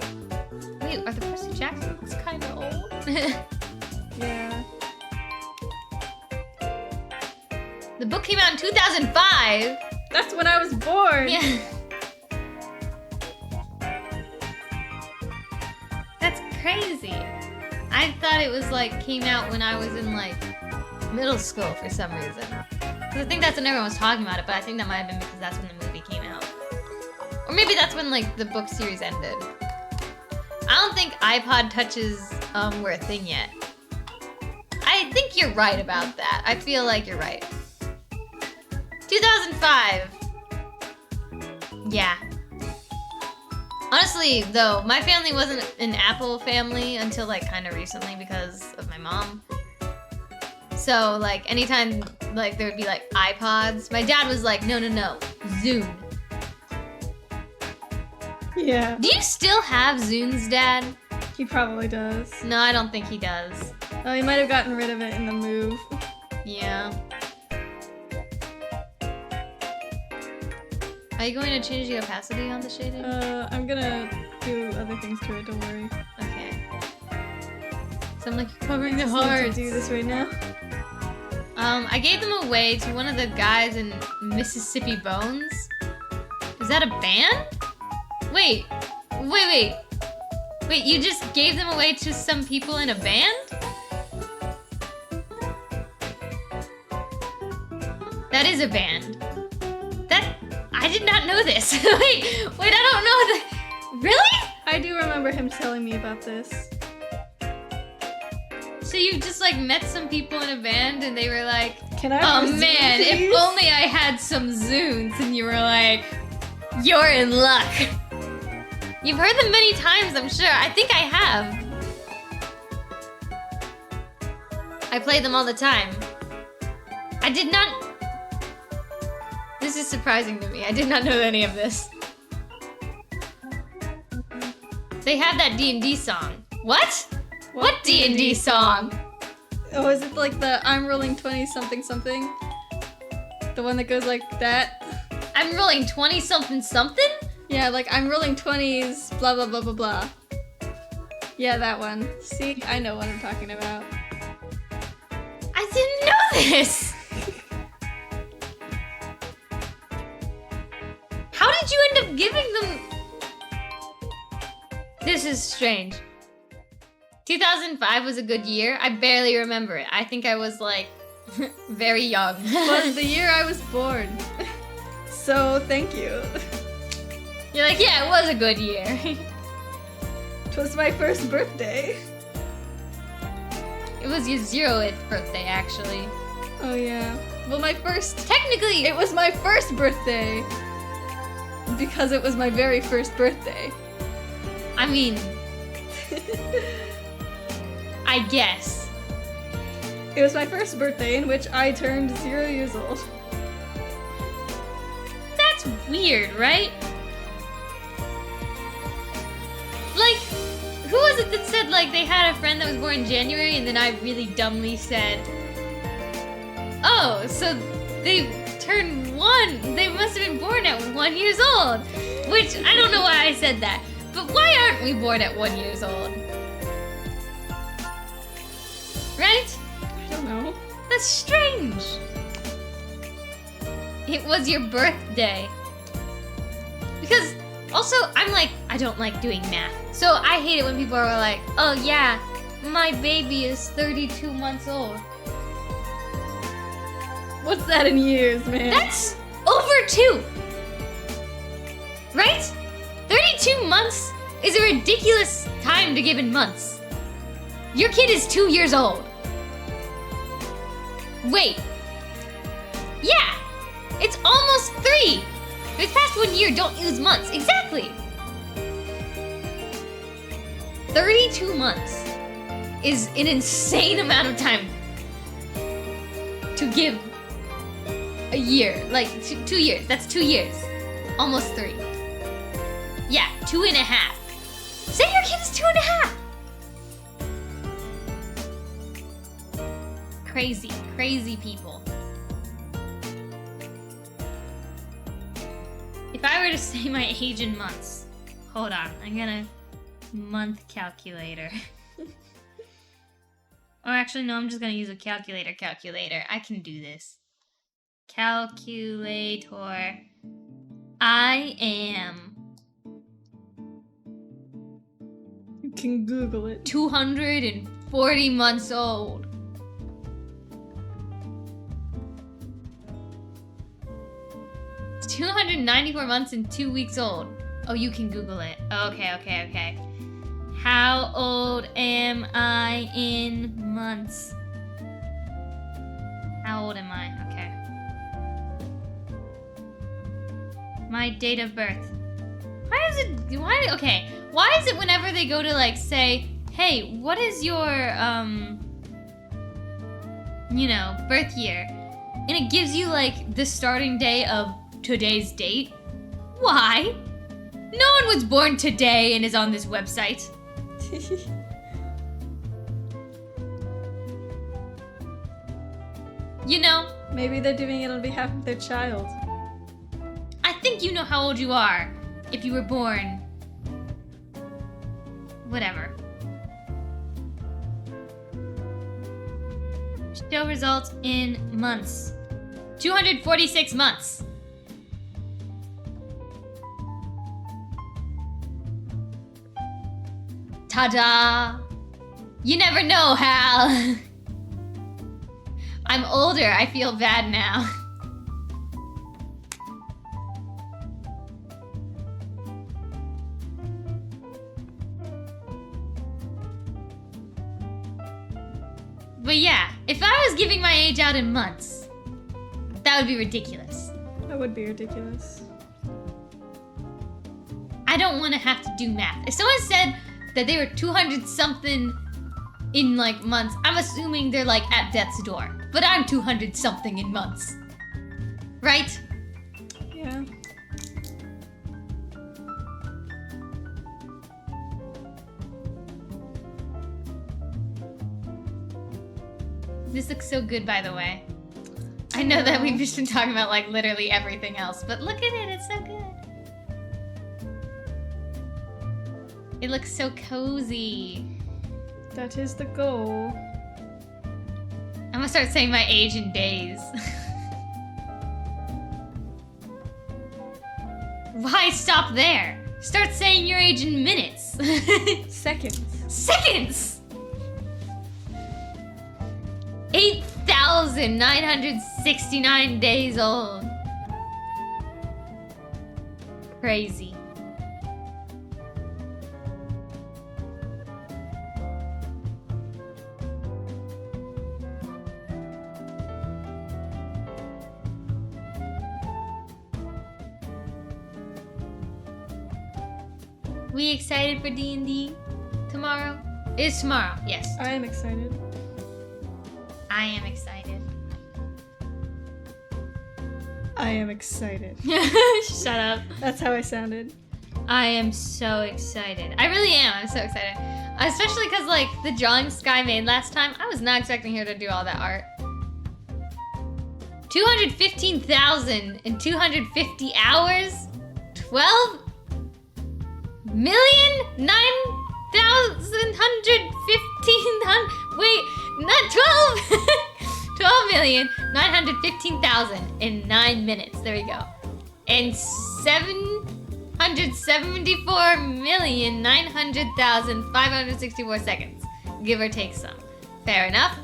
Wait, are the Percy Jackson books kind of old? Yeah. The book came out in 2005. That's when I was born! Yeah. That's crazy. I thought it was like came out when I was in like middle school for some reason. 'Cause I think that's when everyone was talking about it, but I think that might have been because that's when the movie came out. Or maybe that's when like the book series ended. I don't think iPod touches were a thing yet. I think you're right about that. I feel like you're right. 2005. Yeah. Honestly, though, my family wasn't an Apple family until like kind of recently because of my mom. So like anytime like there would be like iPods, my dad was like, no, Zune. Yeah, Do you still have Zunes, Dad? he probably does. No, I don't think he does. Oh, he might have gotten rid of it in the move. Yeah. Are you going to change the opacity on the shading? I'm gonna do other things to it, don't worry. Okay. So I'm like covering the Just need to hearts. do this right now. I gave them away to one of the guys in Mississippi Bones. Is that a band? Wait, you just gave them away to some people in a band? That is a band. I did not know this. wait, I don't know really? I do remember him telling me about this. So you just like met some people in a band and they were like, Can I oh resume, man, please? if only I had some Zunes, and you were like, you're in luck. You've heard them many times, I'm sure. I think I have. I play them all the time. I did not... This is surprising to me. I did not know any of this. They have that D&D song. What? What D&D song? Oh, is it like the I'm rolling 20 something something? The one that goes like that? I'm rolling 20 something something? Yeah, like I'm rolling 20s, blah blah blah blah blah. Yeah, that one. See, I know what I'm talking about. I didn't know this! How did you end up giving them... This is strange. 2005 was a good year. I barely remember it. I think I was like very young. Was the year I was born. So, thank you. You're like, yeah, it was a good year. It was my first birthday. It was your 0th birthday, actually. Oh yeah. Well, my first... Technically, It was my first birthday! Because it was my very first birthday. I mean, I guess. It was my first birthday in which I turned 0 years old. That's weird, right? Like, who was it that said, like, they had a friend that was born in January, and then I really dumbly said, oh, so they turned 1. They must have been born at 1 years old. Which, I don't know why I said that. But why aren't we born at 1 years old? Right? I don't know. That's strange. It was your birthday. Because, also, I'm like, I don't like doing math. So I hate it when people are like, oh yeah, my baby is 32 months old. What's that in years, man? That's over 2. Right? 32 months is a ridiculous time to give in months. Your kid is 2 years old. Wait. Yeah, it's almost 3. If it's past 1 year, don't use months. Exactly. 32 months is an insane amount of time to give a year. Like, 2 years. That's 2 years. Almost 3. Yeah, 2.5. Say your kid is 2.5. Crazy, crazy people. If I were to say my age in months, hold on, I'm gonna month calculator. Or actually, no, I'm just gonna use a calculator. I can do this. Calculator. I am You can Google it. 240 months old. It's 294 months and 2 weeks old. Oh, you can Google it. Okay. How old am I in months? How old am I? Okay. My date of birth. Why is it, okay. Why is it whenever they go to like say, hey, what is your, you know, birth year? And it gives you like the starting day of today's date? Why? No one was born today and is on this website. You know? Maybe they're doing it on behalf of their child. I think you know how old you are if you were born. Whatever. Show results in months. 246 months. Ta-da! You never know, Hal. I'm older. I feel bad now. But yeah, if I was giving my age out in months, that would be ridiculous. That would be ridiculous. I don't want to have to do math. If someone said that they were 200 something in like months, I'm assuming they're like at death's door. But I'm 200 something in months. Right? Yeah. This looks so good, by the way. I know that we've just been talking about like literally everything else, but look at it, it's so good. It looks so cozy. That is the goal. I'm gonna start saying my age in days. Why stop there? Start saying your age in minutes. Seconds. Seconds! 8,969 days old. Crazy. We excited for D&D tomorrow? It's tomorrow, yes. I am excited. I am excited. I am excited. Shut up. That's how I sounded. I am so excited. I really am. I'm so excited. Especially because, like, the drawing Sky made last time, I was not expecting her to do all that art. 215,250 hours? 12 million? 9,115. Wait, not 12. 12,915,000 in 9 minutes. There we go. And 774,900,564 seconds. Give or take some. Fair enough.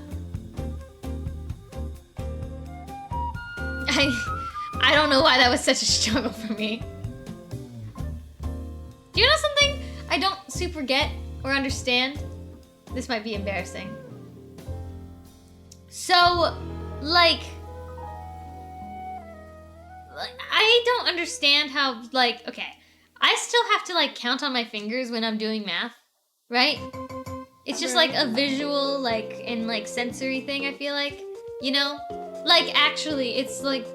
I don't know why that was such a struggle for me. Do you know something I don't super get or understand? This might be embarrassing. So, like, I don't understand how, like, okay, I still have to, like, count on my fingers when I'm doing math, right? It's just, like, a visual, like, and, like, sensory thing, I feel like, you know? Like, actually, it's, like,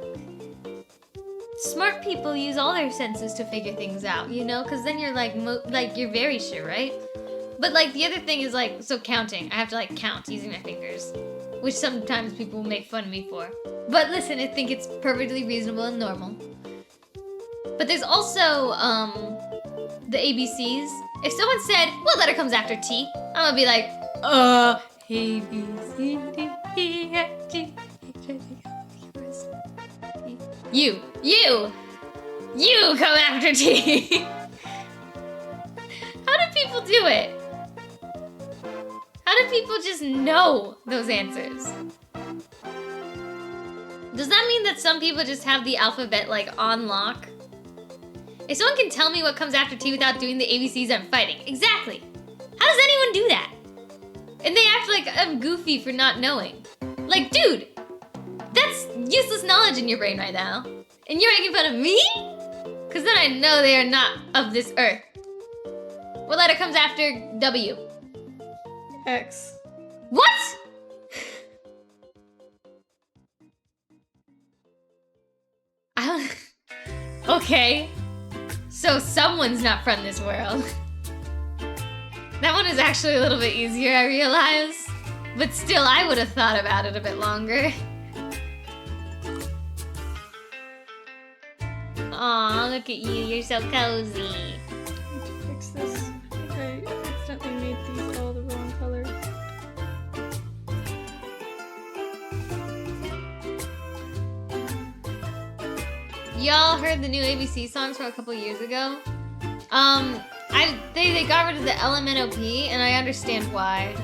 smart people use all their senses to figure things out, you know? Because then you're, like, you're very sure, right? But, like, the other thing is, like, so counting. I have to, like, count using my fingers. Which sometimes people make fun of me for. But listen, I think it's perfectly reasonable and normal. But there's also, the ABCs. If someone said, what letter comes after T? I'm gonna be like, A, B, C, D, E, F, G, H, I, J, K, You come after T. How do people do it? How do people just know those answers? Does that mean that some people just have the alphabet, like, on lock? If someone can tell me what comes after T without doing the ABCs, I'm fighting. Exactly. How does anyone do that? And they act like I'm goofy for not knowing. Like, dude, that's useless knowledge in your brain right now. And you're making fun of me? Because then I know they are not of this earth. What letter comes after W? X. What? I don't... Okay. So someone's not from this world. That one is actually a little bit easier, I realize. But still, I would have thought about it a bit longer. Aw, look at you. You're so cozy. Fix this. I accidentally made these all the wrong color. Y'all heard the new ABC songs from a couple years ago? They got rid of the LMNOP, and I understand why.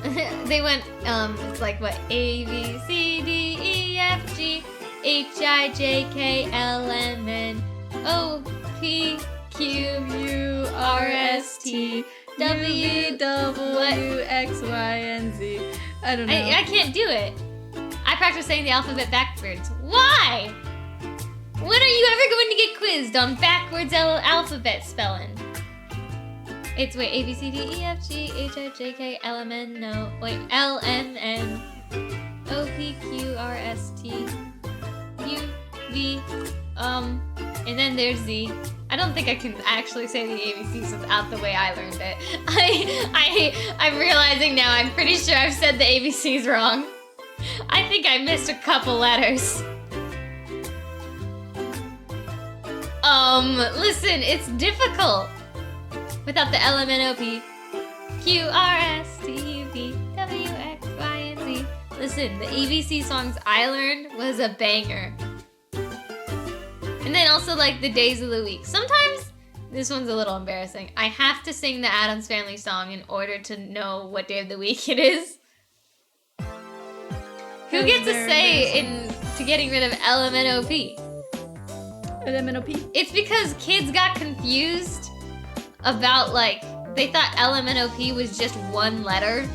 They went, it's like, what, A, B, C, D, E, F, G, H, I, J, K, L, M, N, O, P, Q, U, R, S, T, W, W, X, Y, and Z. I don't know. I can't do it. I practice saying the alphabet backwards. Why? When are you ever going to get quizzed on backwards alphabet spelling? It's, wait, A, B, C, D, E, F, G, H, I, J, K, L, M, N, no, wait, L, M, N, O, P, Q, R, S, T, U, V, and then there's Z. I don't think I can actually say the ABCs without the way I learned it. I'm realizing now, I'm pretty sure I've said the ABCs wrong. I think I missed a couple letters. Listen, it's difficult. Without the LMNOP, Q, R, S, T, U, V, W, X, Y, and Z. Listen, the ABC songs I learned was a banger. And then also like the days of the week. Sometimes, this one's a little embarrassing. I have to sing the Addams Family song in order to know what day of the week it is. Who gets a say to getting rid of LMNOP? LMNOP? It's because kids got confused about, like, they thought LMNOP was just one letter.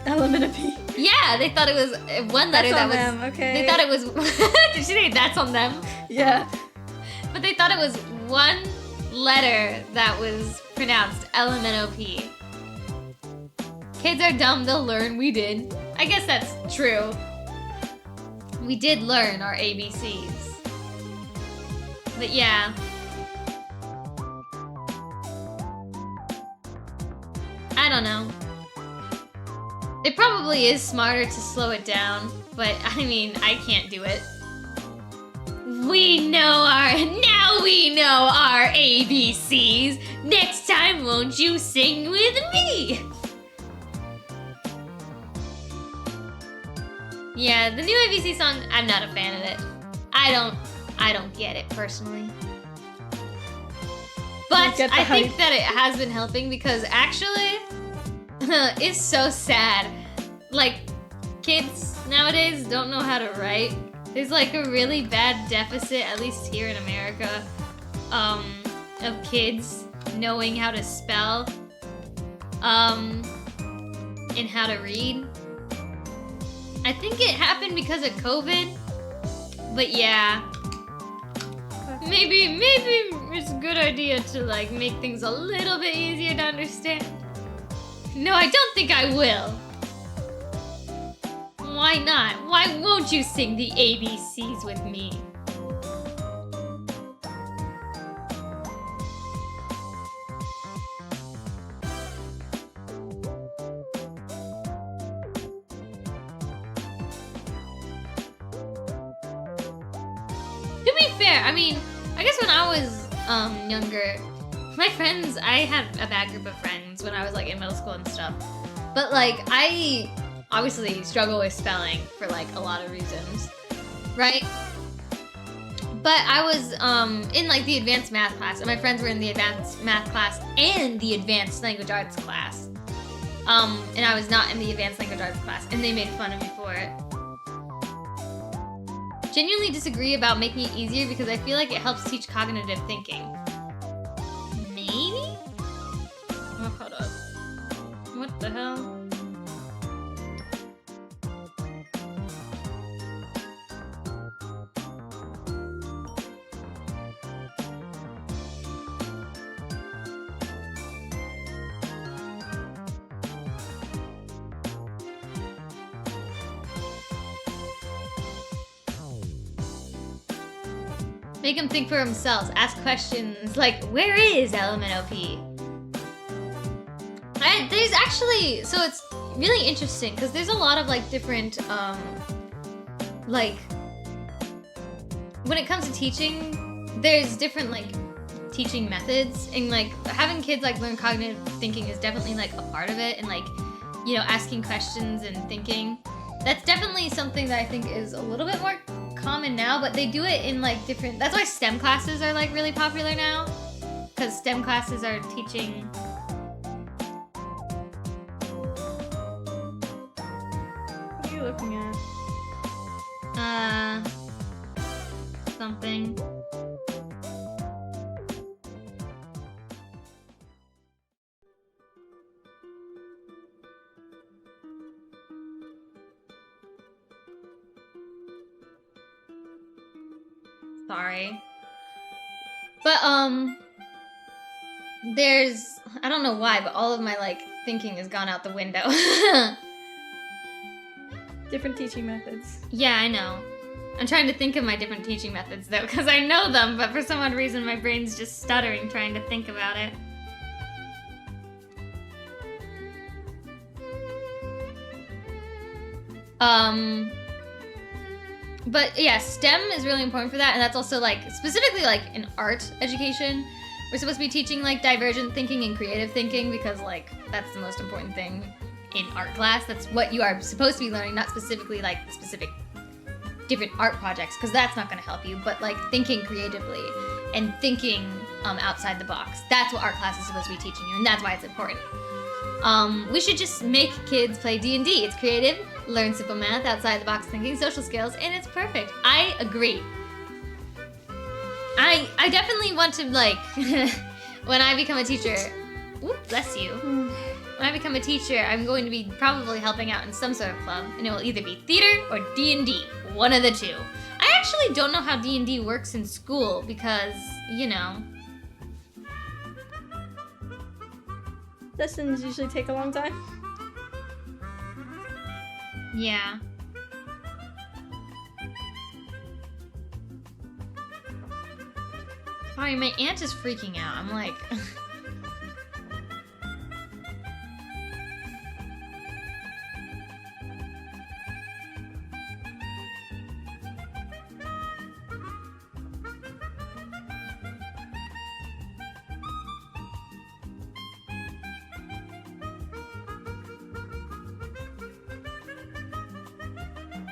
LMNOP. Yeah, they thought it was one letter That's on that them, was. okay. They thought it was. Did she say that's on them? Yeah. But they thought it was one letter that was pronounced LMNOP. Kids are dumb, they'll learn. We did. I guess that's true. We did learn our ABCs. But yeah. I don't know. It probably is smarter to slow it down, but I mean, I can't do it. Now we know our ABCs. Next time, won't you sing with me? Yeah, the new ABC song, I'm not a fan of it. I don't get it personally. But I think that it has been helping because actually, it's so sad. Like, kids nowadays don't know how to write. There's like a really bad deficit, at least here in America, of kids knowing how to spell, and how to read. I think it happened because of COVID, but yeah. Maybe it's a good idea to like make things a little bit easier to understand. No, I don't think I will. Why not? Why won't you sing the ABCs with me? To be fair, I mean, I guess when I was younger, my friends, I had a bad group of friends when I was like in middle school and stuff. But like, I obviously struggle with spelling for like a lot of reasons, right? But I was in like the advanced math class, and my friends were in the advanced math class and the advanced language arts class. And I was not in the advanced language arts class, and they made fun of me for it. Genuinely disagree about making it easier because I feel like it helps teach cognitive thinking. Maybe? Oh, hold up. What the hell? Make them think for themselves. Ask questions like, where is element OP? There's actually, so it's really interesting because there's a lot of like different, like, when it comes to teaching, there's different like teaching methods, and like having kids like learn cognitive thinking is definitely like a part of it, and like, you know, asking questions and thinking. That's definitely something that I think is a little bit more common now, but they do it in like different, that's why STEM classes are like really popular now, because STEM classes are teaching. What are you looking at? Something. Sorry. But, there's, I don't know why, but all of my, like, thinking has gone out the window. Different teaching methods. Yeah, I know. I'm trying to think of my different teaching methods, though, because I know them, but for some odd reason my brain's just stuttering trying to think about it. But yeah, STEM is really important for that, and that's also like, specifically like in art education, we're supposed to be teaching like divergent thinking and creative thinking, because like, that's the most important thing in art class. That's what you are supposed to be learning, not specifically like specific different art projects, because that's not going to help you, but like thinking creatively and thinking outside the box. That's what art class is supposed to be teaching you, and that's why it's important. We should just make kids play D&D. It's creative, learn simple math, outside the box thinking, social skills, and it's perfect. I agree. I definitely want to, like, when I become a teacher, whoop, bless you. When I become a teacher, I'm going to be probably helping out in some sort of club, and it will either be theater or D&D, one of the two. I actually don't know how D&D works in school because, you know. Lessons usually take a long time. Yeah. Sorry, my aunt is freaking out. I'm like...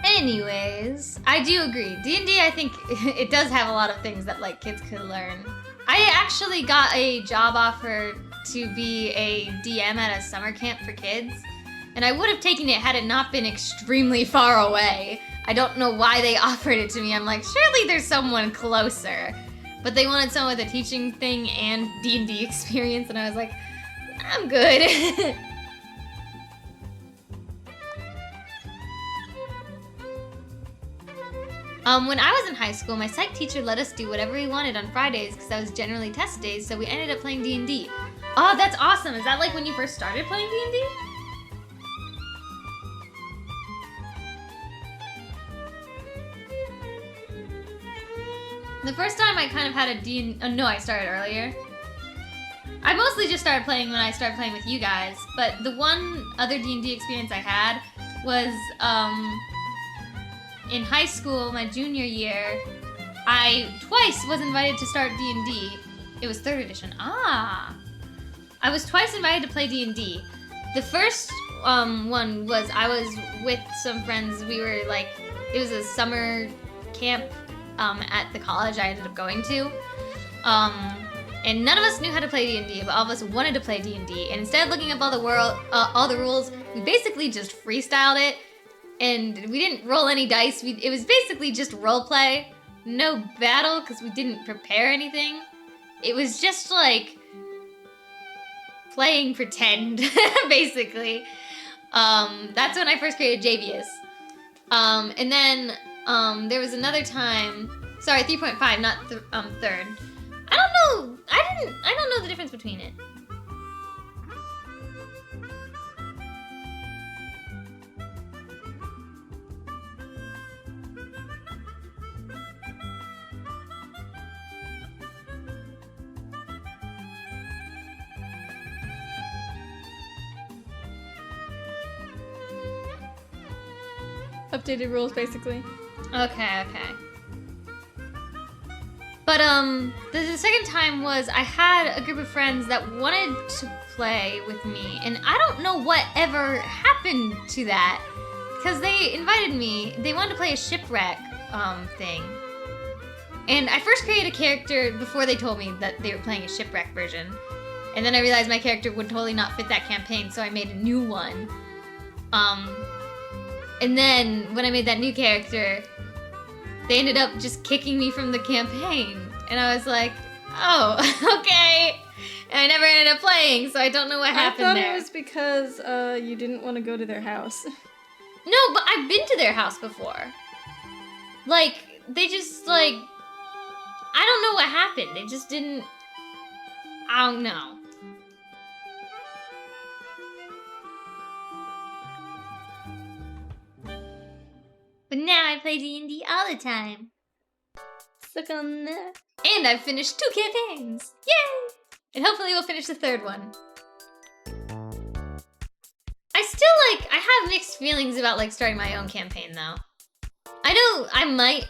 Anyways, I do agree. D&D, I think it does have a lot of things that like kids could learn. I actually got a job offer to be a DM at a summer camp for kids, and I would have taken it had it not been extremely far away. I don't know why they offered it to me. I'm like, surely there's someone closer. But they wanted someone with a teaching thing and D&D experience, and I was like, I'm good. When I was in high school, my psych teacher let us do whatever we wanted on Fridays because that was generally test days, so we ended up playing D&D. Oh, that's awesome. Is that like when you first started playing D&D? The first time I kind of had a D&D... Oh, no, I started earlier. I mostly just started playing when I started playing with you guys, but the one other D&D experience I had was, in high school, my junior year, I twice was invited to start D&D. It was 3rd edition. Ah! I was twice invited to play D&D. The first one was I was with some friends. We were like, it was a summer camp at the college I ended up going to. And none of us knew how to play D&D, but all of us wanted to play D&D. And instead of looking up all the rules, we basically just freestyled it. And we didn't roll any dice. It was basically just role play. No battle, because we didn't prepare anything. It was just like playing pretend, basically. That's when I first created Javius. And then there was another time. Sorry, 3.5, not 3rd. I don't know. I don't know the difference between it. Updated rules, basically. Okay. But the second time was I had a group of friends that wanted to play with me, and I don't know what ever happened to that, because they invited me. They wanted to play a shipwreck thing, and I first created a character before they told me that they were playing a shipwreck version, and then I realized my character would totally not fit that campaign, so I made a new one. And then when I made that new character, they ended up just kicking me from the campaign. And I was like, oh, okay. And I never ended up playing, so I don't know what happened there. I thought it was because you didn't want to go to their house. No, but I've been to their house before. Like, they just, like... I don't know what happened. They just didn't... I don't know. But now I play D&D all the time. Suck on that. And I've finished 2 campaigns! Yay! And hopefully we'll finish the 3rd one. I have mixed feelings about, like, starting my own campaign, though. I might.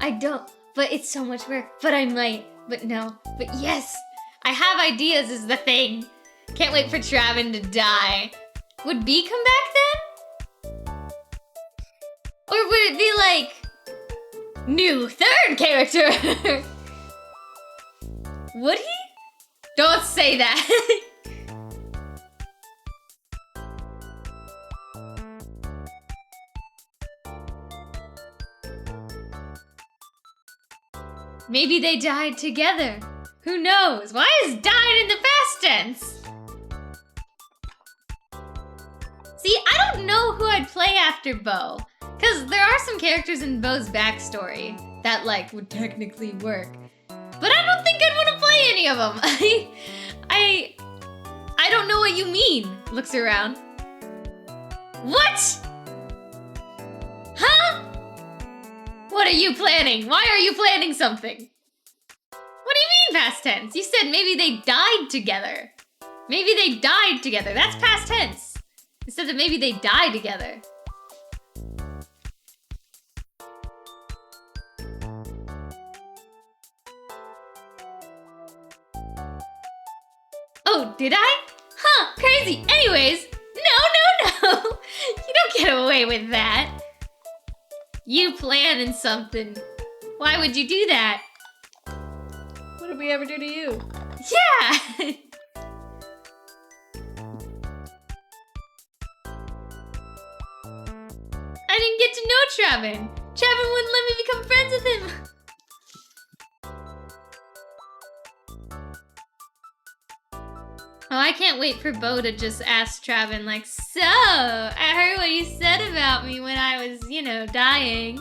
I don't. But it's so much work. But I might. But no. But yes! I have ideas is the thing. Can't wait for Travin to die. Would B come back then? Or would it be like... new 3rd character? Would he? Don't say that. Maybe they died together. Who knows? Why is died in the past tense? See, I don't know who I'd play after Bo. Because there are some characters in Bo's backstory that, like, would technically work. But I don't think I'd want to play any of them. I don't know what you mean. Looks around. What? Huh? What are you planning? Why are you planning something? What do you mean past tense? You said maybe they died together. Maybe they died together. That's past tense. Instead of maybe they died together. Oh, did I? Huh, crazy. Anyways, no. You don't get away with that. You planning something. Why would you do that? What did we ever do to you? Yeah! I didn't get to know Travin. Travin wouldn't let me become friends with him. Oh, I can't wait for Bo to just ask Travin, like, so, I heard what you said about me when I was, dying.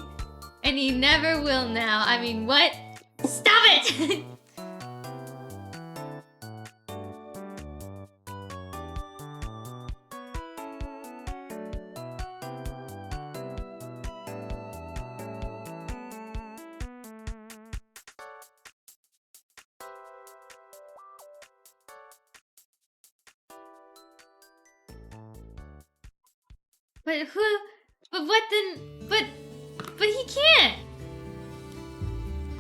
And he never will now. I mean, what? Stop it! But what then? But he can't.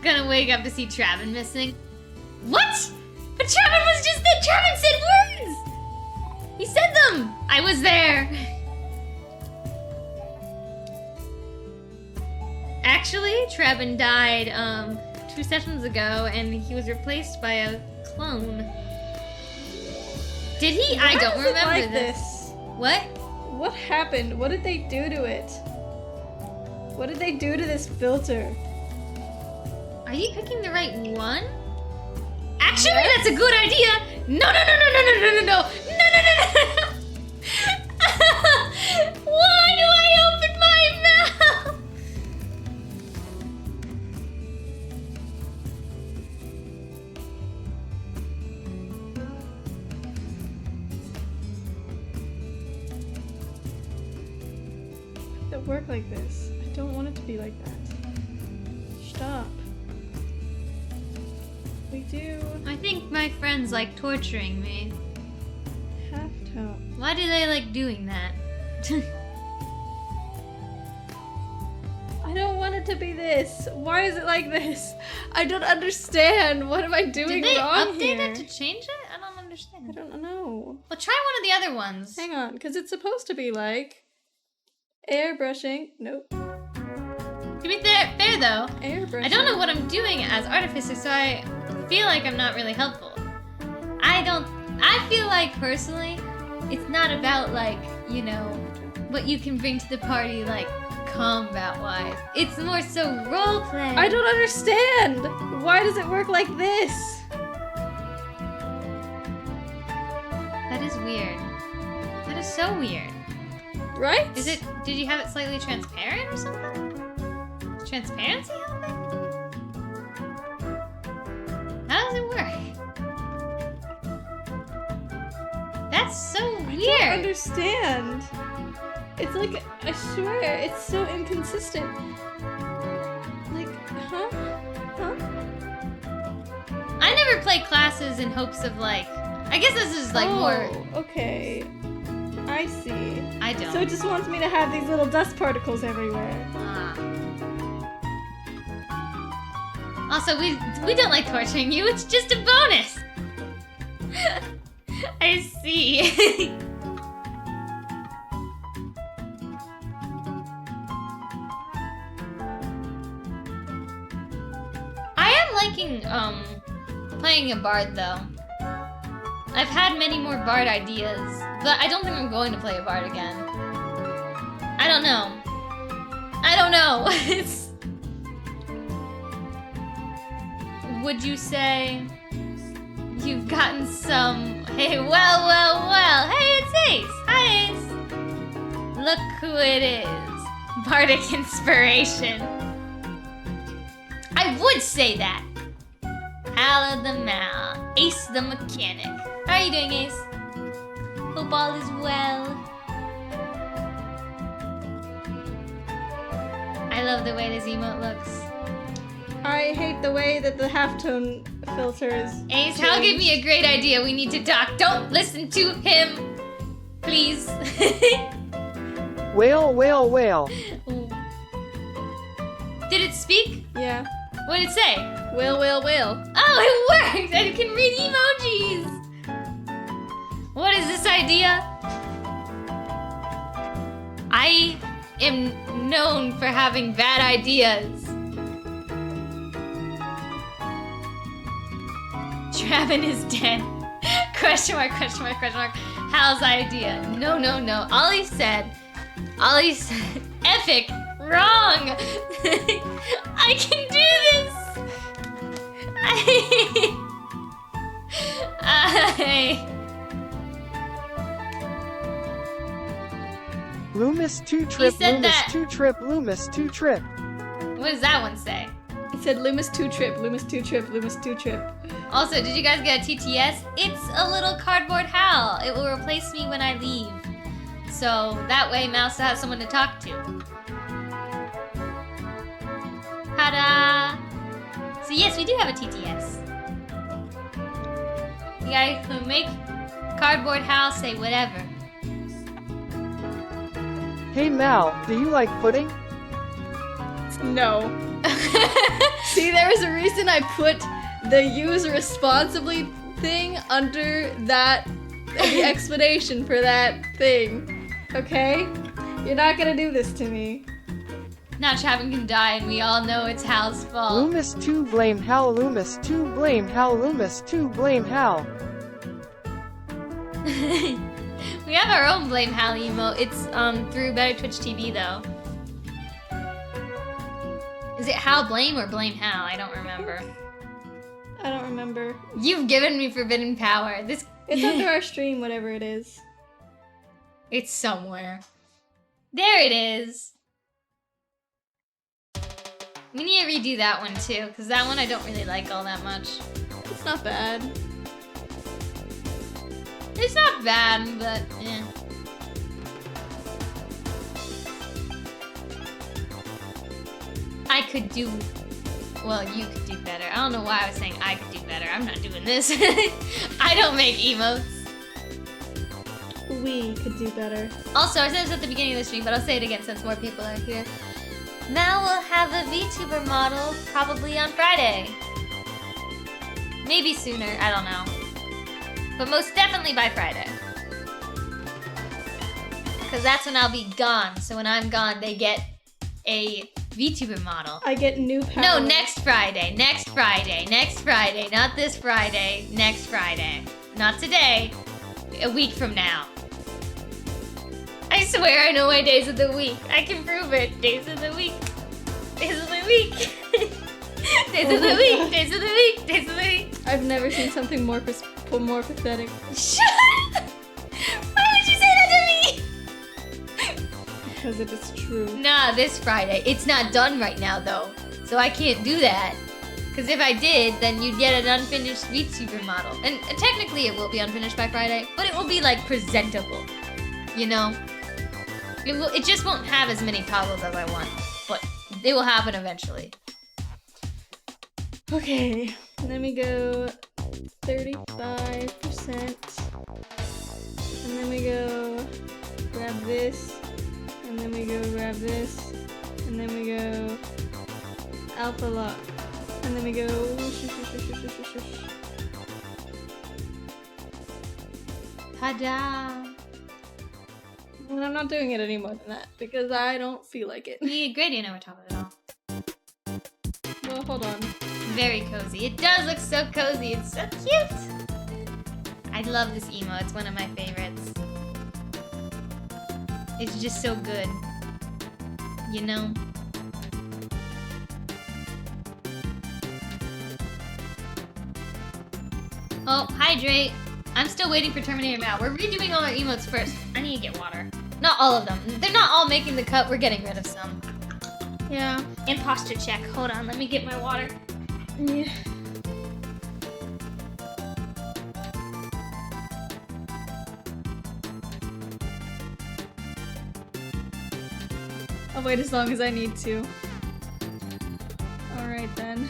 Gonna wake up to see Travin missing. What? But Travin was just there. Travin said words. He said them. I was there. Actually, Travin died 2 sessions ago, and he was replaced by a clone. Did he? I don't remember this. What? What happened? What did they do to it? What did they do to this filter? Are you picking the right one? Actually, that's a good idea. No. Why do I open my mouth? It work like this. I don't want it to be like that. Stop. We do I think my friends like torturing me. have to. Why do they like doing that? to be this? Why is it like this? I don't understand. What am I doing Did they wrong update here? it to change it? I don't understand. I don't know. Well, try one of the other ones. Hang on, because it's supposed to be like airbrushing. Nope. To be fair though, Airbrushing. I don't know what I'm doing as Artificer, so I feel like I'm not really helpful. I feel like, personally, it's not about, like, you know, what you can bring to the party, like, combat-wise. It's more so roleplay. I don't understand. Why does it work like this? That is weird. That is so weird. Right? Did you have it slightly transparent or something? Is transparency helping? How does it work? That's so weird. I don't understand. It's like, I swear, it's so inconsistent. Like, huh? Huh? I never play classes in hopes of, like, I guess this is like more. Okay. I see. I don't. So it just wants me to have these little dust particles everywhere. Also, we don't like torturing you. It's just a bonus. I see. I am liking playing a bard though. I've had many more bard ideas, but I don't think I'm going to play a bard again. I don't know. It's. Would you say you've gotten some? Hey, well. Hey, it's Ace. Hi, Ace. Look who it is. Bardic inspiration. I would say that. Hal of the Mal. Ace the mechanic. How are you doing, Ace? Hope all is well. I love the way this emote looks. I hate the way that the halftone filter is. Ace, Hal gave me a great idea. We need to talk. Don't listen to him. Please. Whale. Did it speak? Yeah. What did it say? Whale. Oh, it worked! I can read emojis! What is this idea? I am known for having bad ideas. Travin is dead. Question mark. Hal's idea. No. Ollie said, epic, wrong. I can do this. Loomis 2 trip, He said Loomis that. 2 trip, Loomis 2 trip. What does that one say? It said Loomis 2 trip. Also, did you guys get a TTS? It's a little cardboard Hal. It will replace me when I leave. So that way Mouse will have someone to talk to. Ta-da! So yes, we do have a TTS. The guy who make cardboard Hal say whatever. Hey Mal, do you like pudding? No. See, there was a reason I put the use responsibly thing under that, the explanation for that thing. Okay? You're not gonna do this to me. Now Chapman can die and we all know it's Hal's fault. Loomis 2 blame Hal, Loomis 2 blame Hal, Loomis 2 blame Hal. We have our own Blame Hal emote. It's through Better Twitch TV though. Is it Hal Blame or Blame Hal? I don't remember. I don't remember. You've given me forbidden power. This It's under our stream, whatever it is. It's somewhere. There it is. We need to redo that one too, because that one I don't really like all that much. It's not bad. It's not bad, but eh. I could do... Well, you could do better. I don't know why I was saying I could do better. I'm not doing this. I don't make emotes. We could do better. Also, I said this at the beginning of the stream, but I'll say it again since more people are here. Mal will have a VTuber model probably on Friday. Maybe sooner, I don't know. But most definitely by Friday. Because that's when I'll be gone. So when I'm gone, they get a VTuber model. I get new power. No, next Friday. Next Friday. Next Friday. Not this Friday. Next Friday. Not today. A week from now. I swear I know my days of the week. I can prove it. Days of the week. Days of the week. Days of the week. Days of the week. Days of the week. I've never seen something more pathetic. Shut up! Why would you say that to me? Because it is true. Nah, this Friday. It's not done right now, though. So I can't do that. Because if I did, then you'd get an unfinished VTuber model. And technically it will be unfinished by Friday, but it will be, like, presentable. You know? It just won't have as many toggles as I want. But it will happen eventually. Okay, let me go 35%. And then we go grab this. And then we go grab this. And then we go alpha lock. And then we go Ta-da! And I'm not doing it any more than that because I don't feel like it. Me and Grady and I were talking about it all. Well, hold on. Very cozy. It does look so cozy. It's so cute. I love this emo. It's one of my favorites. It's just so good. You know? Oh, hydrate. I'm still waiting for Terminator Mal. We're redoing all our emotes first. I need to get water. Not all of them. They're not all making the cut. We're getting rid of some. Yeah. Imposter check. Hold on. Let me get my water. Yeah. I'll wait as long as I need to. Alright then.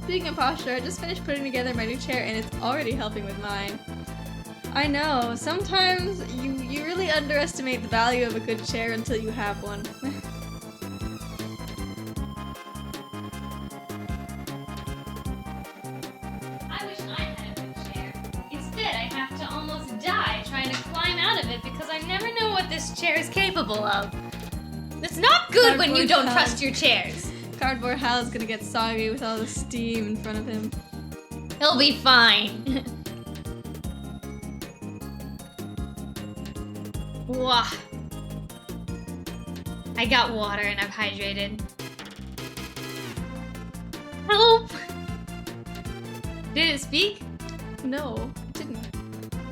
Speaking of posture, I just finished putting together my new chair and it's already helping with mine. I know, sometimes you really underestimate the value of a good chair until you have one. I wish I had a good chair. Instead, I have to almost die trying to climb out of it because I never know what this chair is capable of. It's not good when you don't trust your chairs. Cardboard Hal's gonna get soggy with all the steam in front of him. He'll be fine. Wah. I got water and I've hydrated. Help! Did it speak? No, it didn't.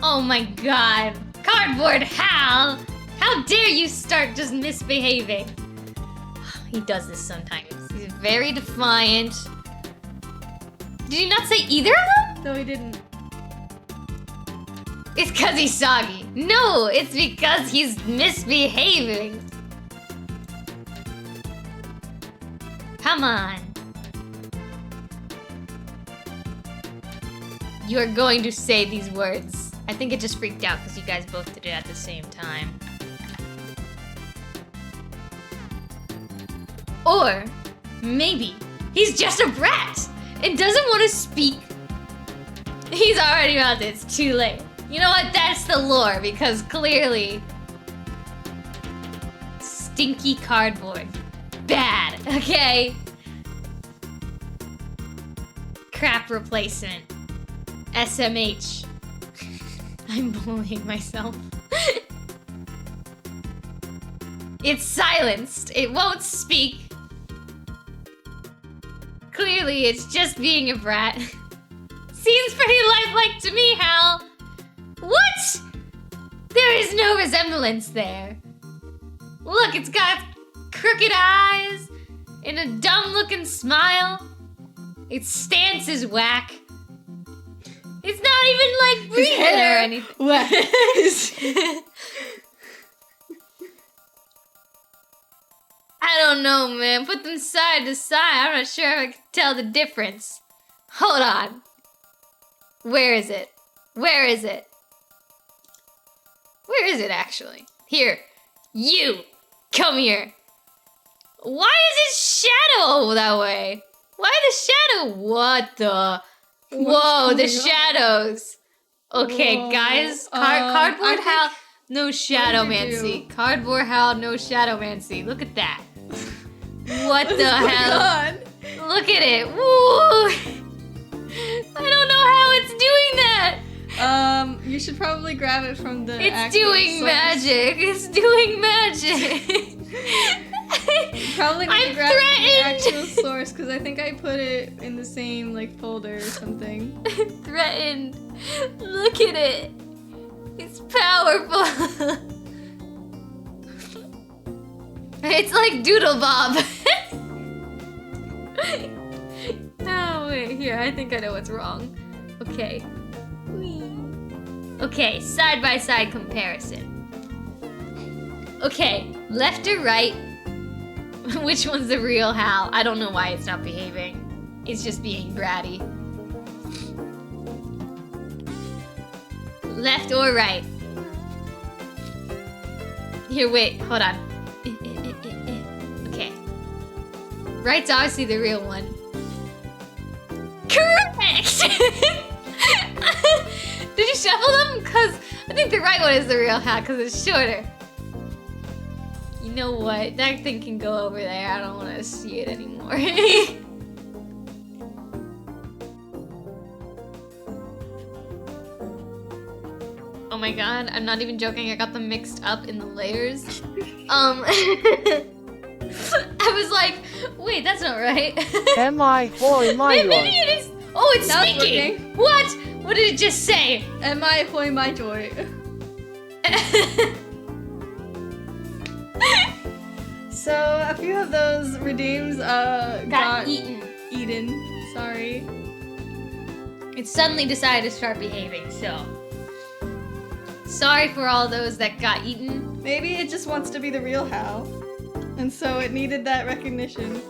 Oh my god. Cardboard Hal! How dare you start just misbehaving? He does this sometimes. He's very defiant. Did you not say either of them? No, he didn't. It's because he's soggy. No, it's because he's misbehaving. Come on. You're going to say these words. I think it just freaked out because you guys both did it at the same time. Or maybe he's just a brat and doesn't want to speak. He's already about it. It's too late. You know what? That's the lore because clearly stinky cardboard. Bad, okay? Crap replacement. SMH. I'm bullying myself. It's silenced. It won't speak. Clearly, it's just being a brat. Seems pretty lifelike to me, Hal. What? There is no resemblance there. Look, it's got crooked eyes and a dumb-looking smile. Its stance is whack. It's not even like breathing or anything. Whack. I don't know, man. Put them side to side. I'm not sure if I can tell the difference. Hold on. Where is it? Where is it? Where is it actually? Here. You! Come here. Why is his shadow that way? Why the shadow? What the? Whoa, the shadows. Okay, Whoa. guys. Cardboard Hal, no shadowmancy. do? Cardboard Hal, no shadowmancy. Look at that. What the is going hell? on? Look at it. Woo! I don't know how it's doing that. You should probably grab it from the It's actual doing source. magic. It's doing magic. Probably need I'm to grab it from the threatened. actual source because I think I put it in the same like folder or something. Threatened. Look at it. It's powerful. It's like Doodle Bob. Oh, wait, here, I think I know what's wrong. Okay. Okay, side-by-side comparison. Okay, left or right? Which one's the real Hal? I don't know why it's not behaving. It's just being bratty. Left or right? Here, wait, hold on. Okay. Right's obviously the real one. Correct! Did you shuffle them? Because I think the right one is the real hat because it's shorter. You know what? That thing can go over there. I don't want to see it anymore. Oh my god, I'm not even joking. I got them mixed up in the layers. I was like, wait, that's not right. Am I hoy my Maybe yoy? it is. Oh, it's Now it's speaking. working. What? What did it just say? Am I hoy my joy? So a few of those redeems got eaten. Sorry. It suddenly decided to start behaving, so. Sorry for all those that got eaten. Maybe it just wants to be the real Hal. And so it needed that recognition.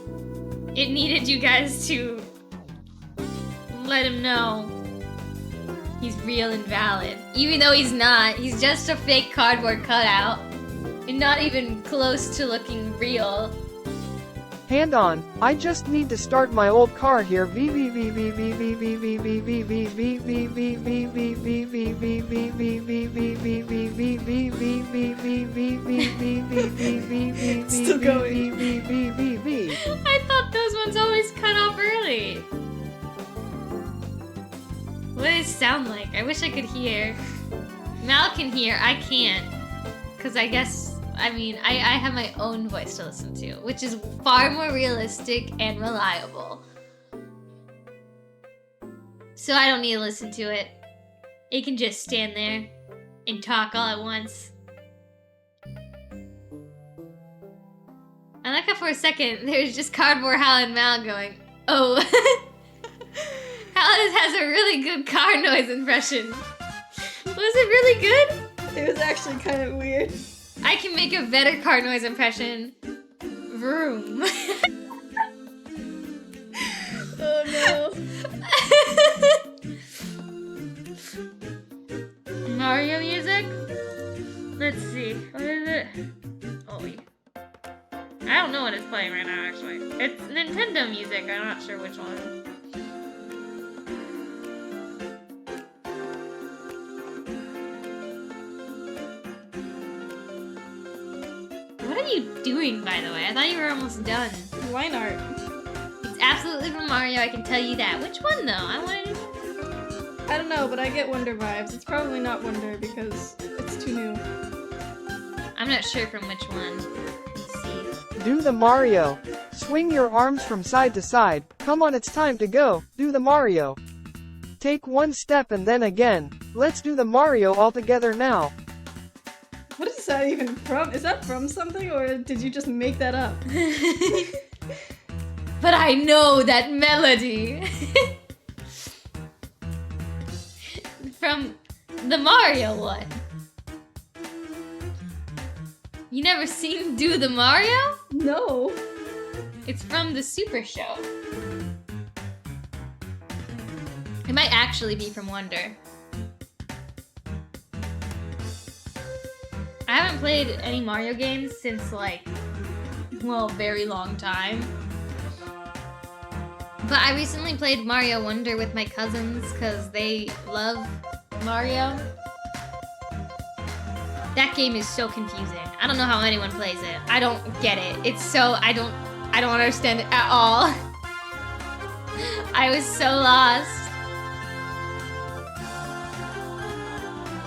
It needed you guys to let him know he's real and valid. Even though he's not, he's just a fake cardboard cutout. And not even close to looking real. Hand on, I just need to start my old car here. Still going. I thought those ones always cut off early. What does it sound like? I wish I could hear. Mal can hear, I can't. Because I guess, I mean, I have my own voice to listen to, which is far more realistic and reliable. So I don't need to listen to it. It can just stand there and talk all at once. I like how for a second there's just Cardboard Hal and Mal going, oh. Hal has a really good car noise impression. Was it really good? It was actually kind of weird. I can make a better car noise impression. Vroom. Oh no. Mario music? Let's see. What is it? Oh, wait. I don't know what it's playing right now, actually. It's Nintendo music. I'm not sure which one. What are you doing, by the way? I thought you were almost done. Line art. It's absolutely from Mario, I can tell you that. Which one, though? I wanted to... I don't know, but I get Wonder vibes. It's probably not Wonder because it's too new. I'm not sure from which one. Let's see. Do the Mario. Swing your arms from side to side. Come on, it's time to go. Do the Mario. Take one step and then again. Let's do the Mario all together now. What is that even from? Is that from something or did you just make that up? But I know that melody. From the Mario one. You never seen Do the Mario? No. It's from the Super Show. It might actually be from Wonder. I haven't played any Mario games since like, well, very long time. But I recently played Mario Wonder with my cousins because they love Mario. That game is so confusing. I don't know how anyone plays it. I don't get it. It's so, I don't understand it at all. I was so lost.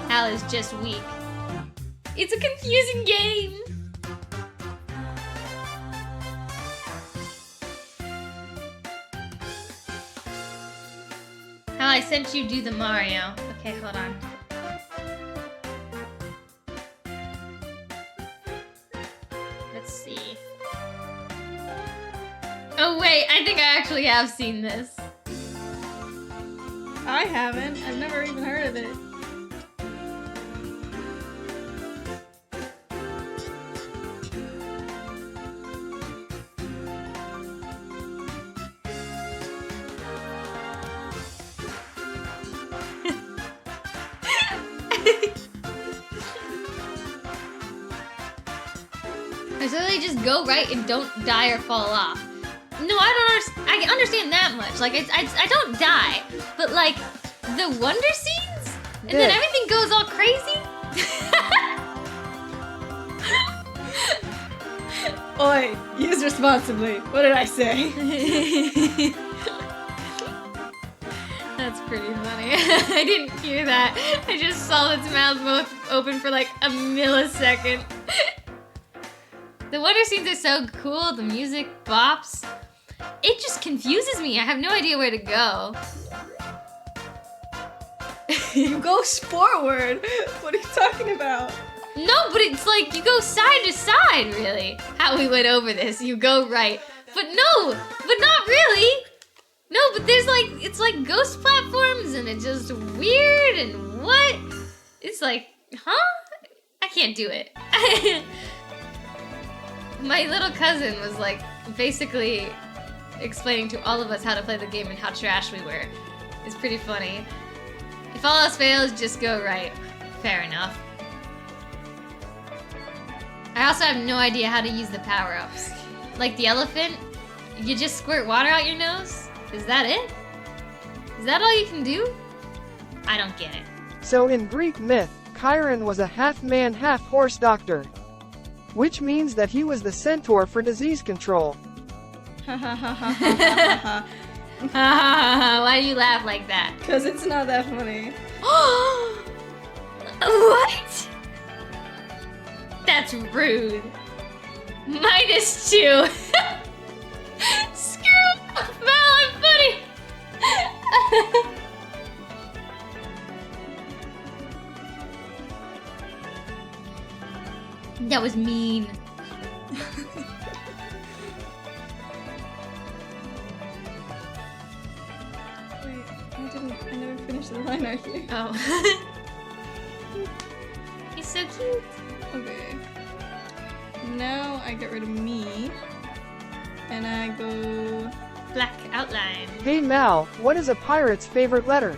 Hal is just weak. It's a confusing game. Hal, I sent you do the Mario. Okay, hold on. Let's see. Oh wait, I think I actually have seen this. I haven't. I've never even heard of it. I literally just go right and don't die or fall off. No, I don't understand. I understand that much. Like, I don't die. But, like, the wonder scenes? And then everything goes all crazy? Oi, use responsibly. What did I say? That's pretty funny. I didn't hear that. I just saw its mouth both open for, like, a millisecond. The wonder scenes are so cool. The music bops. It just confuses me. I have no idea where to go. You go forward. What are you talking about? No, but it's like you go side to side, really. How we went over this. You go right. But no, but not really. No, but there's like, it's like ghost platforms and it's just weird and what? It's like, huh? I can't do it. My little cousin was like basically explaining to all of us how to play the game and how trash we were. It's pretty funny. If all else fails, just go right. Fair enough. I also have no idea how to use the power-ups. Like the elephant, you just squirt water out your nose? Is that it? Is that all you can do? I don't get it. So in Greek myth, Chiron was a half-man, half-horse doctor. Which means that he was the centaur for disease control. Why do you laugh like that? Because it's not that funny. What? That's rude. -2. Screw off, Mel, I'm funny. That was mean. Wait, I never finished the line right here. Oh. He's so cute. Okay. Now I get rid of me. And I go... Black outline. Hey Mal, what is a pirate's favorite letter?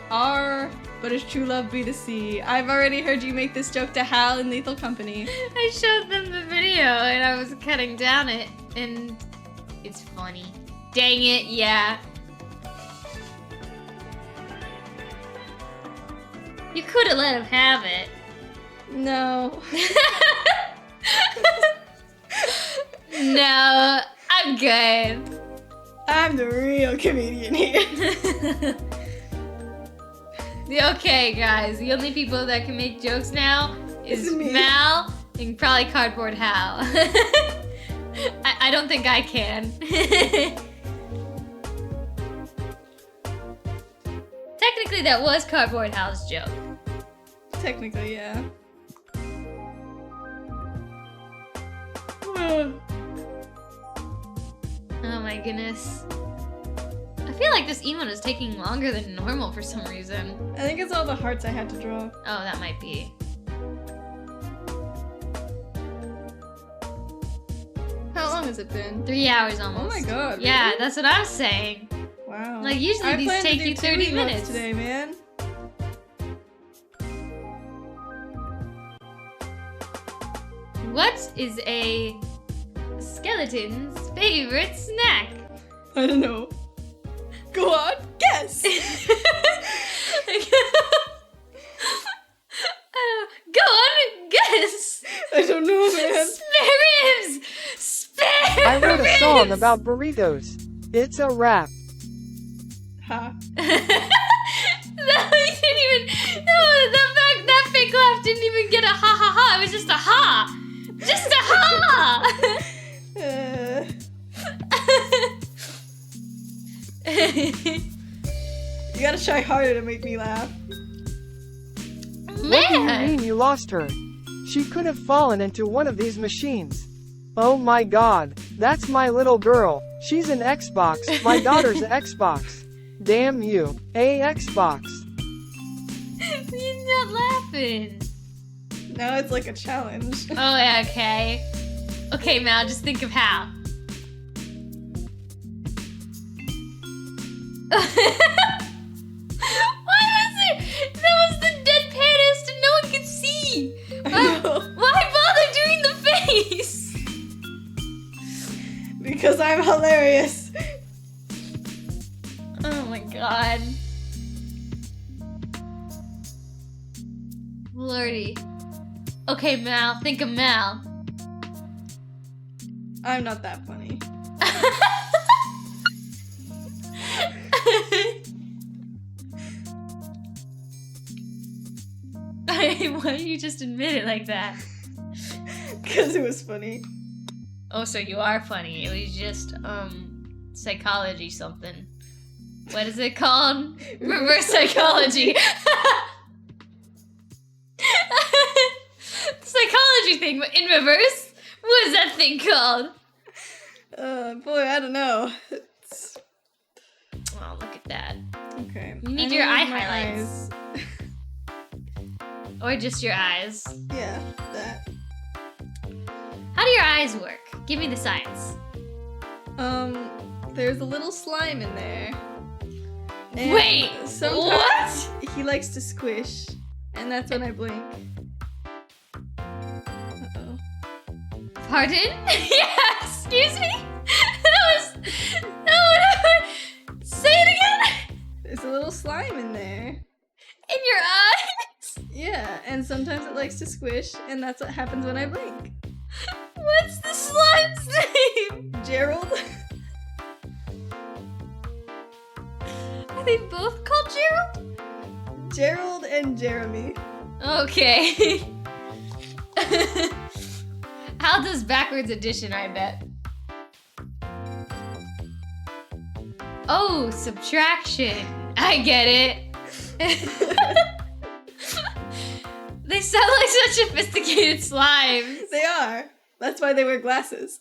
R, but his true love be the C. I've already heard you make this joke to Hal in Lethal Company. I showed them the video and I was cutting down it and it's funny. Dang it, yeah. You could have let him have it. No. No, I'm good. I'm the real comedian here. Okay, guys, the only people that can make jokes now is It's me. Mal and probably Cardboard Hal. I don't think I can. Technically, that was Cardboard Hal's joke. Technically, yeah. Oh my goodness. I feel like this emote is taking longer than normal for some reason. I think it's all the hearts I had to draw. Oh, that might be. How long has it been? 3 hours almost. Oh my god. Yeah, really? that's what I'm saying. Wow. Like, usually I these planned to take do you 2 30 emotes minutes. today, man. What is a skeleton's favorite snack? I don't know. Go on, guess. Go on, guess. I don't know, man. Spare ribs. Spare I wrote a ribs. song about burritos. It's a rap. Ha. That fake laugh didn't even get a ha ha ha. It was just a ha. Just a ha. You gotta try harder to make me laugh. What do you Man. mean you lost her? She could have fallen into one of these machines. Oh my god, that's my little girl. She's an Xbox, my daughter's an Xbox. Damn you, a Xbox. You're not laughing. Now it's like a challenge. Oh, yeah, okay. Okay, Mal, just think of how. Why was it? That was the deadpanest and no one could see. Why bother doing the face? Because I'm hilarious. Oh my god. Lordy. Okay, Mal, think of Mal. I'm not that funny. Why don't you just admit it like that? Because it was funny. Oh, so you are funny. It was just, psychology something. What is it called? Reverse psychology. Psychology thing, but in reverse? What is that thing called? Boy, I don't know. Oh, look at that. Okay. You need I your eye my highlights. Or just your eyes. eyes. Yeah, that. How do your eyes work? Give me the science. There's a little slime in there. And Wait, sometimes he likes to squish, and that's when I blink. Uh-oh. Pardon? Yeah, excuse me? That was... No, say it again! There's a little slime in there. In your eyes? Yeah, and sometimes it likes to squish, and that's what happens when I blink. What's the slime's name? Gerald? Are they both called Gerald? Gerald and Jeremy. Okay. How does backwards addition, I bet? Oh, subtraction. I get it. They sound like such sophisticated slimes. They are. That's why they wear glasses.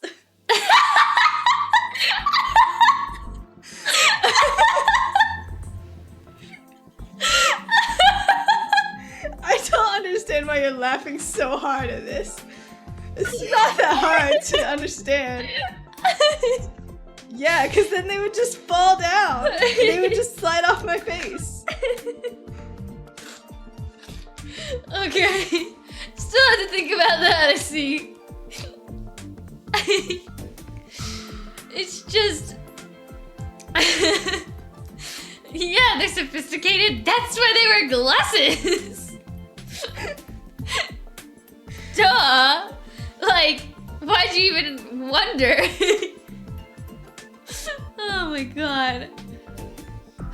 I don't understand why you're laughing so hard at this. It's not that hard to understand. Yeah, because then they would just fall down. They would just slide off my face. Okay. Still have to think about that, I see. It's just... Yeah, they're sophisticated. That's why they wear glasses. Duh. Like, why'd you even wonder? Oh my god.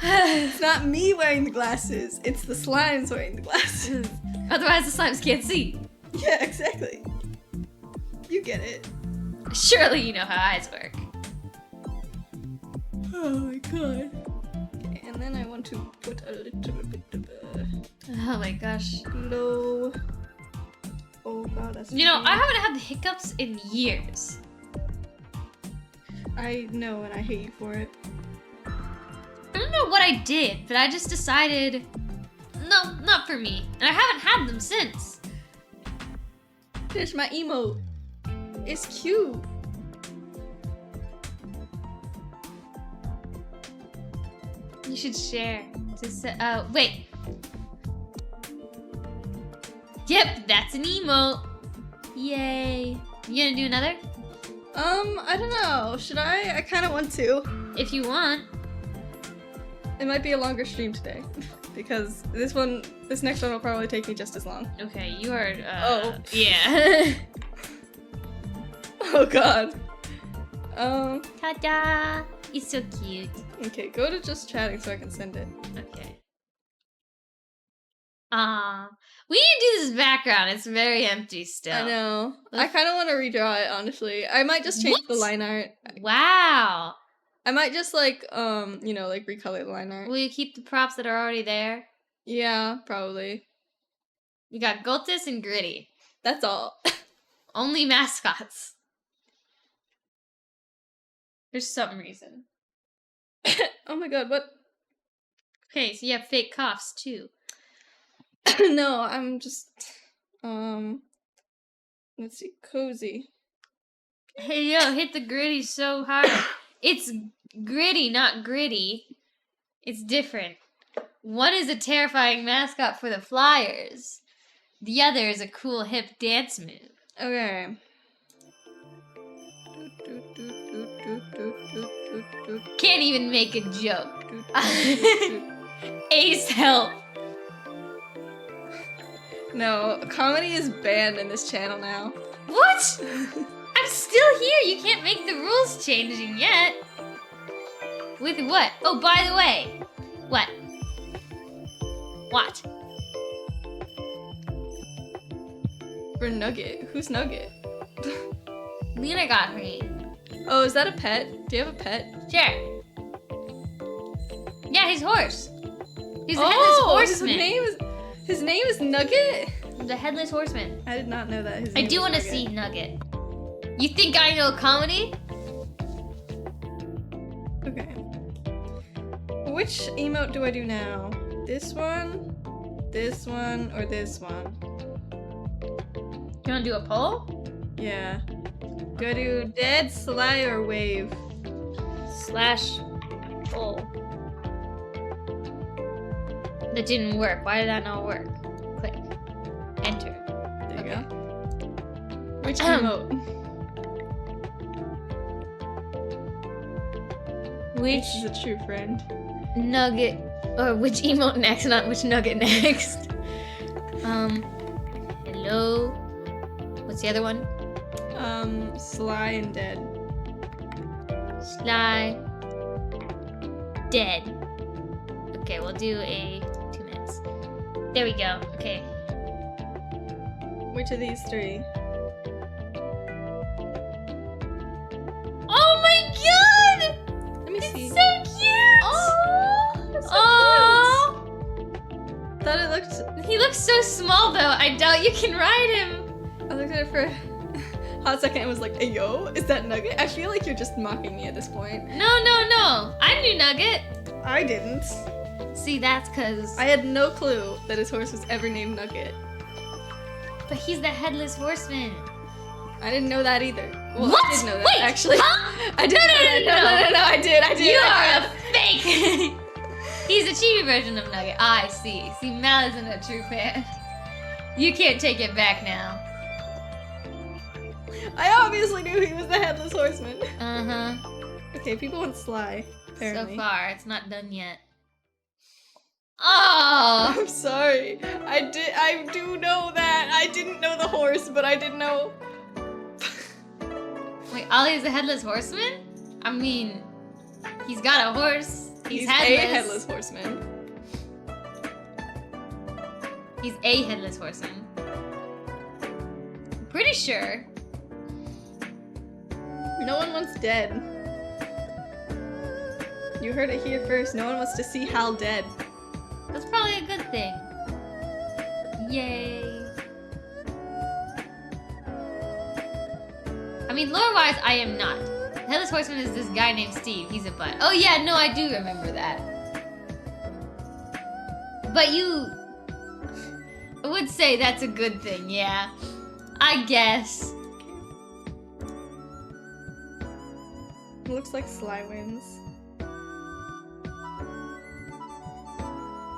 It's not me wearing the glasses. It's the slimes wearing the glasses. Otherwise, the slimes can't see. Yeah, exactly. You get it. Surely you know how eyes work. Oh my god. Okay, and then I want to put a little bit of Oh my gosh. glow. Oh god, that's You know, pretty. I haven't had the hiccups in years. I know, and I hate you for it. I don't know what I did, but I just decided, no, not for me. And I haven't had them since. Finish my emote. It's cute. You should share. Wait. Yep, that's an emote. Yay. You gonna do another? I don't know. Should I? I kind of want to. If you want. It might be a longer stream today. Because this next one will probably take me just as long. Okay, you are, Oh. Yeah. Oh god. Ta-da! It's so cute. Okay, go to just chatting so I can send it. Okay. We need to do this background. It's very empty still. I know. I kind of want to redraw it, honestly. I might just change the What? line art. Wow. I might just like, like recolor the line art. Will you keep the props that are already there? Yeah, probably. You got Goltis and Gritty. That's all. Only mascots. There's some reason. Oh my god, what? Okay, so you have fake coughs too. No, I'm just, let's see, cozy. Hey yo, hit the Gritty so hard. It's Gritty, not Gritty. It's different. One is a terrifying mascot for the Flyers. The other is a cool hip dance move. Okay. Can't even make a joke. Ace help. No, comedy is banned in this channel now. What? I'm still here. You can't make the rules changing yet. With what? Oh, by the way. What? What? For Nugget. Who's Nugget? Lena got me. Oh, is that a pet? Do you have a pet? Sure. Yeah, his horse. He's a headless horseman. His name is Nugget? The headless horseman. I did not know that. I do want to see Nugget. You think I know comedy? Okay. Which emote do I do now? This one, or this one? You want to do a poll? Yeah. Do I do dead, sly, or wave? Slash poll. That didn't work. Why did that not work? Click. Enter. There you Okay. go. Which emote? Which This is a true friend. nugget, or which emote next, not which nugget next. Hello. What's the other one? Sly and dead. Sly. Dead. Okay, we'll do a 2 minutes. There we go. Okay. Which of these three? Oh my god! Let me see. It's so cute! Oh, that's so Oh! Thought it looked. He looks so small though. I doubt you can ride him. I looked at it for a hot second and was like, "Hey yo, is that Nugget?" I feel like you're just mocking me at this point. No. I knew Nugget. I didn't. See, that's cause. I had no clue that his horse was ever named Nugget. But he's the headless horseman. I didn't know that either. Well, What? I did know that Wait, actually. huh? I did know that. No, I did. You are a fake. He's a chibi version of Nugget. I see. See, Mal isn't a true fan. You can't take it back now. I obviously knew he was the headless horseman. Okay, people want Sly. Apparently. So far, it's not done yet. Oh. I'm sorry. I do know that. I didn't know the horse, but I did know. Wait, Ollie is a headless horseman? I mean, he's got a horse. He's headless. a headless horseman. He's a headless horseman. I'm pretty sure. No one wants dead. You heard it here first. No one wants to see Hal dead. That's probably a good thing. Yay. I mean, lore-wise, I am not. Headless Horseman is this guy named Steve. He's a butt. Oh yeah, no, I do remember that. But you would say that's a good thing, yeah. I guess. It looks like Sly wins.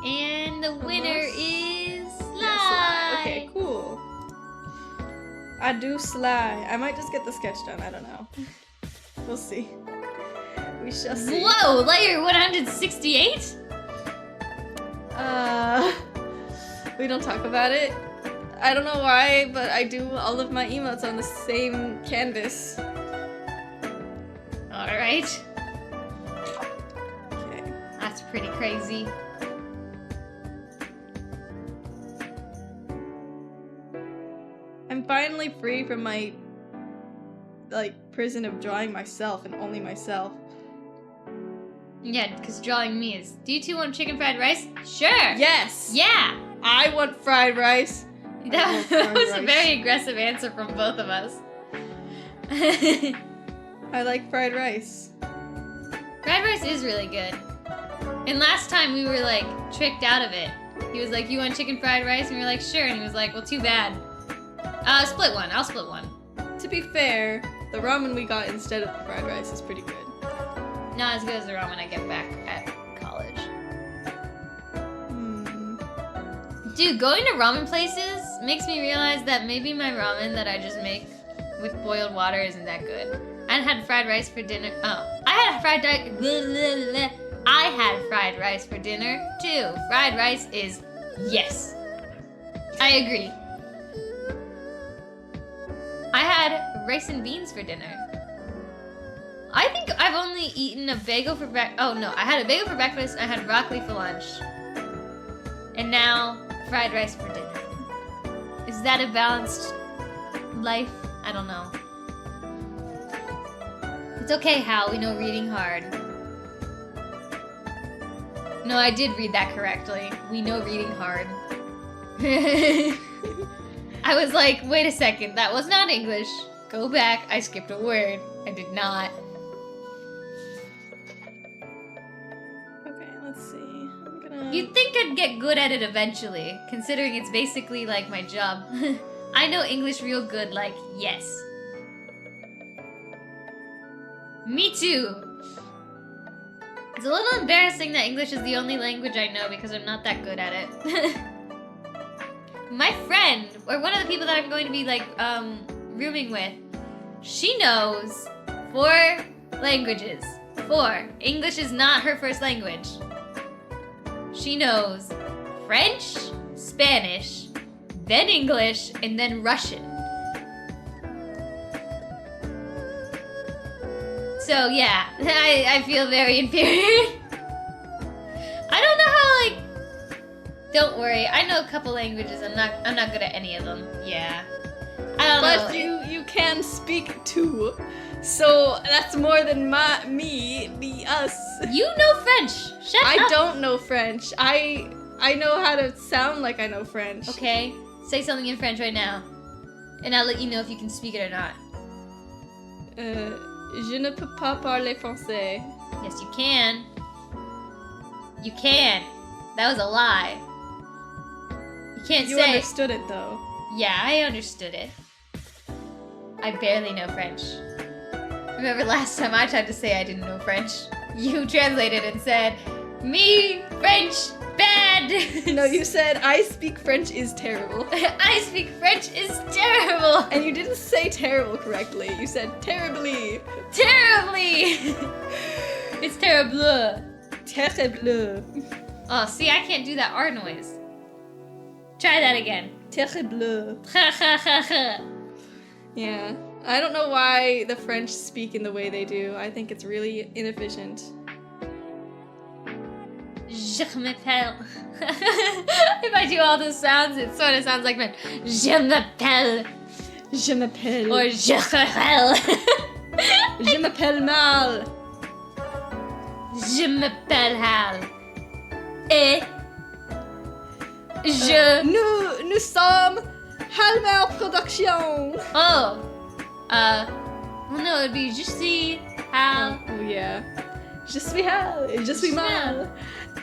And the winner is Sly. Yeah, Sly. Okay, cool. I do sly. I might just get the sketch done. I don't know. We'll see. We shall see. Whoa, layer 168? We don't talk about it. I don't know why, but I do all of my emotes on the same canvas. Alright. Okay. That's pretty crazy. I'm finally free from my, prison of drawing myself and only myself. Yeah, because drawing me is. Do you two want chicken fried rice? Sure! Yes! Yeah! I want fried rice. That was a very aggressive answer from both of us. I like fried rice. Fried rice is really good. And last time we were like tricked out of it. He was like, "You want chicken fried rice?" And we were like, "Sure." And he was like, "Well, too bad. Split one. I'll split one." To be fair, the ramen we got instead of the fried rice is pretty good. Not as good as the ramen I get back at college. Dude, going to ramen places makes me realize that maybe my ramen that I just make with boiled water isn't that good. I had fried rice for dinner. Oh, I had fried rice for dinner too. Fried rice is yes. I agree. I had rice and beans for dinner. I think I've only eaten a bagel for breakfast. Oh no, I had a bagel for breakfast. I had broccoli for lunch. And now fried rice for dinner. Is that a balanced life? I don't know. It's okay, Hal. We know reading hard. No, I did read that correctly. We know reading hard. I was like, wait a second, that was not English. Go back, I skipped a word. I did not. Okay, let's see. I'm gonna... You'd think I'd get good at it eventually, considering it's basically like my job. I know English real good, like, yes. Me too. It's a little embarrassing that English is the only language I know because I'm not that good at it. My friend, or one of the people that I'm going to be like, rooming with, she knows 4 languages. 4. English is not her first language. She knows French, Spanish, then English, and then Russian. So yeah, I feel very inferior. I don't know how, like, don't worry, I know a couple languages. I'm not good at any of them. Yeah. I don't know. But you can speak too. So that's more than us. You know French. Shut up. I don't know French. I know how to sound like I know French. Okay, say something in French right now, and I'll let you know if you can speak it or not. Je ne peux pas parler français. Yes, you can. You can. That was a lie. You can't You say. understood it though. Yeah, I understood it. I barely know French. Remember last time I tried to say I didn't know French? You translated and said, "Me French bad." No, you said I speak French is terrible. I speak French is terrible. And you didn't say terrible correctly. You said terribly. Terribly. It's terrible. Terrible. Oh, see, I can't do that R noise. Try that again. Terrible. Ha ha ha ha. Yeah. I don't know why the French speak in the way they do. I think it's really inefficient. Je m'appelle. If I do all those sounds, it sort of sounds like French. Je m'appelle. Je m'appelle. Or je m'appelle. Je m'appelle mal. Je m'appelle Hal. Et je... Nous sommes Halmer Production. Oh. Well, no, it'd be je suis Hal. Oh, yeah. Je suis Hal. Et je suis mal.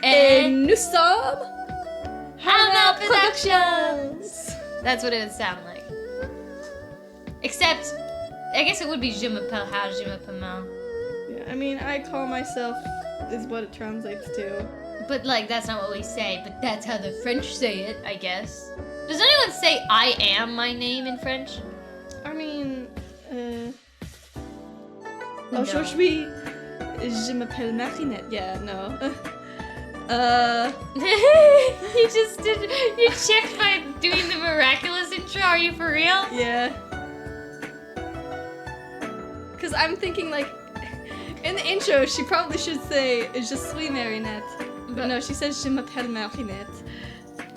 Et Et nous sommes Halmer Productions. That's what it would sound like. Except, I guess it would be je m'appelle Hal, je m'appelle Mal. Yeah, I mean, I call myself is what it translates to. But, like, that's not what we say, but that's how the French say it, I guess. Does anyone say I am my name in French? Aujourd'hui, je m'appelle Marinette. Yeah, no. You checked by doing the miraculous intro. Are you for real? Yeah. Because I'm thinking, like, in the intro, she probably should say, je suis Marinette. But no, she says, je m'appelle Marinette.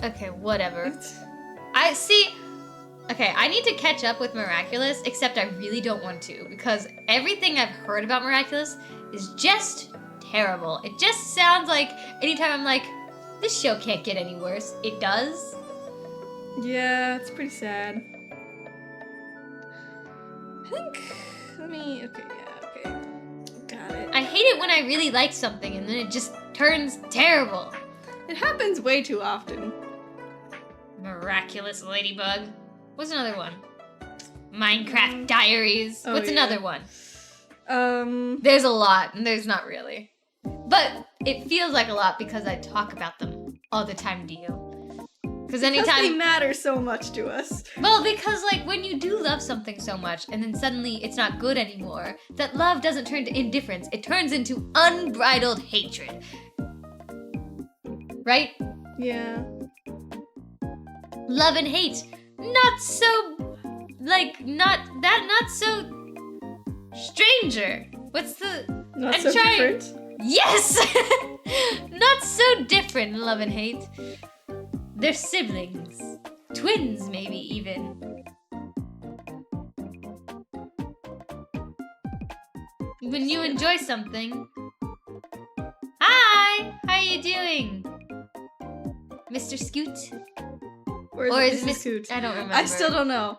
Okay, whatever. I see. Okay, I need to catch up with Miraculous, except I really don't want to, because everything I've heard about Miraculous is just terrible. It just sounds like anytime I'm like, this show can't get any worse, it does. Yeah, it's pretty sad. I think, okay, got it. I hate it when I really like something and then it just turns terrible. It happens way too often. Miraculous Ladybug. What's another one? Minecraft Diaries. Oh, What's yeah. another one? There's a lot, and there's not really. But it feels like a lot because I talk about them all the time to you. Because Because they anytime... matter so much to us. Well, because, like, when you do love something so much, and then suddenly it's not good anymore, that love doesn't turn to indifference. It turns into unbridled hatred. Right? Yeah. Love and hate. Not so... Like, not so... Stranger. What's the... Not I'm so trying- different. Yes! Not so different, love and hate. They're siblings. Twins, maybe, even. When you enjoy something... Hi! How you doing? Mr. Scoot? Or is it Miss... Mrs. Coot? I don't remember. I still don't know.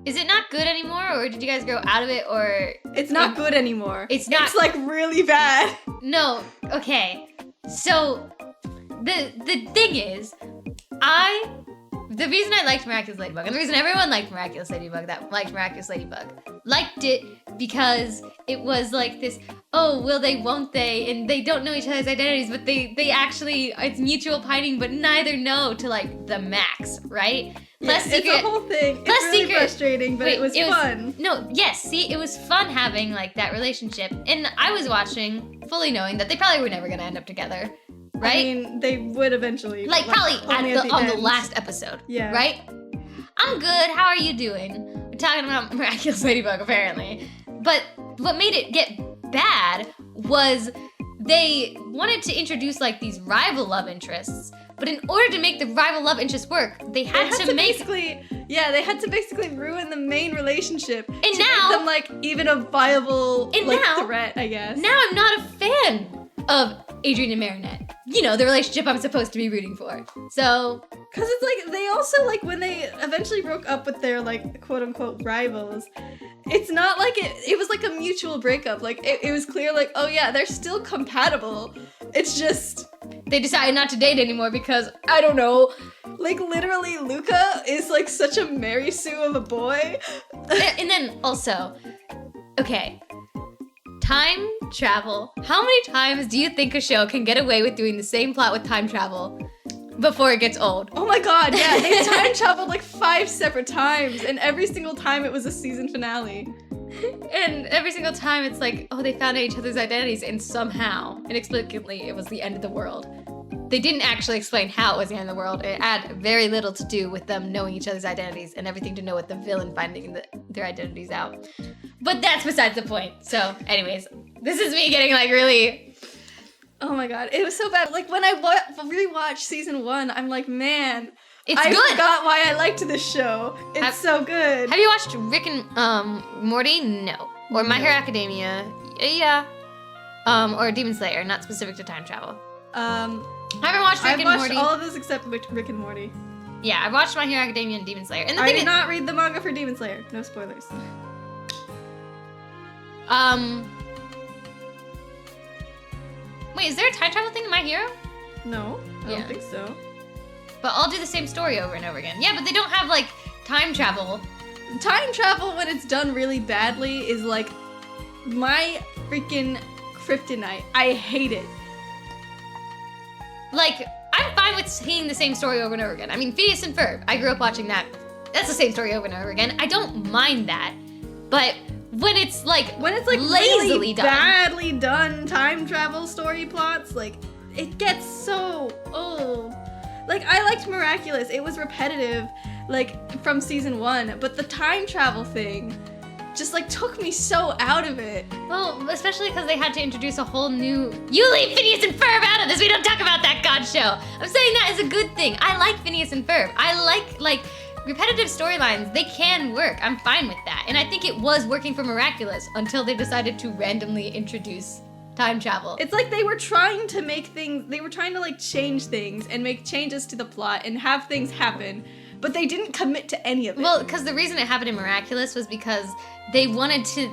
Is it not good anymore, or did you guys grow out of it, or... It's not good anymore. It's not... It's like really bad. No, okay. So, the thing is, the reason I liked Miraculous Ladybug, and the reason everyone liked Miraculous Ladybug, that liked Miraculous Ladybug, liked it because it was like this, oh, will they, won't they, and they don't know each other's identities, but they actually, it's mutual pining, but neither know to, like, the max, right? Plus Yeah, it's a whole thing. Plus It's really secret- frustrating, but Wait, it was fun. No, yes, see, it was fun having, like, that relationship, and I was watching, fully knowing that they probably were never gonna end up together, right? I mean, they would eventually. Like, probably only on the end. last episode. Yeah. Right? I'm good. How are you doing? We're talking about Miraculous Ladybug, apparently. But what made it get bad was they wanted to introduce, like, these rival love interests. But in order to make the rival love interests work, they had to make... they had to basically ruin the main relationship. And to now... make them, like, even a viable, And like, now- threat, I guess. Now I'm not a fan of Adrian and Marinette. You know, the relationship I'm supposed to be rooting for. So... Because it's like, they also, like, when they eventually broke up with their, like, quote-unquote rivals, it's not like it was like a mutual breakup. Like, it was clear, like, oh yeah, they're still compatible. It's just... They decided not to date anymore because, I don't know... Like, literally, Luca is, like, such a Mary Sue of a boy. And then, also... Okay. Time travel. How many times do you think a show can get away with doing the same plot with time travel before it gets old? Oh my god, yeah, they time traveled like 5 separate times, and every single time it was a season finale. And every single time it's like, oh, they found out each other's identities, and somehow, inexplicably, it was the end of the world. They didn't actually explain how it was the end of the world. It had very little to do with them knowing each other's identities and everything to know with the villain finding their identities out. But that's besides the point. So, anyways, this is me getting, like, really... Oh my god, it was so bad. Like, when I rewatched season 1, I'm like, man, It's I good! forgot why I liked this show. It's so good. Have you watched Rick and Morty? No. Or My No. Hero Academia? Yeah. Or Demon Slayer, not specific to time travel. I haven't watched Rick I've and watched Morty. all of this except Rick and Morty. Yeah, I watched My Hero Academia and Demon Slayer. And the I thing did is, not read the manga for Demon Slayer. No spoilers. Wait, is there a time travel thing in My Hero? No, I Yeah. don't think so. But I'll do the same story over and over again. Yeah, but they don't have, like, time travel. Time travel, when it's done really badly, is like my freaking kryptonite. I hate it. Like, I'm fine with seeing the same story over and over again. I mean, Phineas and Ferb, I grew up watching that. That's the same story over and over again. I don't mind that. But when it's like lazily really done. badly done time travel story plots, like it gets so old. Like I liked Miraculous. It was repetitive, like from season 1, but the time travel thing just like took me so out of it. Well, especially because they had to introduce a whole new. You leave Phineas and Ferb out of this. We don't talk about that God show. I'm saying that is a good thing. I like Phineas and Ferb. I like repetitive storylines. They can work. I'm fine with that, and I think it was working for Miraculous until they decided to randomly introduce time travel. It's like they were trying to make things. They were trying to like change things and make changes to the plot and have things happen, but they didn't commit to any of it. Well, because the reason it happened in Miraculous was because they wanted to,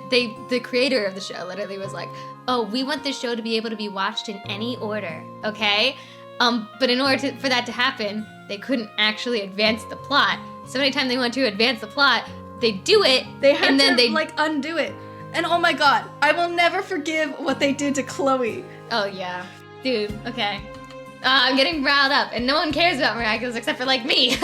the creator of the show literally was like, oh, we want this show to be able to be watched in any order, okay? But in order for that to happen, they couldn't actually advance the plot. So anytime they want to advance the plot, they do it, they had and then to like undo it. And oh my god, I will never forgive what they did to Chloe. Oh yeah, dude, okay. I'm getting riled up, and no one cares about Miraculous except for like me.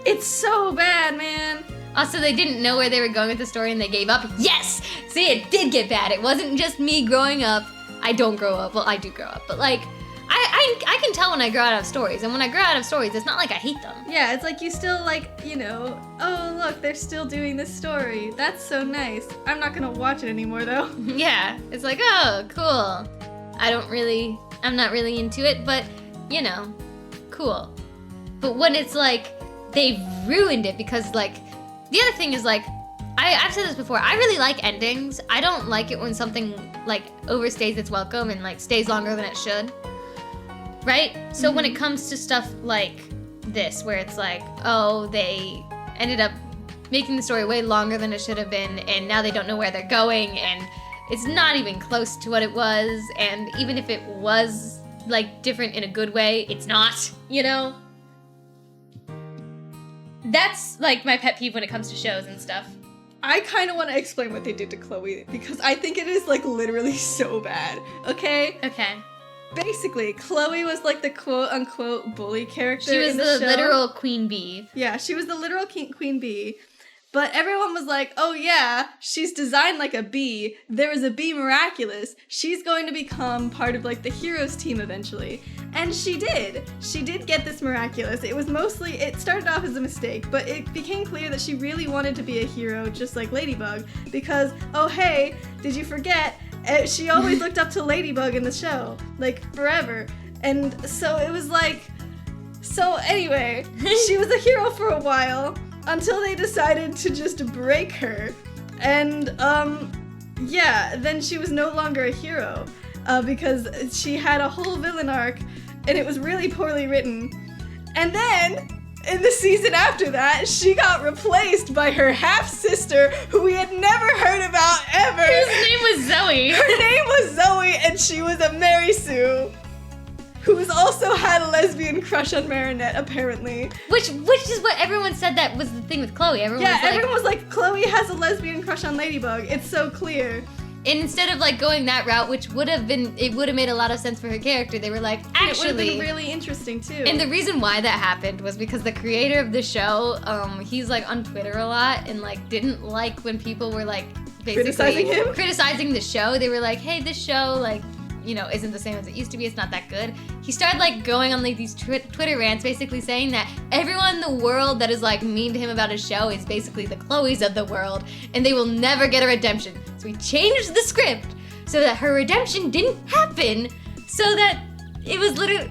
It's so bad, man. Also, they didn't know where they were going with the story and they gave up. Yes! See, it did get bad. It wasn't just me growing up. I don't grow up. Well, I do grow up, but like, I can tell when I grow out of stories, and when I grow out of stories, it's not like I hate them. Yeah, it's like you still like, you know, oh look, they're still doing this story. That's so nice. I'm not gonna watch it anymore though. Yeah, it's like, oh, cool. I'm not really into it, but, you know, cool. But when it's like, they've ruined it because, like, the other thing is, like, I've said this before, I really like endings. I don't like it when something, like, overstays its welcome and, like, stays longer than it should. Right? So when it comes to stuff like this, where it's like, oh, they ended up making the story way longer than it should have been, and now they don't know where they're going, and it's not even close to what it was, and even if it was, like, different in a good way, it's not, you know? That's, like, my pet peeve when it comes to shows and stuff. I kind of want to explain what they did to Chloe because I think it is, like, literally so bad, okay? Okay. Basically, Chloe was, like, the quote-unquote bully character She was in the the show. literal queen bee. Yeah, she was the literal queen bee. But everyone was like, oh yeah, she's designed like a bee. There was a bee Miraculous. She's going to become part of like the heroes team eventually. And she did. She did get this Miraculous. It started off as a mistake, but it became clear that she really wanted to be a hero just like Ladybug. Because, oh hey, did you forget? She always looked up to Ladybug in the show. Like, forever. And so it was like, so anyway, she was a hero for a while. Until they decided to just break her. And, yeah, then she was no longer a hero. Because she had a whole villain arc, and it was really poorly written. And then, in the season after that, she got replaced by her half-sister, who we had never heard about ever. Whose name was Zoe. Her name was Zoe, and she was a Mary Sue. Who's also had a lesbian crush on Marinette, apparently. Which is what everyone said that was the thing with Chloe. Everyone was like, Chloe has a lesbian crush on Ladybug. It's so clear. And instead of like going that route, which would have made a lot of sense for her character, they were like, actually, it would have been really interesting too. And the reason why that happened was because the creator of the show, he's like on Twitter a lot and like didn't like when people were like basically criticizing the show. They were like, hey, this show like, you know, isn't the same as it used to be. It's not that good. He started like going on like these Twitter rants, basically saying that everyone in the world that is like mean to him about his show is basically the Chloes of the world, and they will never get a redemption. So he changed the script so that her redemption didn't happen, so that it was literally.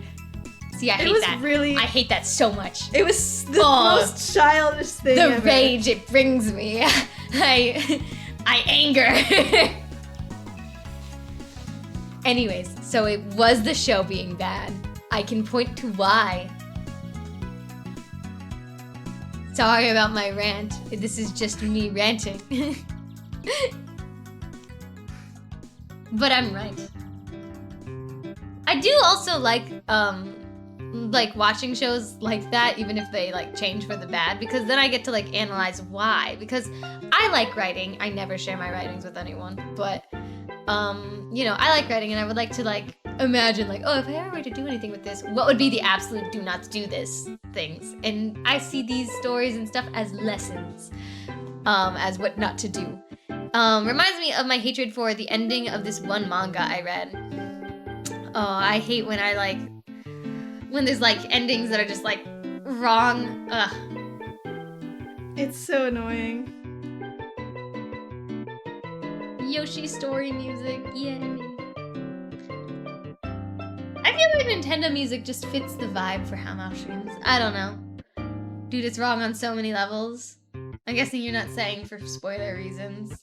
See, I hate that. I hate that so much. It was the most childish thing. The rage it brings me. I anger. Anyways, so it was the show being bad. I can point to why. Sorry about my rant. This is just me ranting. But I'm right. I do also like watching shows like that, even if they like change for the bad, because then I get to like analyze why. Because I like writing. I never share my writings with anyone, but you know, I like writing and I would like to like imagine like, oh, if I ever were to do anything with this, what would be the absolute do not do this things? And I see these stories and stuff as lessons, as what not to do. Reminds me of my hatred for the ending of this one manga I read. Oh, I hate when when there's like endings that are just like wrong. Ugh. It's so annoying. Yoshi story music, yay. I feel like Nintendo music just fits the vibe for Hamau streams. I don't know. Dude, it's wrong on so many levels. I'm guessing you're not saying for spoiler reasons.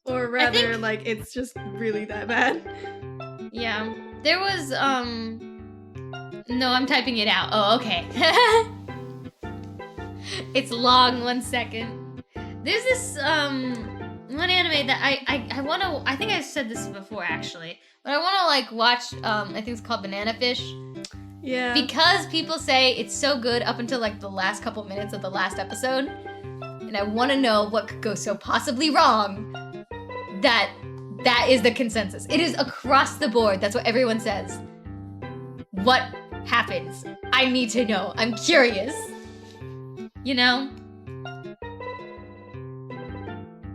Or rather, like, it's just really that bad. Yeah. There was, no, I'm typing it out. Oh, okay. It's long, 1 second. There's this, one anime that I wanna, I think I said this before actually, but I wanna like watch, I think it's called Banana Fish. Yeah. Because people say it's so good up until like the last couple minutes of the last episode. And I wanna know what could go so possibly wrong that is the consensus. It is across the board. That's what everyone says. What happens? I need to know. I'm curious. You know?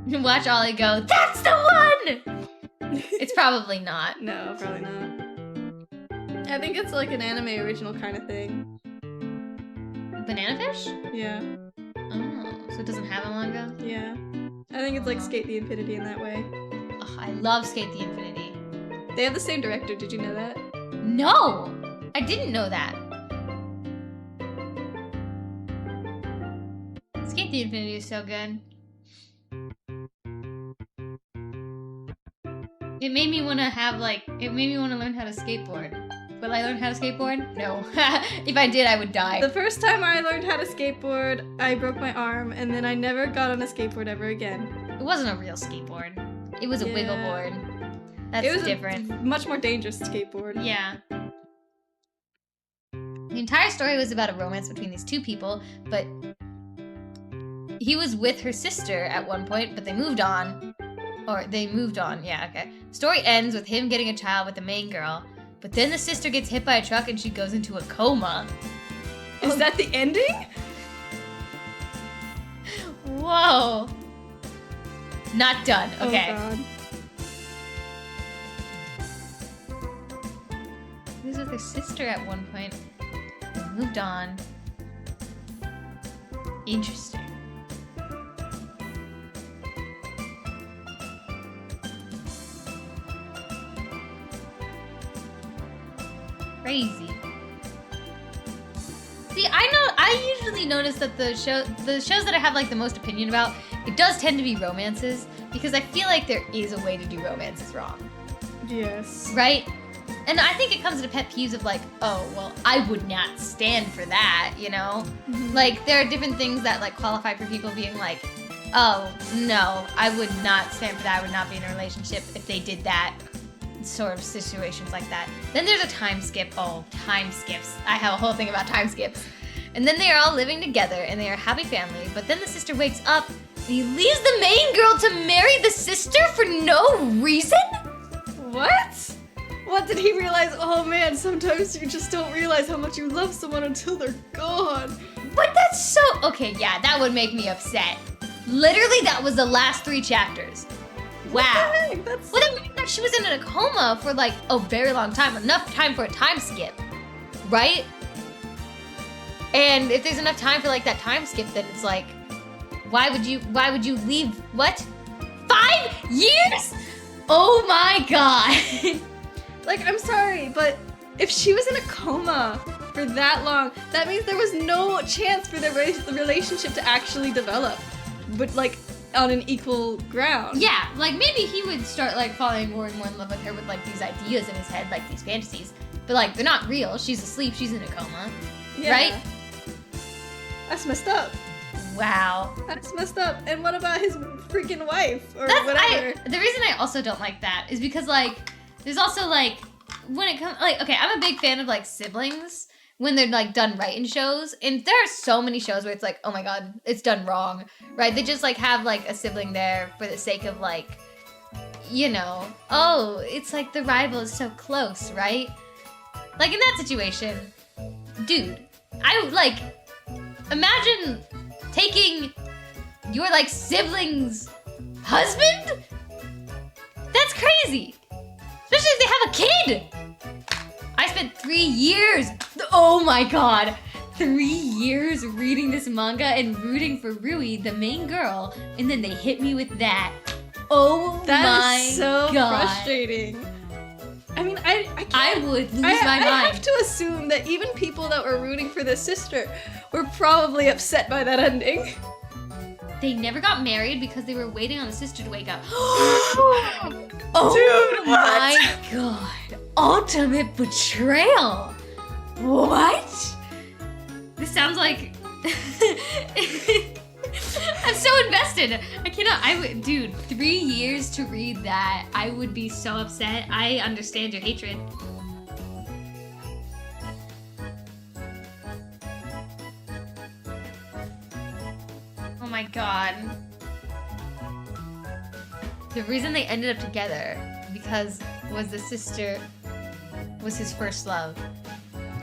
Watch Ollie go, that's the one! It's probably not. No, probably not. I think it's like an anime original kind of thing. Banana Fish? Yeah. Oh, so it doesn't have a manga? Yeah. I think it's like Skate the Infinity in that way. Oh, I love Skate the Infinity. They have the same director, did you know that? No! I didn't know that. Skate the Infinity is so good. It made me want to have it made me want to learn how to skateboard. Will I learn how to skateboard? No. If I did, I would die. The first time I learned how to skateboard, I broke my arm, and then I never got on a skateboard ever again. It wasn't a real skateboard. It was a wiggle board. That's it was different. A much more dangerous skateboard. Yeah. The entire story was about a romance between these two people, but he was with her sister at one point, but they moved on. Or they moved on, yeah, okay. Story ends with him getting a child with the main girl, but then the sister gets hit by a truck and she goes into a coma. Is that the ending? Whoa. Not done, okay. Oh God. He was with her sister at one point. They moved on. Interesting. Crazy. See, I usually notice that the shows that I have like the most opinion about, it does tend to be romances, because I feel like there is a way to do romances wrong. Yes. Right? And I think it comes to pet peeves of like, oh, well, I would not stand for that, you know? Mm-hmm. Like, there are different things that like qualify for people being like, oh, no, I would not stand for that. I would not be in a relationship if they did that. Sort of situations like that. Then there's a time skip. Oh, time skips. I have a whole thing about time skips. And then they are all living together and they are a happy family, but then the sister wakes up and he leaves the main girl to marry the sister for no reason? What? What did he realize? Oh man, sometimes you just don't realize how much you love someone until they're gone. But that's so... Okay, yeah, that would make me upset. Literally, that was the last 3 chapters. Wow. That's... Well, that means that she was in a coma for like a very long time. Enough time for a time skip. Right? And if there's enough time for like that time skip, then it's like, why would you leave, what? 5 years? Oh my god. Like, I'm sorry, but if she was in a coma for that long, that means there was no chance for the relationship to actually develop. But like, on an equal ground. Yeah, like maybe he would start like falling more and more in love with her with like these ideas in his head, like these fantasies. But like, they're not real. She's asleep, she's in a coma. Yeah. Right? That's messed up. Wow. That's messed up. And what about his freaking wife? Or whatever? The reason I also don't like that is because like, there's also like, when it comes, like, okay, I'm a big fan of like siblings when they're like done right in shows, and there are so many shows where it's like, oh my god, it's done wrong, right? They just like have like a sibling there for the sake of like, you know, oh, it's like the rival is so close, right? Like in that situation, dude, I would like, imagine taking your like sibling's husband? That's crazy. Especially if they have a kid. I spent 3 years, oh my god, 3 years reading this manga and rooting for Rui, the main girl, and then they hit me with that. Oh That is my so god. frustrating. I mean, I can't. I would lose my I mind. have to assume that even people that were rooting for this sister were probably upset by that ending. They never got married because they were waiting on the sister to wake up. Dude, what? My god. Ultimate betrayal. What? This sounds like... I'm so invested. I cannot. Dude, 3 years to read that. I would be so upset. I understand your hatred. Oh my god. The reason they ended up together because was the sister was his first love.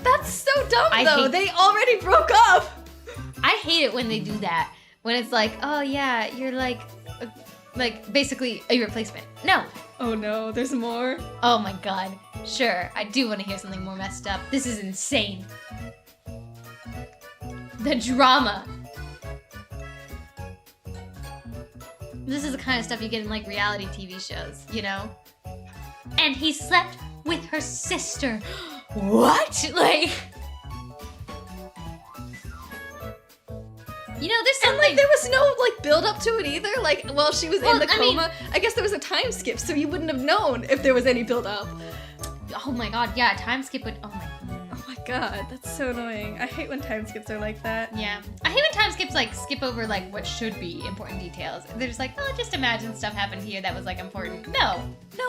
That's so dumb, I though. hate- They already broke up. I hate it when they do that. When it's like, oh yeah, you're like basically a replacement. No. Oh no, there's more. Oh my god. Sure, I do want to hear something more messed up. This is insane. The drama. This is the kind of stuff you get in like reality TV shows, you know? And he slept with her sister. What? Like, you know, there's And something. like there was no like build up to it either. Like while she was Well, in the I mean- coma, I guess there was a time skip, so you wouldn't have known if there was any build up. Oh my god, yeah, time skip would. Oh my. Oh my god, that's so annoying. I hate when time skips are like that. Yeah, I hate when time skips like skip over like what should be important details. They're just like, oh, just imagine stuff happened here that was like important. No,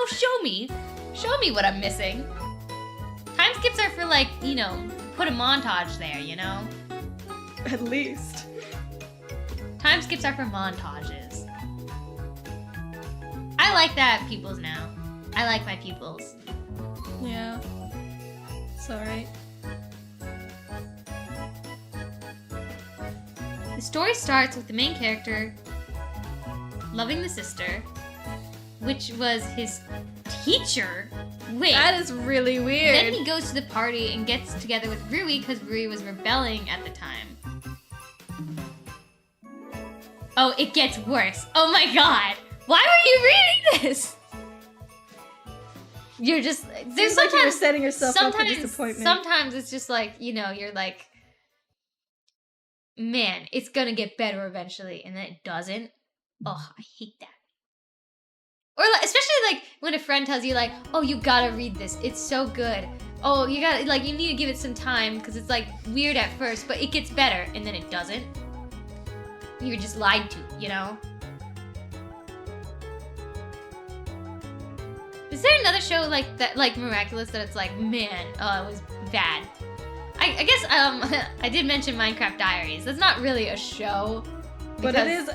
show me what I'm missing. Time skips are for like, you know, put a montage there, you know. At least. Time skips are for montages. I like that peoples now. I like my peoples. Yeah. It's alright. The story starts with the main character loving the sister, which was his teacher. Wait. That is really weird. Then he goes to the party and gets together with Rui because Rui was rebelling at the time. Oh, it gets worse. Oh my god. Why were you reading this? You're just... There's Seems like you were sometimes... setting yourself up for sometimes, disappointment. sometimes it's just like, you know, you're like, man, it's gonna get better eventually, and then it doesn't. Oh, I hate that. Or like, especially like when a friend tells you like, oh, you gotta read this, it's so good. Oh, you gotta, like, you need to give it some time because it's like weird at first, but it gets better, and then it doesn't. You're just lied to, you know? Is there another show like that, like Miraculous, that it's like, man, oh, it was bad? I guess I did mention Minecraft Diaries. That's not really a show, But it is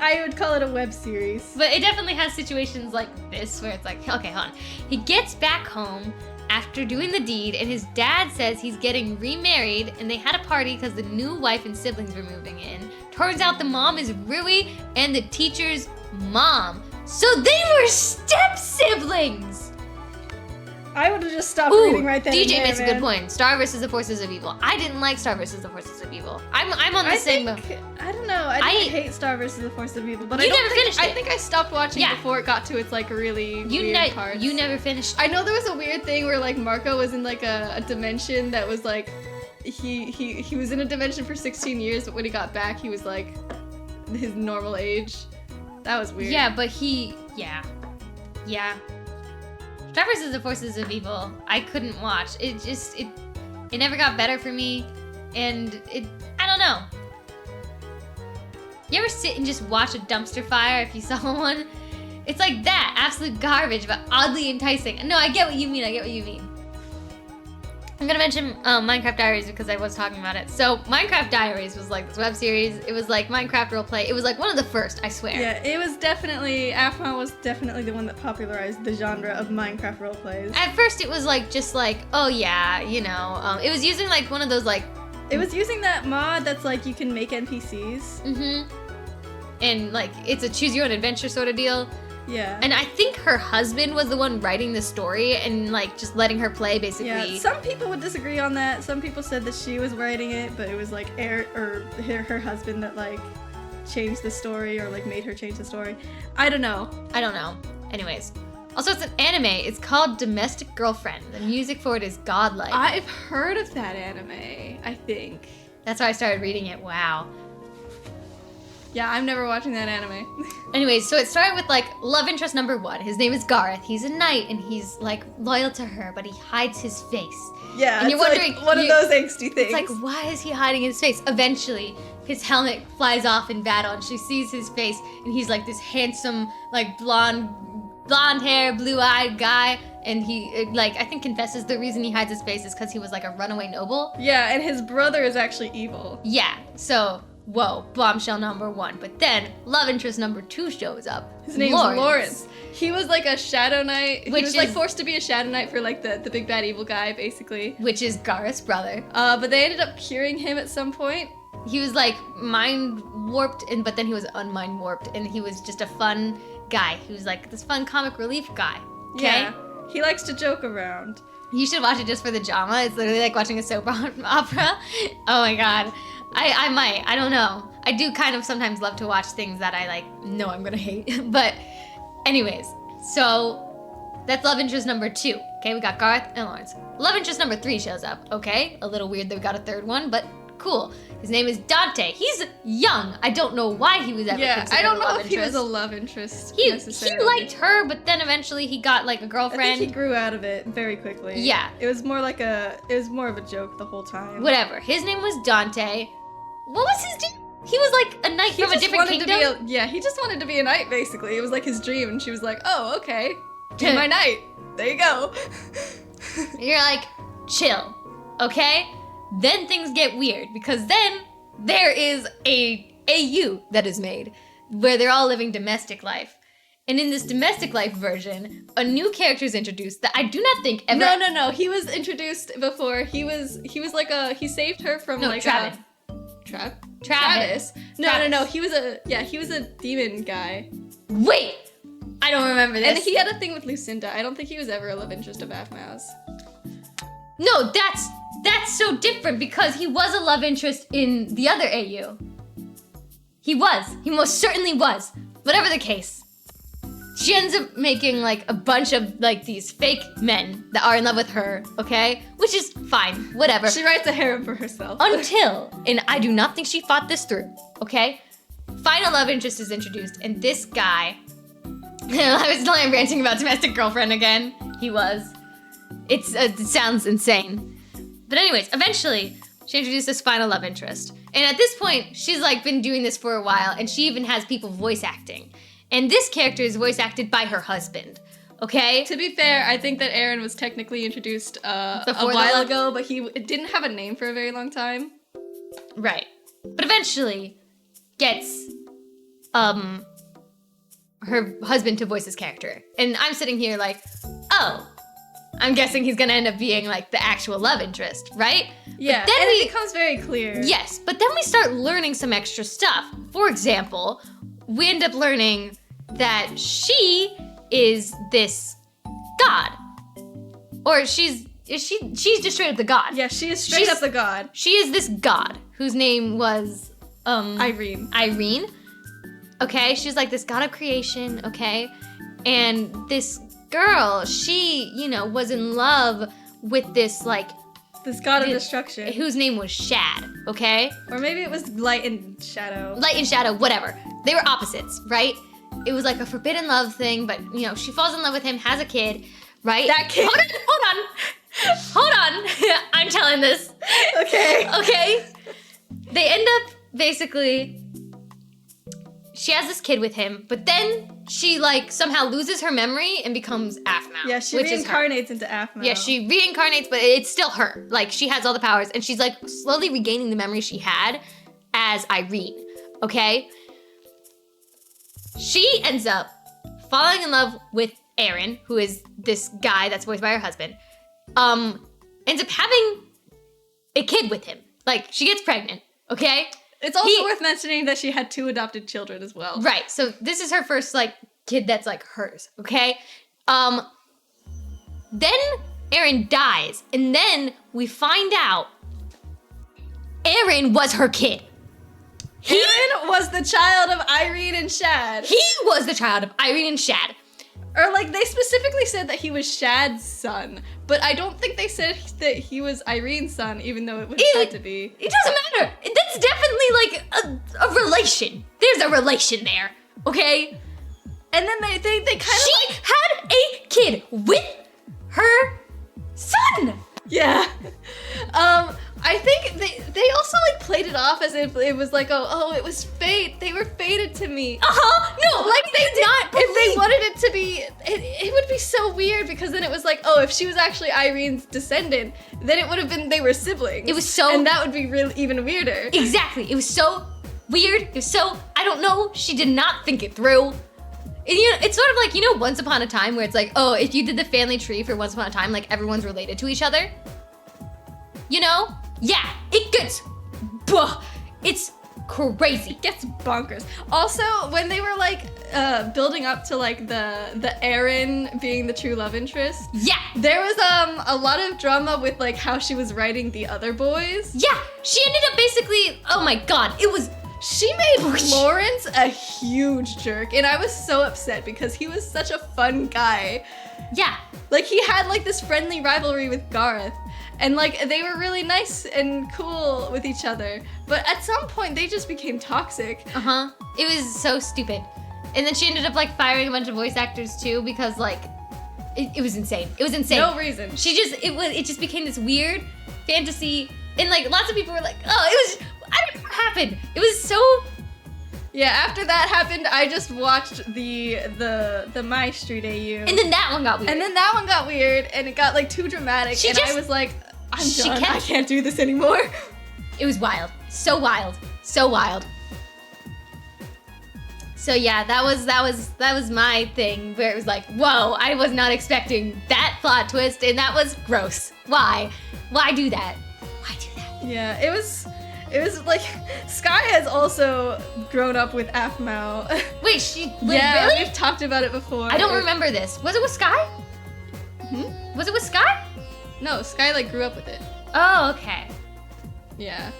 I would call it a web series. But it definitely has situations like this where it's like, okay, hold on. He gets back home after doing the deed, and his dad says he's getting remarried, and they had a party because the new wife and siblings were moving in. Turns out the mom is Rui and the teacher's mom. So they were step-siblings! I would have just stopped Ooh, reading right then and DJ there, makes a man. good point. Star versus the Forces of Evil. I didn't like Star versus the Forces of Evil. I'm on the I same think, I don't know. I didn't hate Star versus the Force of Evil, but You I don't never think, finished it. I think I stopped watching Yeah. before it got to its like really weird parts. You never finished. I know there was a weird thing where like Marco was in like a dimension that was like he was in a dimension for 16 years, but when he got back he was like his normal age. That was weird. Yeah, but yeah. Star versus the Forces of Evil, I couldn't watch. It never got better for me, and I don't know. You ever sit and just watch a dumpster fire if you saw one? It's like that, absolute garbage, but oddly enticing. No, I get what you mean, I'm gonna mention Minecraft Diaries because I was talking about it. So Minecraft Diaries was like this web series. It was like Minecraft roleplay. It was like one of the first, I swear. Yeah, it was definitely, AFMA was definitely the one that popularized the genre of Minecraft roleplays. At first, it was like just like, oh yeah, you know, it was using like one of those like. It was using that mod that's like you can make NPCs. Mm-hmm. And like it's a choose your own adventure sort of deal. Yeah. And I think her husband was the one writing the story and like just letting her play basically. Yeah, some people would disagree on that. Some people said that she was writing it, but it was like her husband that like changed the story or like made her change the story. I don't know. Anyways. Also, it's an anime. It's called Domestic Girlfriend. The music for it is godlike. I've heard of that anime, I think. That's how I started reading it. Wow. Yeah, I'm never watching that anime. Anyways, so it started with like love interest number 1. His name is Gareth. He's a knight and he's like loyal to her, but he hides his face. Yeah, And you're wondering, like one of those angsty things. It's like, why is he hiding his face? Eventually, his helmet flies off in battle and she sees his face and he's like this handsome, like blonde hair, blue-eyed guy. And he, like, I think confesses the reason he hides his face is because he was like a runaway noble. Yeah, and his brother is actually evil. Yeah, so, whoa, bombshell number 1. But then, love interest number 2 shows up. His name's Lawrence. He was like a shadow knight. He was like forced to be a shadow knight for like the big bad evil guy, basically. Which is Gareth's brother. But they ended up curing him at some point. He was like mind warped, but then he was unmind warped, and he was just a fun guy. He was like this fun comic relief guy. Okay? Yeah. He likes to joke around. You should watch it just for the drama. It's literally like watching a soap opera. Oh my god. I might. I don't know. I do kind of sometimes love to watch things that I like know I'm gonna hate. But anyways, so that's love interest number 2. Okay, we got Garth and Lawrence. Love interest number 3 shows up. Okay, a little weird that we got a third one, but cool. His name is Dante. He's young. I don't know why he was ever considered I don't a know love if he was interest. a love interest. He necessarily. liked her, but then eventually he got like a I girlfriend. think he grew out of it very quickly. Yeah. It was more of a joke the whole time. Whatever. His name was Dante. What was his name? He was like a knight from a different kingdom. He just wanted to be a knight, basically. It was like his dream, and she was like, oh, okay. Be my knight. There you go. And you're like, chill, okay? Then things get weird, because then there is a AU that is made, where they're all living domestic life. And in this domestic life version, a new character is introduced that I do not think ever... No. He was introduced before. He was like he saved her from like Travis. Travis. No. Travis. He was a demon guy. Wait! I don't remember this. And he had a thing with Lucinda. I don't think he was ever a love interest of Aphmau's. No, that's so different because he was a love interest in the other AU. He most certainly was. Whatever the case. She ends up making like a bunch of like these fake men that are in love with her, okay? Which is fine, whatever. She writes a harem for herself. Until, and I do not think she thought this through, okay? Final love interest is introduced, and this guy, I was telling him ranting about domestic girlfriend again. He was. It sounds insane. But anyways, eventually, she introduced this final love interest. And at this point, she's like been doing this for a while, and she even has people voice acting. And this character is voice acted by her husband, okay? To be fair, I think that Aaron was technically introduced a Before while ago, but he didn't have a name for a very long time. Right. But eventually gets her husband to voice his character. And I'm sitting here like, oh, I'm guessing he's gonna end up being like the actual love interest, right? Yeah, but then and it becomes very clear. Yes, but then we start learning some extra stuff. For example, we end up learning that she is this god. Or she's just straight up the god. Yeah, she is straight up the god. She is this god whose name was Irene. Okay, she's like this god of creation, okay? And this girl, she, was in love with this like This god of destruction. whose name was Shad, okay? Or maybe it was Light and Shadow. Light and Shadow, whatever. They were opposites, right? It was like a forbidden love thing, but she falls in love with him, has a kid, right? That kid. Hold on. I'm telling this. Okay. Okay. They end up basically. she has this kid with him, but then she like somehow loses her memory and becomes Aphmau. Yeah, she which is her. reincarnates into Aphmau. Yeah, she reincarnates, but it's still her. Like, she has all the powers, and she's like slowly regaining the memory she had as Irene, okay? She ends up falling in love with Aaron, who is this guy that's voiced by her husband. Ends up having a kid with him. Like, she gets pregnant, okay? It's also worth mentioning that she had 2 adopted children as well. Right, so this is her first, like, kid that's, like, hers, okay? Then Aaron dies, and then we find out Aaron was her kid. Aaron was the child of Irene and Shad. He was the child of Irene and Shad. Or, like, they specifically said that he was Shad's son, but I don't think they said that he was Irene's son, even though it would have had to be. It doesn't matter. That's definitely, like, a relation. There's a relation there, okay? And then they kind of She had a kid with her son. Yeah. I think they also like played it off as if it was like, oh, it was fate. They were fated to me. No, like they did not. If they wanted it to be, it would be so weird because then it was like, oh, if she was actually Irene's descendant, then it would have been they were siblings. It was so, and that would be real even weirder. Exactly. It was so weird. It was so, I don't know. She did not think it through. And, you know, it's sort of like, you know, Once Upon a Time, where it's like, oh, if you did the family tree for Once Upon a Time, like everyone's related to each other. You know? Yeah, it gets, it's crazy. It gets bonkers. Also, when they were like building up to like the Aaron being the true love interest, yeah, there was a lot of drama with like how she was writing the other boys. Yeah, she ended up basically, oh my god, she made Lawrence a huge jerk, and I was so upset because he was such a fun guy. Yeah. Like, he had, like, this friendly rivalry with Garth, and, like, they were really nice and cool with each other, but at some point, they just became toxic. Uh-huh. It was so stupid. And then she ended up, like, firing a bunch of voice actors, too, because, like, it was insane. It was insane. No reason. It just became this weird fantasy, and, like, lots of people were like, oh, I don't know what happened. It was so... Yeah, after that happened, I just watched the My Street AU. And then that one got weird. And then that one got weird, and it got, like, too dramatic, I was like, I'm done. I can't do this anymore. It was wild. So wild. So wild. So yeah, that was my thing, where it was like, whoa, I was not expecting that plot twist, and that was gross. Why? Why do that? Why do that? Yeah, it was like, Sky has also grown up with Aphmau. Wait, yeah, really? We've talked about it before. I don't remember this. Was it with Sky? Was it with Sky? No, Sky, like, grew up with it. Oh, okay. Yeah.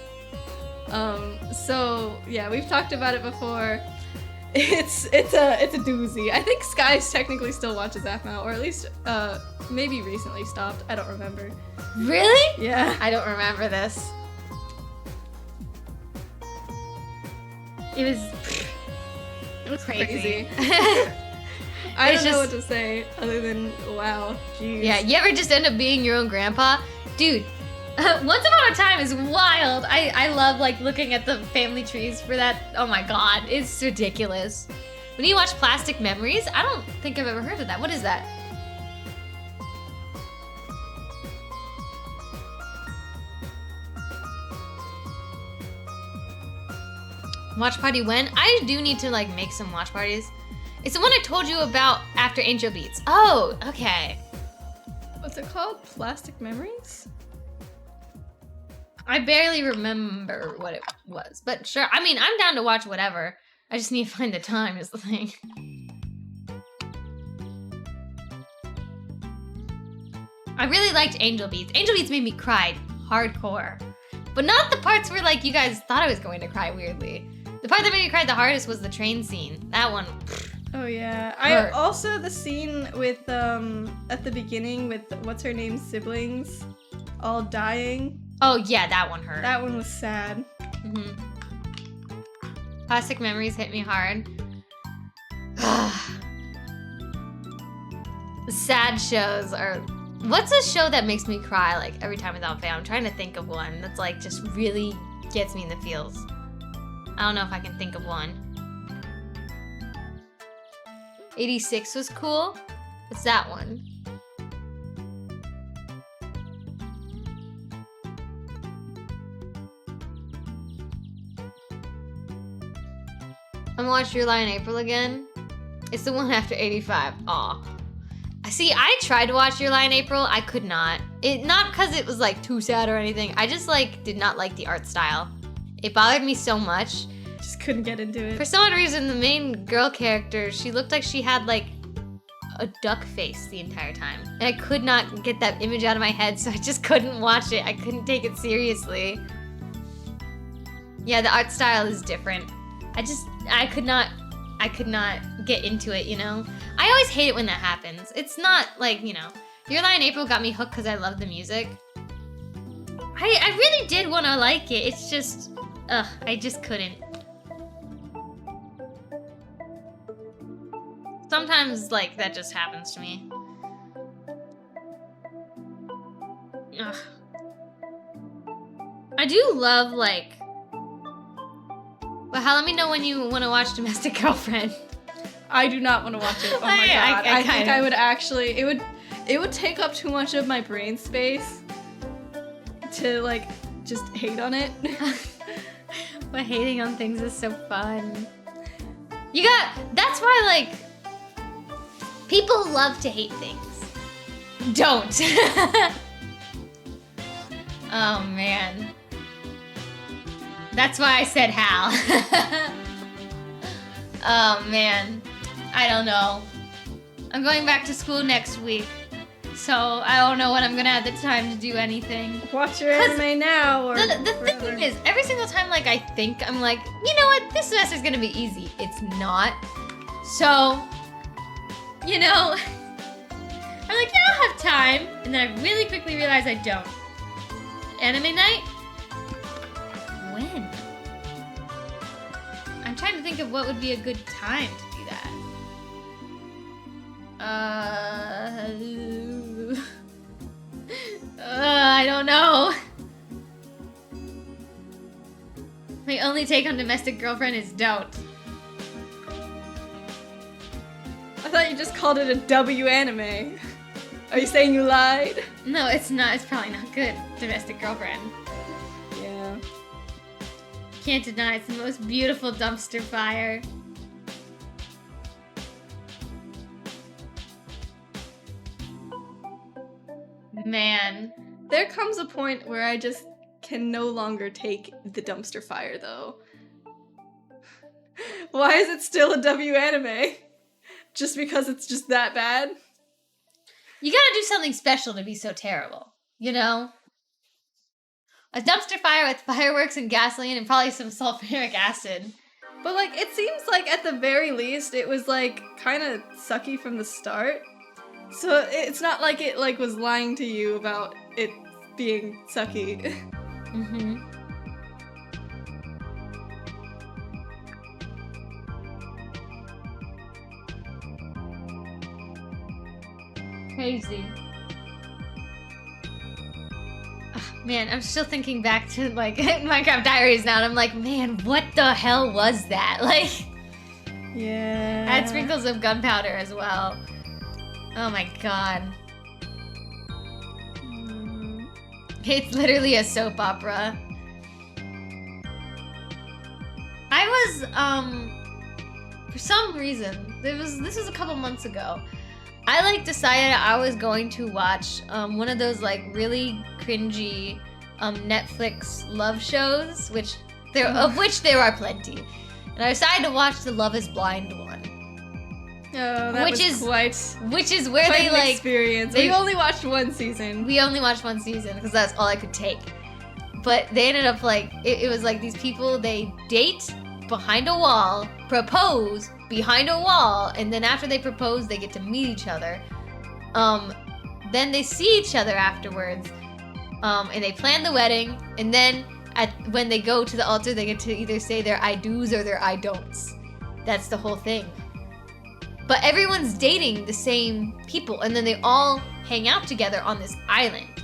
So, yeah, we've talked about it before. It's a doozy. I think Sky technically still watches Aphmau, or at least, maybe recently stopped. I don't remember. Really? Yeah. I don't remember this. It was crazy. I don't know what to say other than, wow, jeez. Yeah, you ever just end up being your own grandpa? Dude, Once Upon a Time is wild. I love, like, looking at the family trees for that. Oh my god, it's ridiculous. When you watch Plastic Memories, I don't think I've ever heard of that. What is that? Watch party when? I do need to, like, make some watch parties. It's the one I told you about after Angel Beats. Oh, okay. What's it called? Plastic Memories? I barely remember what it was, but sure. I mean, I'm down to watch whatever. I just need to find the time is the thing. I really liked Angel Beats. Angel Beats made me cry hardcore. But not the parts where, like, you guys thought I was going to cry weirdly. The part that made me cry the hardest was the train scene. That one. Oh yeah. I also, the scene with at the beginning with what's her name's siblings all dying. Oh yeah, that one hurt. That one was sad. Plastic Memories hit me hard. Sad shows are... What's a show that makes me cry, like, every time without fail? I'm trying to think of one that's, like, just really gets me in the feels. I don't know if I can think of one. 86 was cool. What's that one? I'm gonna watch Your Lie in April again. It's the one after 85. Aw. See, I tried to watch Your Lie in April. I could not. Not because it was like too sad or anything. I just like did not like the art style. It bothered me so much. Just couldn't get into it. For some odd reason, the main girl character, she looked like she had like a duck face the entire time. And I could not get that image out of my head, so I just couldn't watch it. I couldn't take it seriously. Yeah, the art style is different. I could not get into it, you know? I always hate it when that happens. It's not like, you know, Your Lie in April got me hooked because I love the music. I really did want to like it. It's just, I just couldn't. Sometimes, like, that just happens to me. Ugh. I do love, like... Well, let me know when you want to watch Domestic Girlfriend. I do not want to watch it. Oh my god. I think I would actually... It would take up too much of my brain space to, like, just hate on it. But hating on things is so fun. That's why, like... People love to hate things. Don't. Oh, man. That's why I said Hal. Oh, man. I don't know. I'm going back to school next week. So I don't know when I'm gonna have the time to do anything. Watch your anime now or the thing is, every single time like I think, I'm like, you know what, this semester's gonna be easy. It's not. So, you know, I'm like, yeah, I'll have time. And then I really quickly realize I don't. Anime night? When? I'm trying to think of what would be a good time to do that. I don't know. My only take on Domestic Girlfriend is don't. I thought you just called it a W anime. Are you saying you lied? No, it's not. It's probably not good. Domestic Girlfriend. Yeah. Can't deny it's the most beautiful dumpster fire. Man. There comes a point where I just can no longer take the dumpster fire, though. Why is it still a W anime? Just because it's just that bad? You gotta do something special to be so terrible, you know? A dumpster fire with fireworks and gasoline and probably some sulfuric acid. But, like, it seems like at the very least it was, like, kind of sucky from the start. So it's not like it, like, was lying to you about it being sucky. Mm-hmm. Crazy. Ugh, man, I'm still thinking back to, like, Minecraft Diaries now, and I'm like, man, what the hell was that? Like, yeah. I had sprinkles of gunpowder as well. Oh my god. It's literally a soap opera. I was, for some reason, this was a couple months ago, I, like, decided I was going to watch, one of those, like, really cringy, Netflix love shows, of which there are plenty. And I decided to watch the Love is Blind one. Oh, that which is where quite they, an like, experience. We only watched one season. We only watched one season because that's all I could take. But they ended up, like, it was like these people, they date behind a wall, propose behind a wall, and then after they propose, they get to meet each other. Then they see each other afterwards, and they plan the wedding, and then when they go to the altar, they get to either say their I do's or their I don'ts. That's the whole thing. But everyone's dating the same people, and then they all hang out together on this island,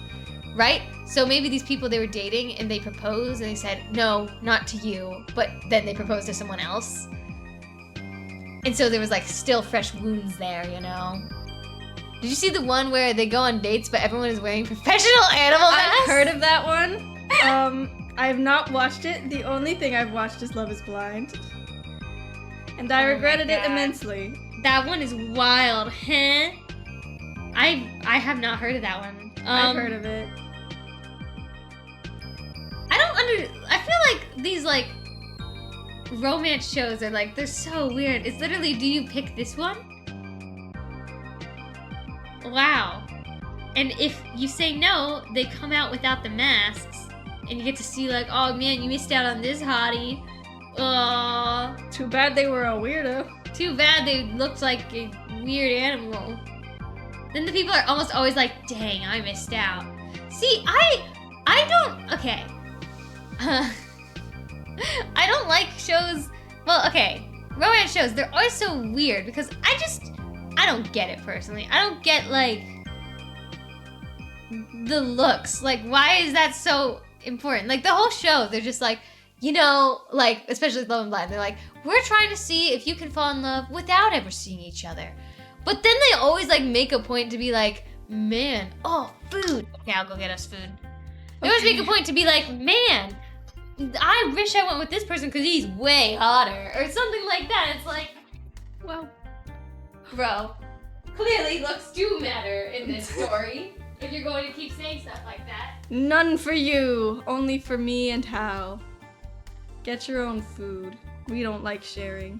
right? So maybe these people they were dating, and they proposed, and they said, no, not to you, but then they proposed to someone else. And so there was like still fresh wounds there, you know? Did you see the one where they go on dates but everyone is wearing professional animal masks? I've heard of that one. I have not watched it. The only thing I've watched is Love is Blind. And I regretted it immensely. That one is wild, huh? I have not heard of that one. I've heard of it. I feel like these like romance shows are like, they're so weird. It's literally, do you pick this one? Wow. And if you say no, they come out without the masks. And you get to see like, oh man, you missed out on this hottie. Too bad they were a weirdo. Too bad they looked like a weird animal. Then the people are almost always like, dang, I missed out. See, I don't, okay. I don't like shows, well, okay, romance shows, they're always so weird because I don't get it personally. I don't get, like, the looks. Like, why is that so important? Like, the whole show, they're just like, you know, like, especially Love and Blind, they're like, we're trying to see if you can fall in love without ever seeing each other. But then they always, like, make a point to be like, man, oh, food. Okay, I'll go get us food. They always make a point to be like, man, I wish I went with this person because he's way hotter. Or something like that. It's like, well, bro, clearly looks do matter in this story. If you're going to keep saying stuff like that. None for you, only for me and Hal. Get your own food. We don't like sharing.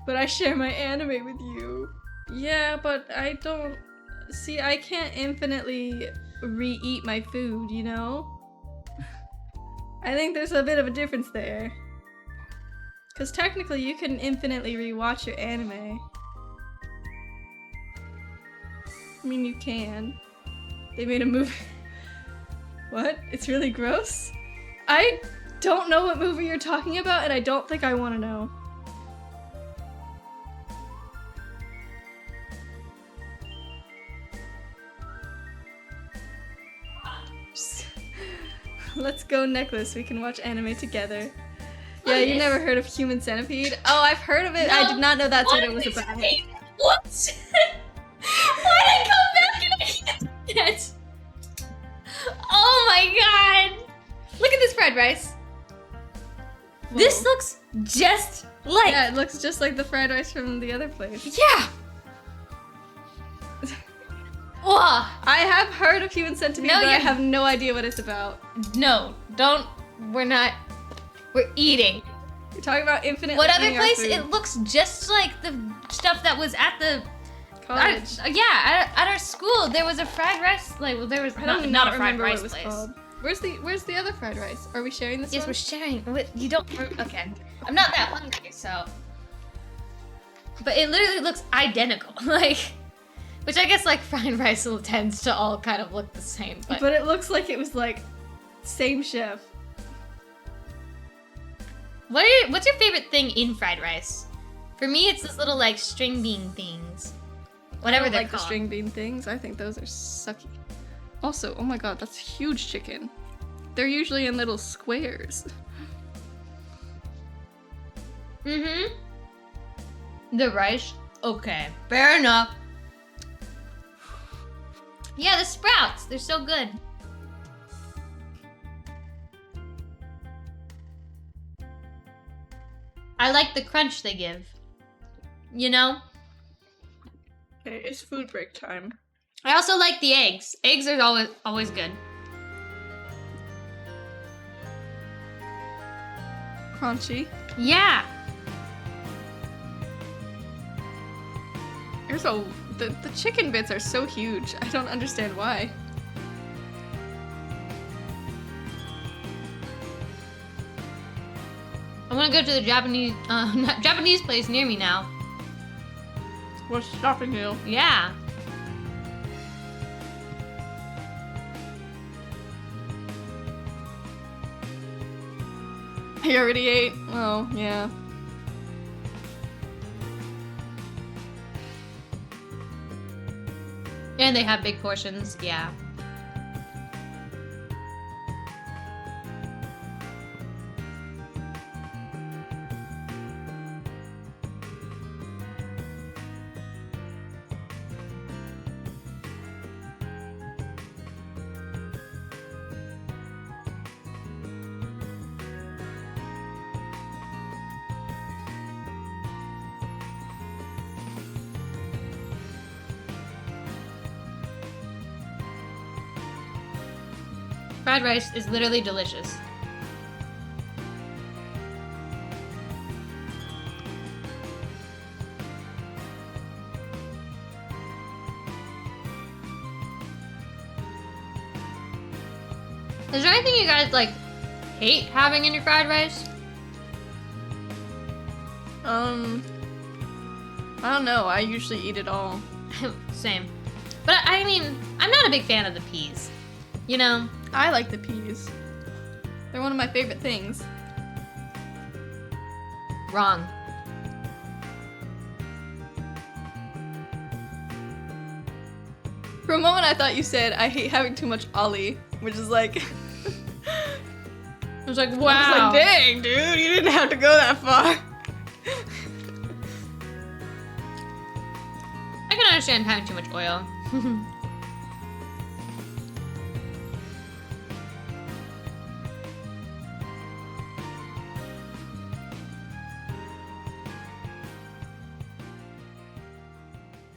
But I share my anime with you. Yeah, but I don't... See, I can't infinitely re-eat my food, you know? I think there's a bit of a difference there. Because technically you can infinitely rewatch your anime. I mean, you can. They made a movie. What? It's really gross? I don't know what movie you're talking about, and I don't think I want to know. Let's go, Necklace. We can watch anime together. Yeah, you never heard of Human Centipede? Oh, I've heard of it. No. I did not know that's what it was about. What? Why did I come back and I can't get? Oh my god! Look at this fried rice. Whoa. This looks just like... Yeah, it looks just like the fried rice from the other place. Yeah! I have heard of Human Centipede, but I have no idea what it's about. No, don't. We're not. We're eating. You're talking about infinite. What other place? It looks just like the stuff that was at the college. At our school, there was a fried rice. Like, well, there was not a fried rice place. Called. Where's the other fried rice? Are we sharing this? Yes, one? we're sharing. You don't. Okay, I'm not that hungry, so. But it literally looks identical, like. Which I guess like fried rice tends to all kind of look the same, but it looks like it was like same chef. What's your favorite thing in fried rice? For me, it's this little like string bean things, whatever they're like called. The string bean things. I think those are sucky. Also, oh my god, that's huge chicken. They're usually in little squares. Mm-hmm. The rice? Okay, fair enough. Yeah, the sprouts, they're so good. I like the crunch they give. You know? Okay, it's food break time. I also like the eggs. Eggs are always good. Crunchy. Yeah. The chicken bits are so huge. I don't understand why. I want to go to the Japanese place near me now. What's stopping you? Yeah. I already ate. Oh, yeah. And they have big portions, yeah. Fried rice is literally delicious. Is there anything you guys like hate having in your fried rice? I don't know. I usually eat it all. Same. But I mean, I'm not a big fan of the peas. You know? I like the peas. They're one of my favorite things. Wrong. For a moment, I thought you said, I hate having too much ollie, which is like... I was like, I wow. was like, dang, dude, you didn't have to go that far. I can understand having too much oil.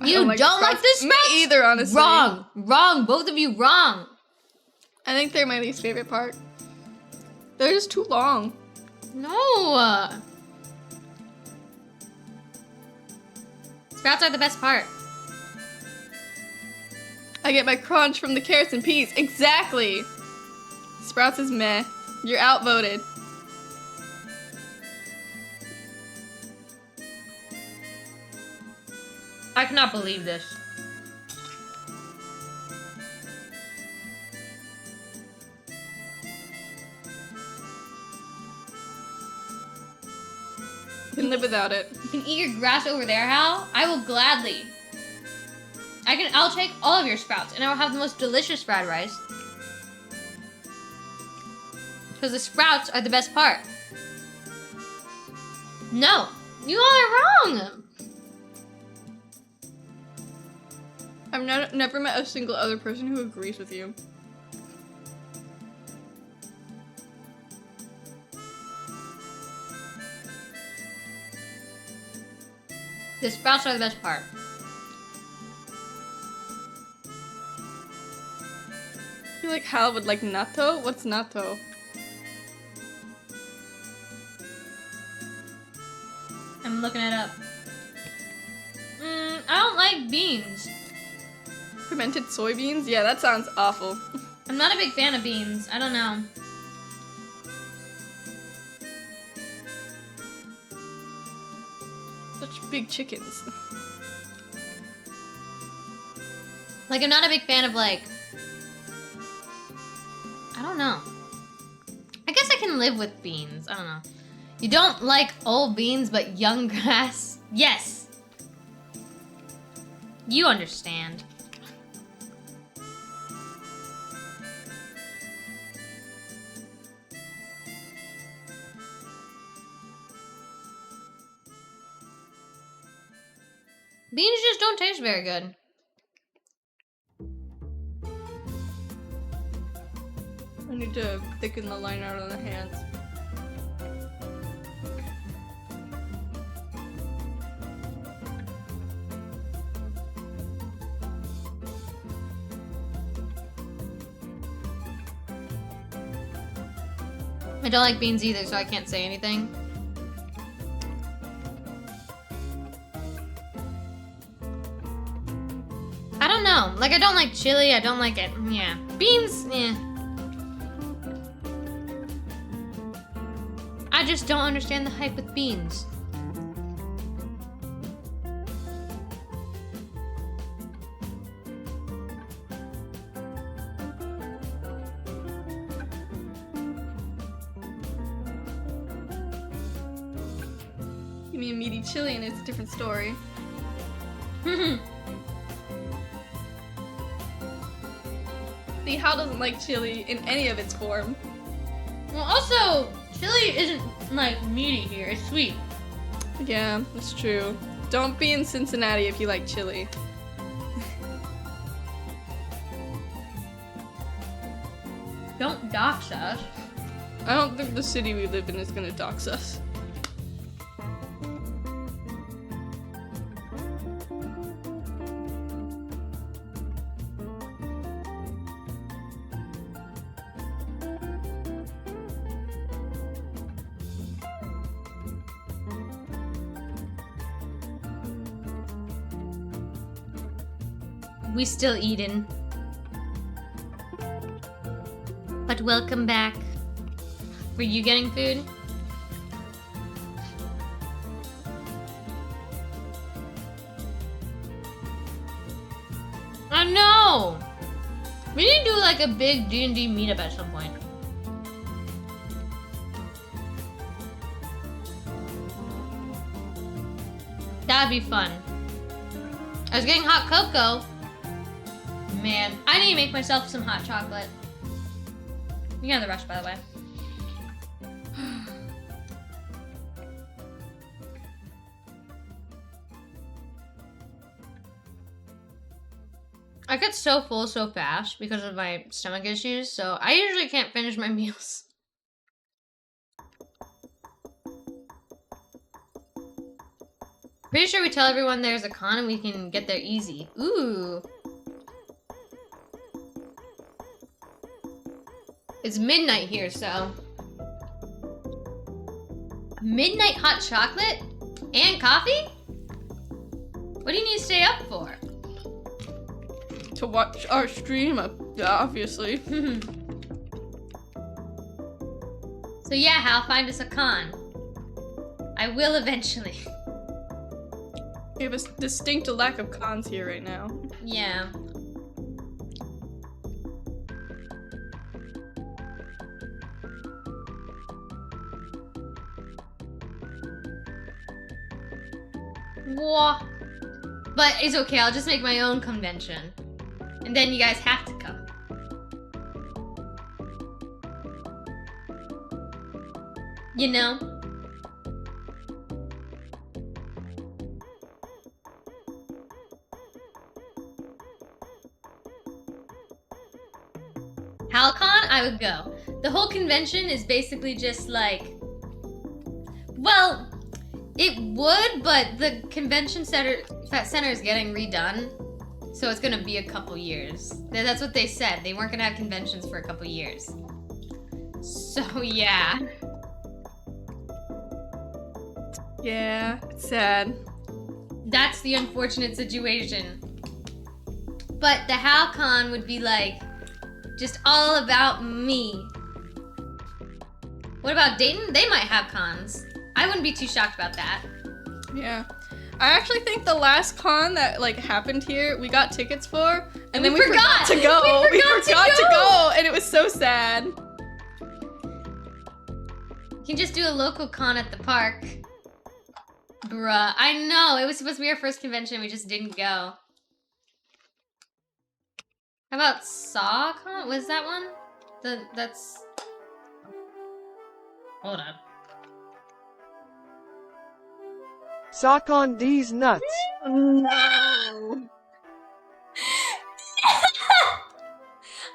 You don't like this? Me either, honestly. Wrong. Wrong. Both of you wrong. I think they're my least favorite part. They're just too long. No. Sprouts are the best part. I get my crunch from the carrots and peas. Exactly. Sprouts is meh. You're outvoted. I cannot believe this. Can live without it. You can eat your grass over there, Hal. I will gladly. I'll take all of your sprouts, and I will have the most delicious fried rice. Because the sprouts are the best part. No, you all are wrong. I've never met a single other person who agrees with you. The sprouts are the best part. I feel like Hal would like natto. What's natto? I'm looking it up. I don't like beans. Fermented soybeans? Yeah, that sounds awful. I'm not a big fan of beans. I don't know. Such big chickens. Like, I'm not a big fan of, like... I don't know. I guess I can live with beans. I don't know. You don't like old beans, but young grass? Yes! You understand. Beans just don't taste very good. I need to thicken the line out on the hands. I don't like beans either, so I can't say anything. I don't know. Like, I don't like chili. I don't like it. Yeah. Beans, yeah. I just don't understand the hype with beans. Give me a meaty chili and it's a different story. healthy. Hal doesn't like chili in any of its form. Well, also, chili isn't like meaty here. It's sweet. Yeah, that's true. Don't be in Cincinnati if you like chili. Don't dox us. I don't think the city we live in is gonna dox us. We still eating. But welcome back. Were you getting food? Oh no! We need to do like a big D&D meetup at some point. That'd be fun. I was getting hot cocoa. Man, I need to make myself some hot chocolate. You're in the rush, by the way. I get so full so fast because of my stomach issues, so I usually can't finish my meals. Pretty sure we tell everyone there's a con and we can get there easy. Ooh. It's midnight here, so. Midnight hot chocolate? And coffee? What do you need to stay up for? To watch our stream, obviously. So yeah, Hal, find us a con. I will eventually. We have a distinct lack of cons here right now. Yeah. Whoa. But it's okay, I'll just make my own convention. And then you guys have to come. You know? HalCon, I would go. The whole convention is basically just like, well, it would, but the convention center is getting redone, so it's gonna be a couple years. That's what they said. They weren't gonna have conventions for a couple years. So yeah. Yeah, it's sad. That's the unfortunate situation. But the HalCon would be like, just all about me. What about Dayton? They might have cons. I wouldn't be too shocked about that. Yeah. I actually think the last con that like happened here, we got tickets for, and then we forgot to go. We forgot to go, and it was so sad. You can just do a local con at the park. Bruh, I know. It was supposed to be our first convention, we just didn't go. How about SawCon? Was that one? That's... Hold up. Sock on these nuts. No.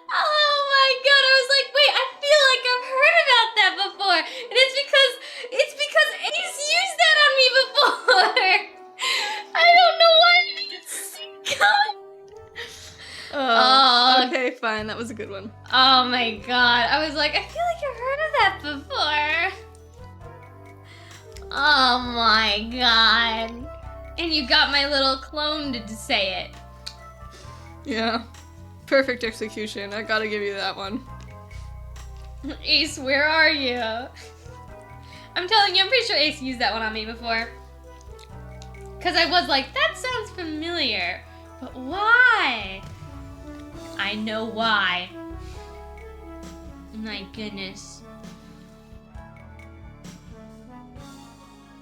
Oh my god, I was like, wait, I feel like I've heard about that before. And it's because Ace used that on me before. I don't know why I didn't see it coming. Oh. Okay, fine. That was a good one. Oh my god. I was like, I feel like I've heard of that before. Oh my god. And you got my little clone to say it. Yeah. Perfect execution. I gotta give you that one. Ace, where are you? I'm telling you, I'm pretty sure Ace used that one on me before. Because I was like, that sounds familiar. But why? I know why. My goodness.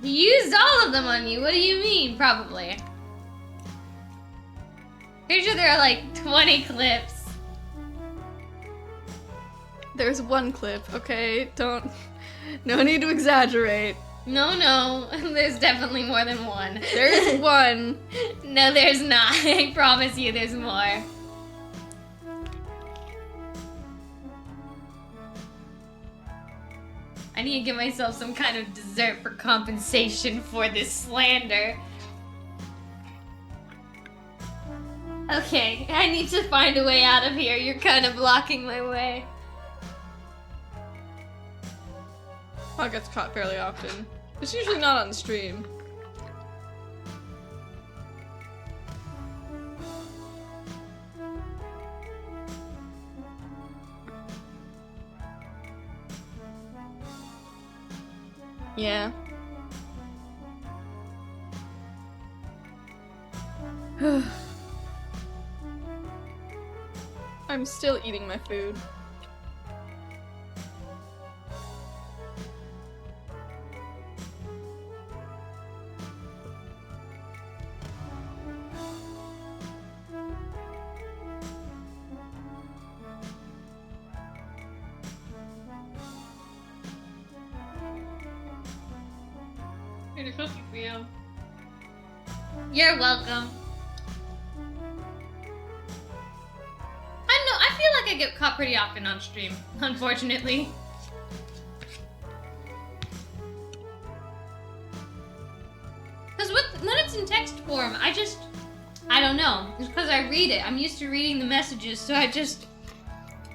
He used all of them on you. What do you mean? Probably. Pretty sure there are like 20 clips. There's one clip, okay? No need to exaggerate. No, there's definitely more than one. There's one. No, there's not. I promise you there's more. I need to give myself some kind of dessert for compensation for this slander. Okay, I need to find a way out of here. You're kind of blocking my way. Hog gets caught fairly often. It's usually not on stream. Yeah. I'm still eating my food. Here's a cookie for you. You're welcome. I feel like I get caught pretty often on stream, unfortunately. Because when it's in text form, I don't know. It's because I read it. I'm used to reading the messages, so I just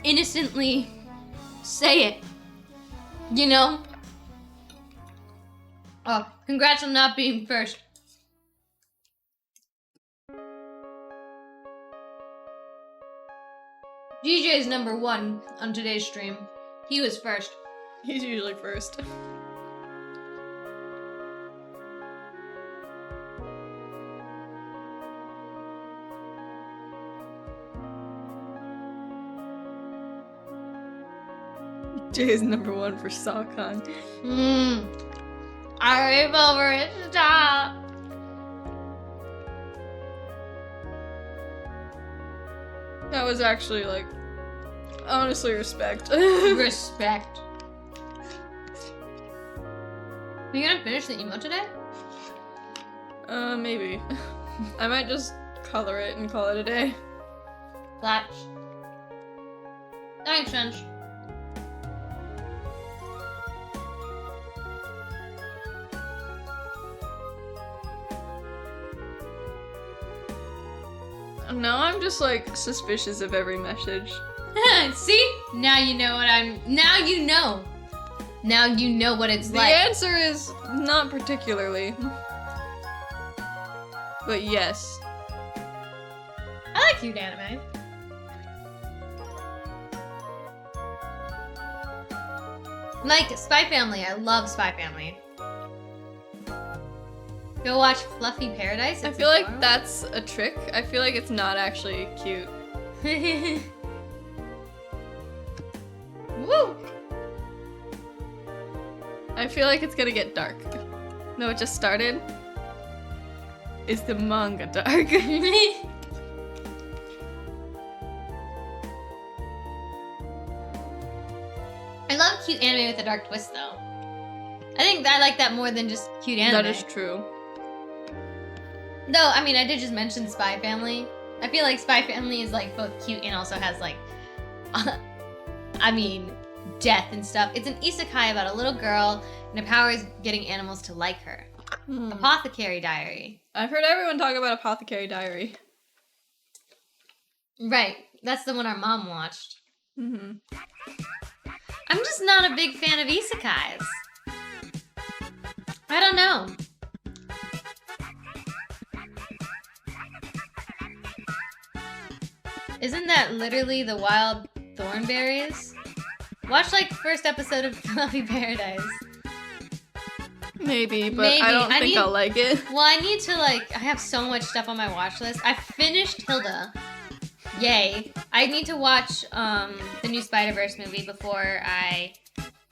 innocently say it. You know? Oh, congrats on not being first. DJ is number 1 on today's stream. He was first. He's usually first. Jay is number 1 for Sawcon. I rave over it. Stop. That was actually, like, honestly respect. Respect. Are you gonna finish the emote today? Maybe. I might just color it and call it a day. That makes sense. Now I'm just, like, suspicious of every message. See? Now you know what now you know. Now you know what it's like. The answer is not particularly. But yes. I like cute anime. Like Spy Family. I love Spy Family. Go watch Fluffy Paradise. I feel like that's a trick. I feel like it's not actually cute. Woo! I feel like it's gonna get dark. No, it just started. Is the manga dark? I love cute anime with a dark twist, though. I think I like that more than just cute anime. That is true. Though, I mean, I did just mention Spy Family. I feel like Spy Family is, like, both cute and also has, like, I mean, death and stuff. It's an isekai about a little girl, and her power is getting animals to like her. Apothecary Diary. I've heard everyone talk about Apothecary Diary. Right. That's the one our mom watched. Mm-hmm. I'm just not a big fan of isekais. I don't know. Isn't that literally the wild thornberries? Watch, like, first episode of Fluffy Paradise. Maybe, but I don't think I'll like it. Well, I need to, like, I have so much stuff on my watch list. I finished Hilda. Yay. I need to watch the new Spider-Verse movie before I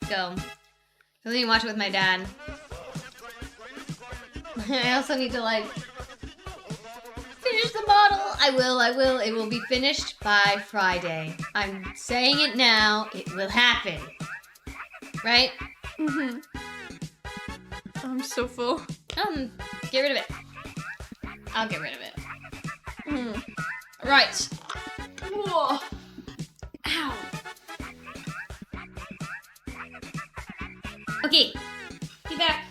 go. I need to watch it with my dad. I also need to, like, finish the model. I will. It will be finished by Friday. I'm saying it now. It will happen. Right? Mm-hmm. I'm so full. Get rid of it. I'll get rid of it. Mm. Right. Whoa. Ow. Okay. Be back.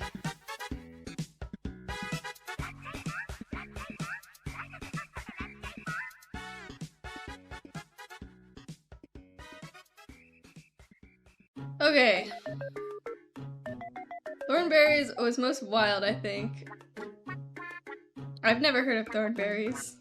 Okay. Thornberries was most wild, I think. I've never heard of thornberries.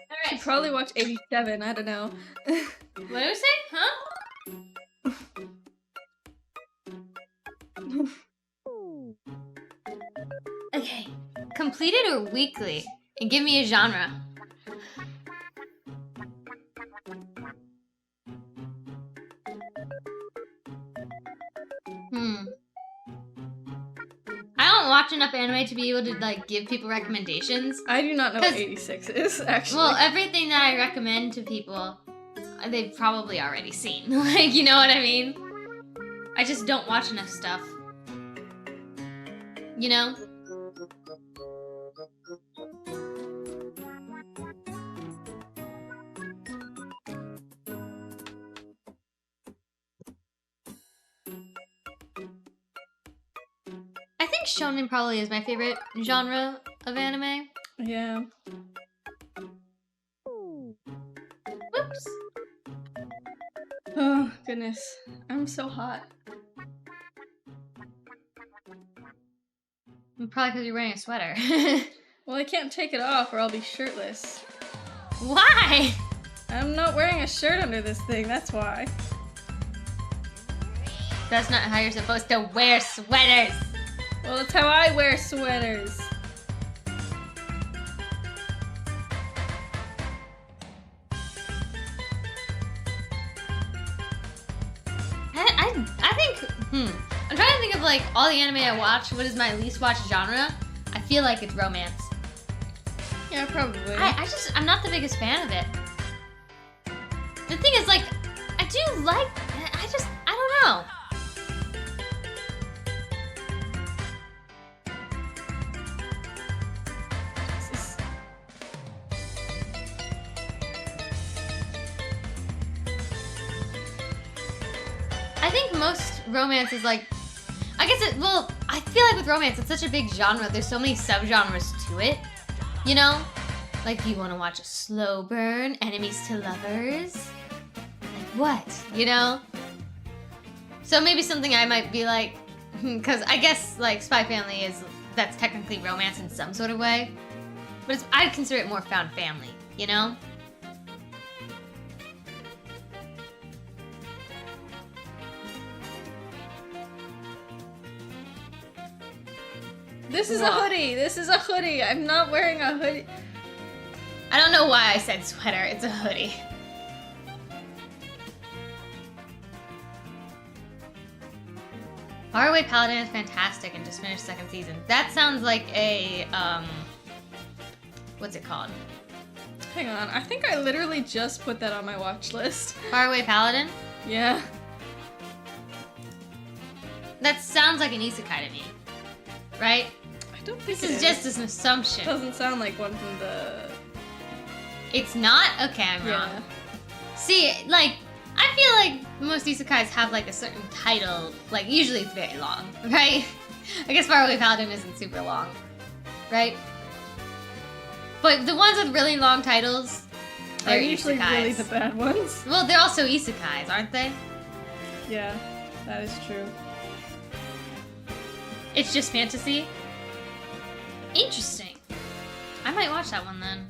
I should probably watch 87, I don't know. What did I say? Huh? Okay. Completed or weekly? And give me a genre. I don't watch enough anime to be able to like give people recommendations. I do not know what 86 is, actually. Well, everything that I recommend to people, they've probably already seen. Like, you know what I mean? I just don't watch enough stuff. You know? I think shonen probably is my favorite genre of anime. Yeah. Whoops. Oh, goodness. I'm so hot. Probably because you're wearing a sweater. Well, I can't take it off or I'll be shirtless. Why? I'm not wearing a shirt under this thing, that's why. That's not how you're supposed to wear sweaters. Well, that's how I wear sweaters. I think, I'm trying to think of like all the anime I watch. What is my least watched genre? I feel like it's romance. Yeah, probably. I'm not the biggest fan of it. The thing is, like, I do like, I don't know. I think most romance is like, I feel like with romance, it's such a big genre. There's so many subgenres to it, you know? Like, do you want to watch a slow burn, enemies to lovers? Like, what? You know? So maybe something I might be like, because I guess, like, Spy Family that's technically romance in some sort of way. But I'd consider it more found family, you know? This is a hoodie. This is a hoodie. I'm not wearing a hoodie. I don't know why I said sweater. It's a hoodie. Faraway Paladin is fantastic and just finished second season. That sounds like a, what's it called? Hang on. I think I literally just put that on my watch list. Faraway Paladin? Yeah. That sounds like an isekai to me. Right? I don't think This is just an assumption. Doesn't sound like one from the... It's not? Okay, I'm wrong. Yeah. See, like, I feel like most isekais have like a certain title, like usually it's very long, right? I guess Faraway Paladin isn't super long, right? But the ones with really long titles, Are they're usually isekais. really the bad ones. Well, they're also isekais, aren't they? Yeah, that is true. It's just fantasy. Interesting. I might watch that one then.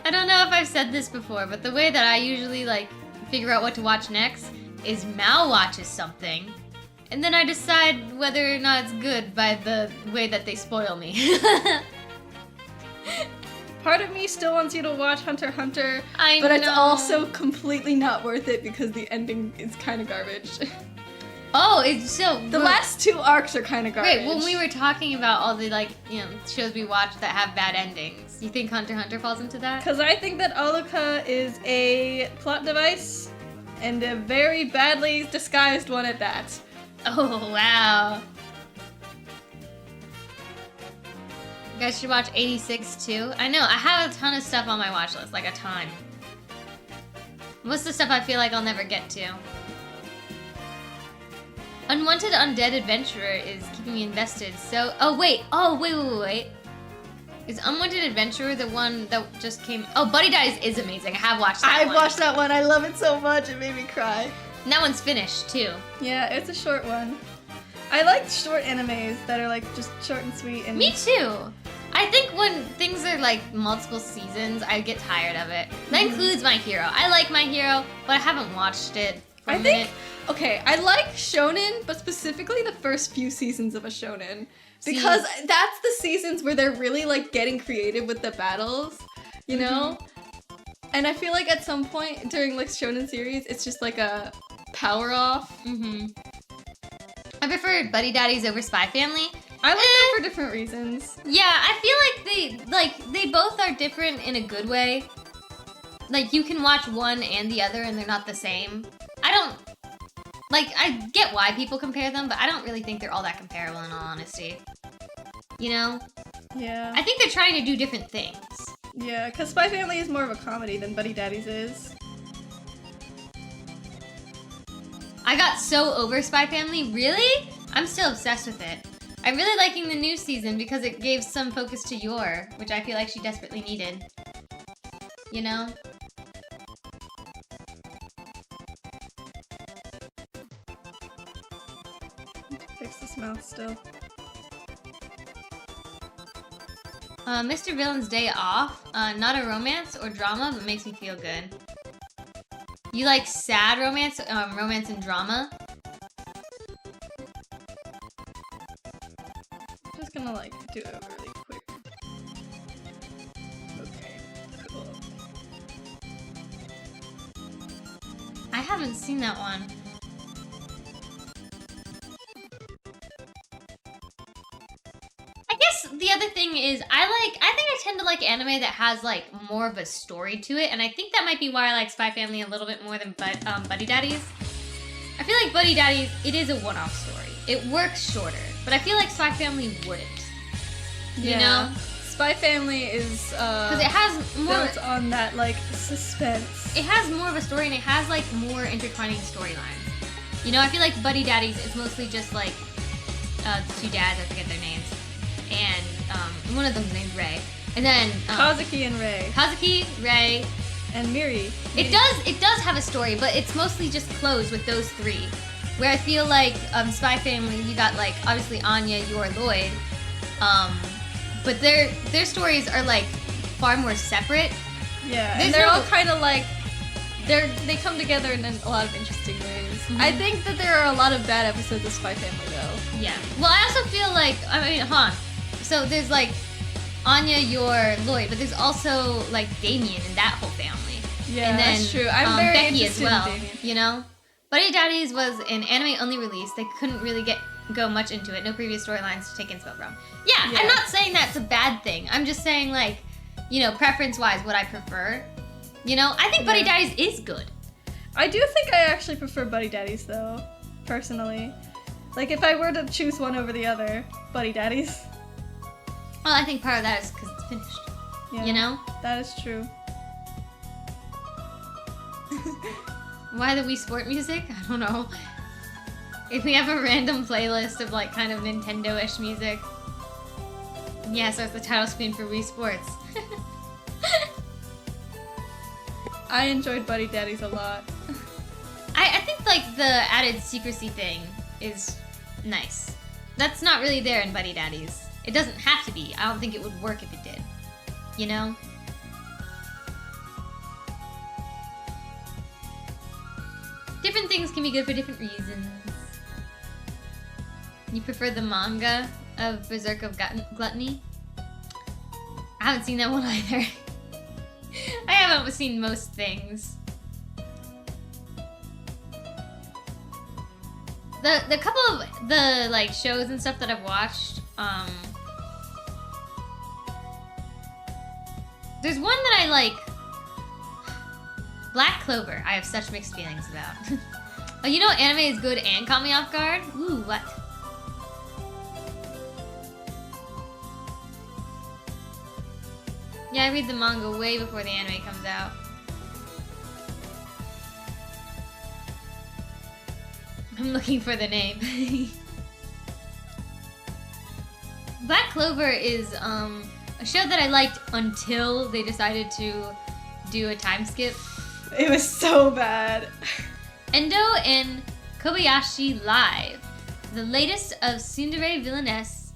I don't know if I've said this before, but the way that I usually like figure out what to watch next is Mal watches something, and then I decide whether or not it's good by the way that they spoil me. Part of me still wants you to watch Hunter x Hunter, I but it's know. also completely not worth it because the ending is kind of garbage. Oh, it's so. The last 2 arcs are kind of garbage. Wait, when we were talking about all the like, shows we watch that have bad endings, you think Hunter x Hunter falls into that? Because I think that Aluka is a plot device, and a very badly disguised one at that. Oh wow. You guys should watch 86 too. I know, I have a ton of stuff on my watch list, like a ton. Most of the stuff I feel like I'll never get to. Unwanted Undead Adventurer is keeping me invested, so... Oh, wait. Is Unwanted Adventurer the one that just came... Oh, Buddy Dies is amazing. I have watched that one. I've watched that one. I love it so much. It made me cry. And that one's finished, too. Yeah, it's a short one. I like short animes that are like just short and sweet. And Me too. I think when things are like multiple seasons, I get tired of it. That includes My Hero. I like My Hero, but I haven't watched it for a minute. Okay, I like shonen, but specifically the first few seasons of a shonen. Because that's the seasons where they're really like getting creative with the battles, you know? And I feel like at some point during like shonen series, it's just like a power off. I prefer Buddy Daddies over Spy Family. I like them for different reasons. Yeah, I feel like they both are different in a good way. Like you can watch one and the other and they're not the same. I get why people compare them, but I don't really think they're all that comparable in all honesty. You know? Yeah. I think they're trying to do different things. Yeah, because Spy Family is more of a comedy than Buddy Daddies is. I got so over Spy Family, really? I'm still obsessed with it. I'm really liking the new season because it gave some focus to Yor, which I feel like she desperately needed. You know? Fix this mouth still. Mr. Villain's Day Off. Not a romance or drama, but makes me feel good. You like sad romance, romance and drama? I'm just gonna like do it really quick. Okay, cool. I haven't seen that one. I guess the other thing is I think I tend to like anime that has like more of a story to it, and I think that might be why I like Spy Family a little bit more than Buddy Daddies. I feel like Buddy Daddies, it is a one-off story. It works shorter, but I feel like Spy Family wouldn't. You know? Spy Family is Because it has more built on that like suspense. it has more of a story and it has like more intertwining storylines. You know, I feel like Buddy Daddies is mostly just like the 2 dads, I forget their names. And one of them's named Ray. And then Kazuki and Ray. Kazuki, Ray, And Miri. It does have a story, but it's mostly just closed with those 3. Where I feel like Spy Family, you got like obviously Anya, Yor, Lloyd, but their stories are like far more separate. Yeah, There's and they're no- all kind of like they come together in a lot of interesting ways. I think that there are a lot of bad episodes of Spy Family though. Yeah. Well, I also feel like so there's like Anya, Yor, Lloyd, but there's also like Damien and that whole family. Yeah, And then that's true. I'm very Becky as interested well. in Damien. You know, Buddy Daddies was an anime-only release. They couldn't really go much into it. No previous storylines to take inspo from. Yeah, Yeah. I'm not saying that's a bad thing. I'm just saying like, you know, preference-wise, what I prefer. You know, I think Buddy Yeah. Daddies is good. I do think I actually prefer Buddy Daddies though, personally. Like if I were to choose one over the other, Buddy Daddies. Well, I think part of that is because it's finished. Yeah, You know, that is true. why the Wii Sport music? I don't know. If we have a random playlist of like kind of Nintendo-ish music. Yeah, so it's the title screen for Wii Sports. I enjoyed Buddy Daddies a lot. I think like the added secrecy thing is nice. That's not really there in Buddy Daddies. It doesn't have to be. I don't think it would work if it did. You know? Different things can be good for different reasons. You prefer the manga of Berserk of Gluttony? I haven't seen that one either. I haven't seen most things. The couple of the like shows and stuff that I've watched, there's one that I like. Black Clover, I have such mixed feelings about. Oh, you know anime is good and caught me off guard? Ooh, what? Yeah, I read the manga way before the anime comes out. I'm looking for the name. Black Clover is a show that I liked until they decided to do a time skip. It was so bad. Endo and Kobayashi Live, the latest of Tsundere Villainess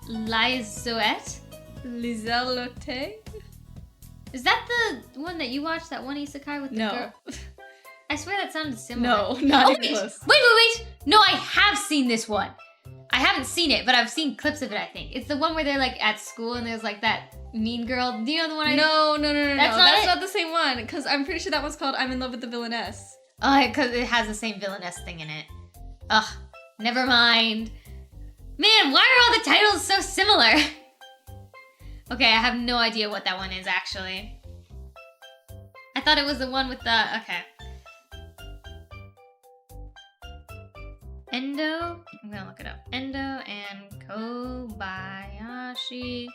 Lizoette. Lizelotte? Is that the one that you watched? That one isekai with the girl? I swear that sounded similar. No, not oh, even wait. close. Wait! No, I have seen this one. I haven't seen it, but I've seen clips of it, I think. It's the one where they're like at school and there's like that mean girl. Do you know the one No. That's it? not the same one. Because I'm pretty sure that one's called I'm in Love with the Villainess. Oh, because it has the same villainess thing in it. Ugh, never mind. Man, why are all the titles so similar? Okay, I have no idea what that one is, actually. I thought it was the one with the... Okay. Endo... I'm gonna look it up. Endo and Kobayashi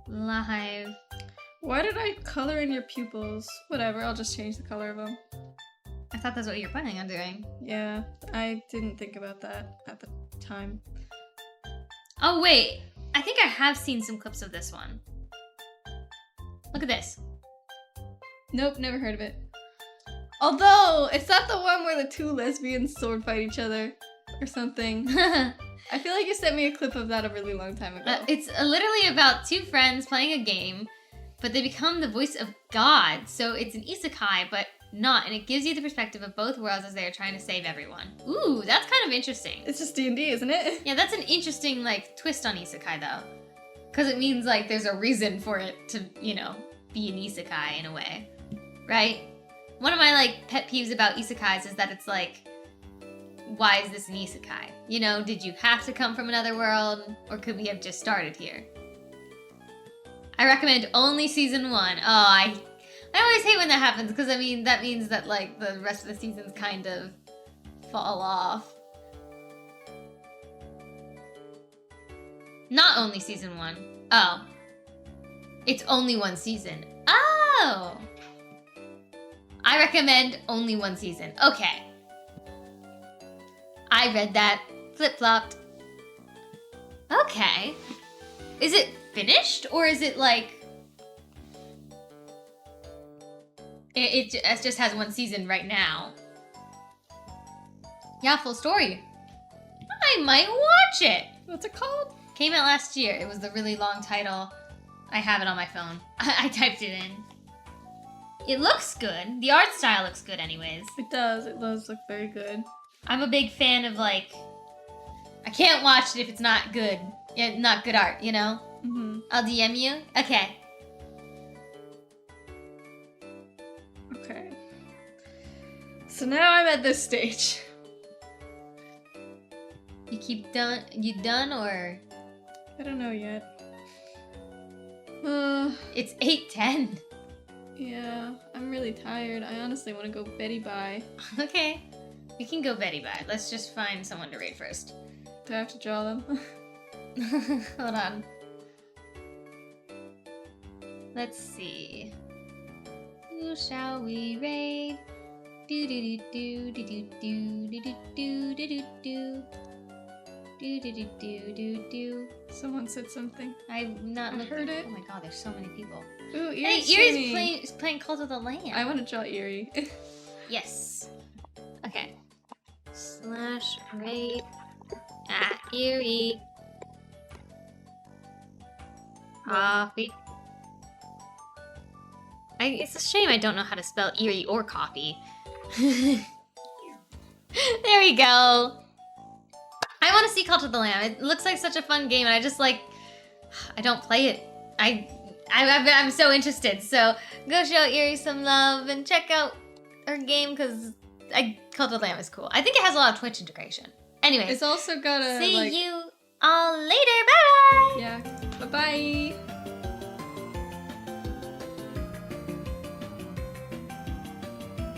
Live. Why did I color in your pupils? Whatever, I'll just change the color of them. I thought that's what you were planning on doing. Yeah, I didn't think about that at the time. Oh, wait. I think I have seen some clips of this one. Look at this. Nope, never heard of it. Although, it's not the one where the two lesbians sword fight each other or something. I feel like you sent me a clip of that a really long time ago. It's literally about two friends playing a game, but they become the voice of God. So it's an isekai, but not. And it gives you the perspective of both worlds as they are trying to save everyone. Ooh, that's kind of interesting. It's just D&D, isn't it? Yeah, that's an interesting, like, twist on isekai, though. Because it means, like, there's a reason for it to, you know, be an isekai in a way. Right? One of my, like, pet peeves about isekais is that it's like, why is this an isekai? You know, did you have to come from another world? Or could we have just started here? I recommend only season 1. Oh, I always hate when that happens, because, I mean, that means that, like, the rest of the seasons kind of fall off. Not only season 1. Oh. It's only one season. Oh! I recommend only one season. Okay. I read that. Flip-flopped. Okay. Is it finished? Or is it like... It just has one season right now. Yeah, full story. I might watch it. What's it called? Came out last year. It was the really long title. I have it on my phone. I typed it in. It looks good. The art style looks good anyways. It does look very good. I'm a big fan of, like... I can't watch it if it's not good. Yeah, not good art, you know? Mm-hmm. I'll DM you? Okay. Okay. So now I'm at this stage. You done or? I don't know yet. It's 8:10. Yeah, I'm really tired. I honestly want to go Betty bye. Okay. We can go Betty bye. Let's just find someone to raid first. Do I have to draw them? Hold on. Let's see. Who shall we raid? Do do do do do do do do do do do do do do do do do. Someone said something. I'm not I looking. heard it. Oh my god, there's so many people. Ooh, Hey, Erie's Erie's playing Cult of the Lamb. I want to draw Erie. Yes. Okay. /raid @ Erie. Coffee. It's a shame I don't know how to spell Erie or coffee. There we go. I want to see Cult of the Lamb. It looks like such a fun game, and I just like, I don't play it. I'm so interested. So go show Erie some love and check out her game because Cult of the Lamb is cool. I think it has a lot of Twitch integration. Anyways, It's also got a see you all later. Bye bye. Yeah. Bye bye.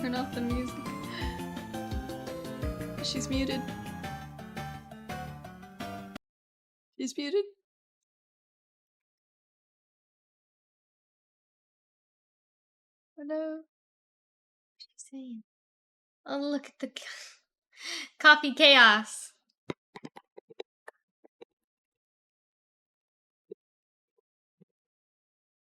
Turn off the music. She's muted. She's muted. Hello. What's she saying? Oh, look at the coffee chaos.